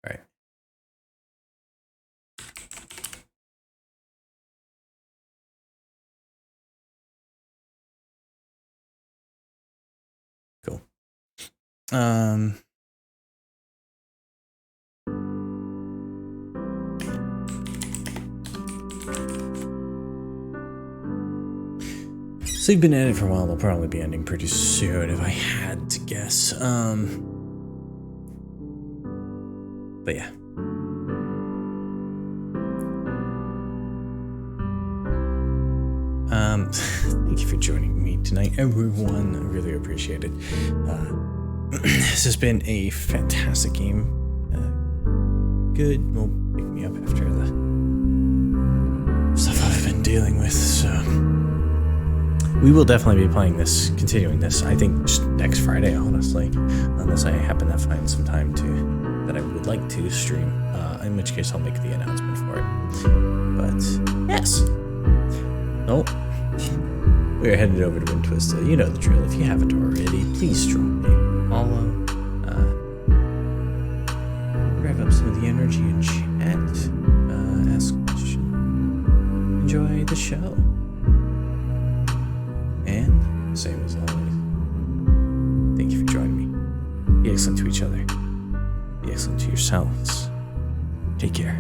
right. Cool. So you've been at it for a while. We'll probably be ending pretty soon if I had to guess. But yeah. Thank you for joining me tonight, everyone. I really appreciate it. This has been a fantastic game. Good. Will pick me up after the stuff I've been dealing with. So we will definitely be playing this, continuing this. I think just next Friday, honestly, unless I happen to find some time that I would like to stream. In which case, I'll make the announcement for it. But yes. Oh. We're headed over to Wind Twister. You know the drill. If you haven't already, please drop me a follow. Rev up some of the energy in chat. Ask questions. Enjoy the show. And, same as always, thank you for joining me. Be excellent to each other. Be excellent to yourselves. Take care.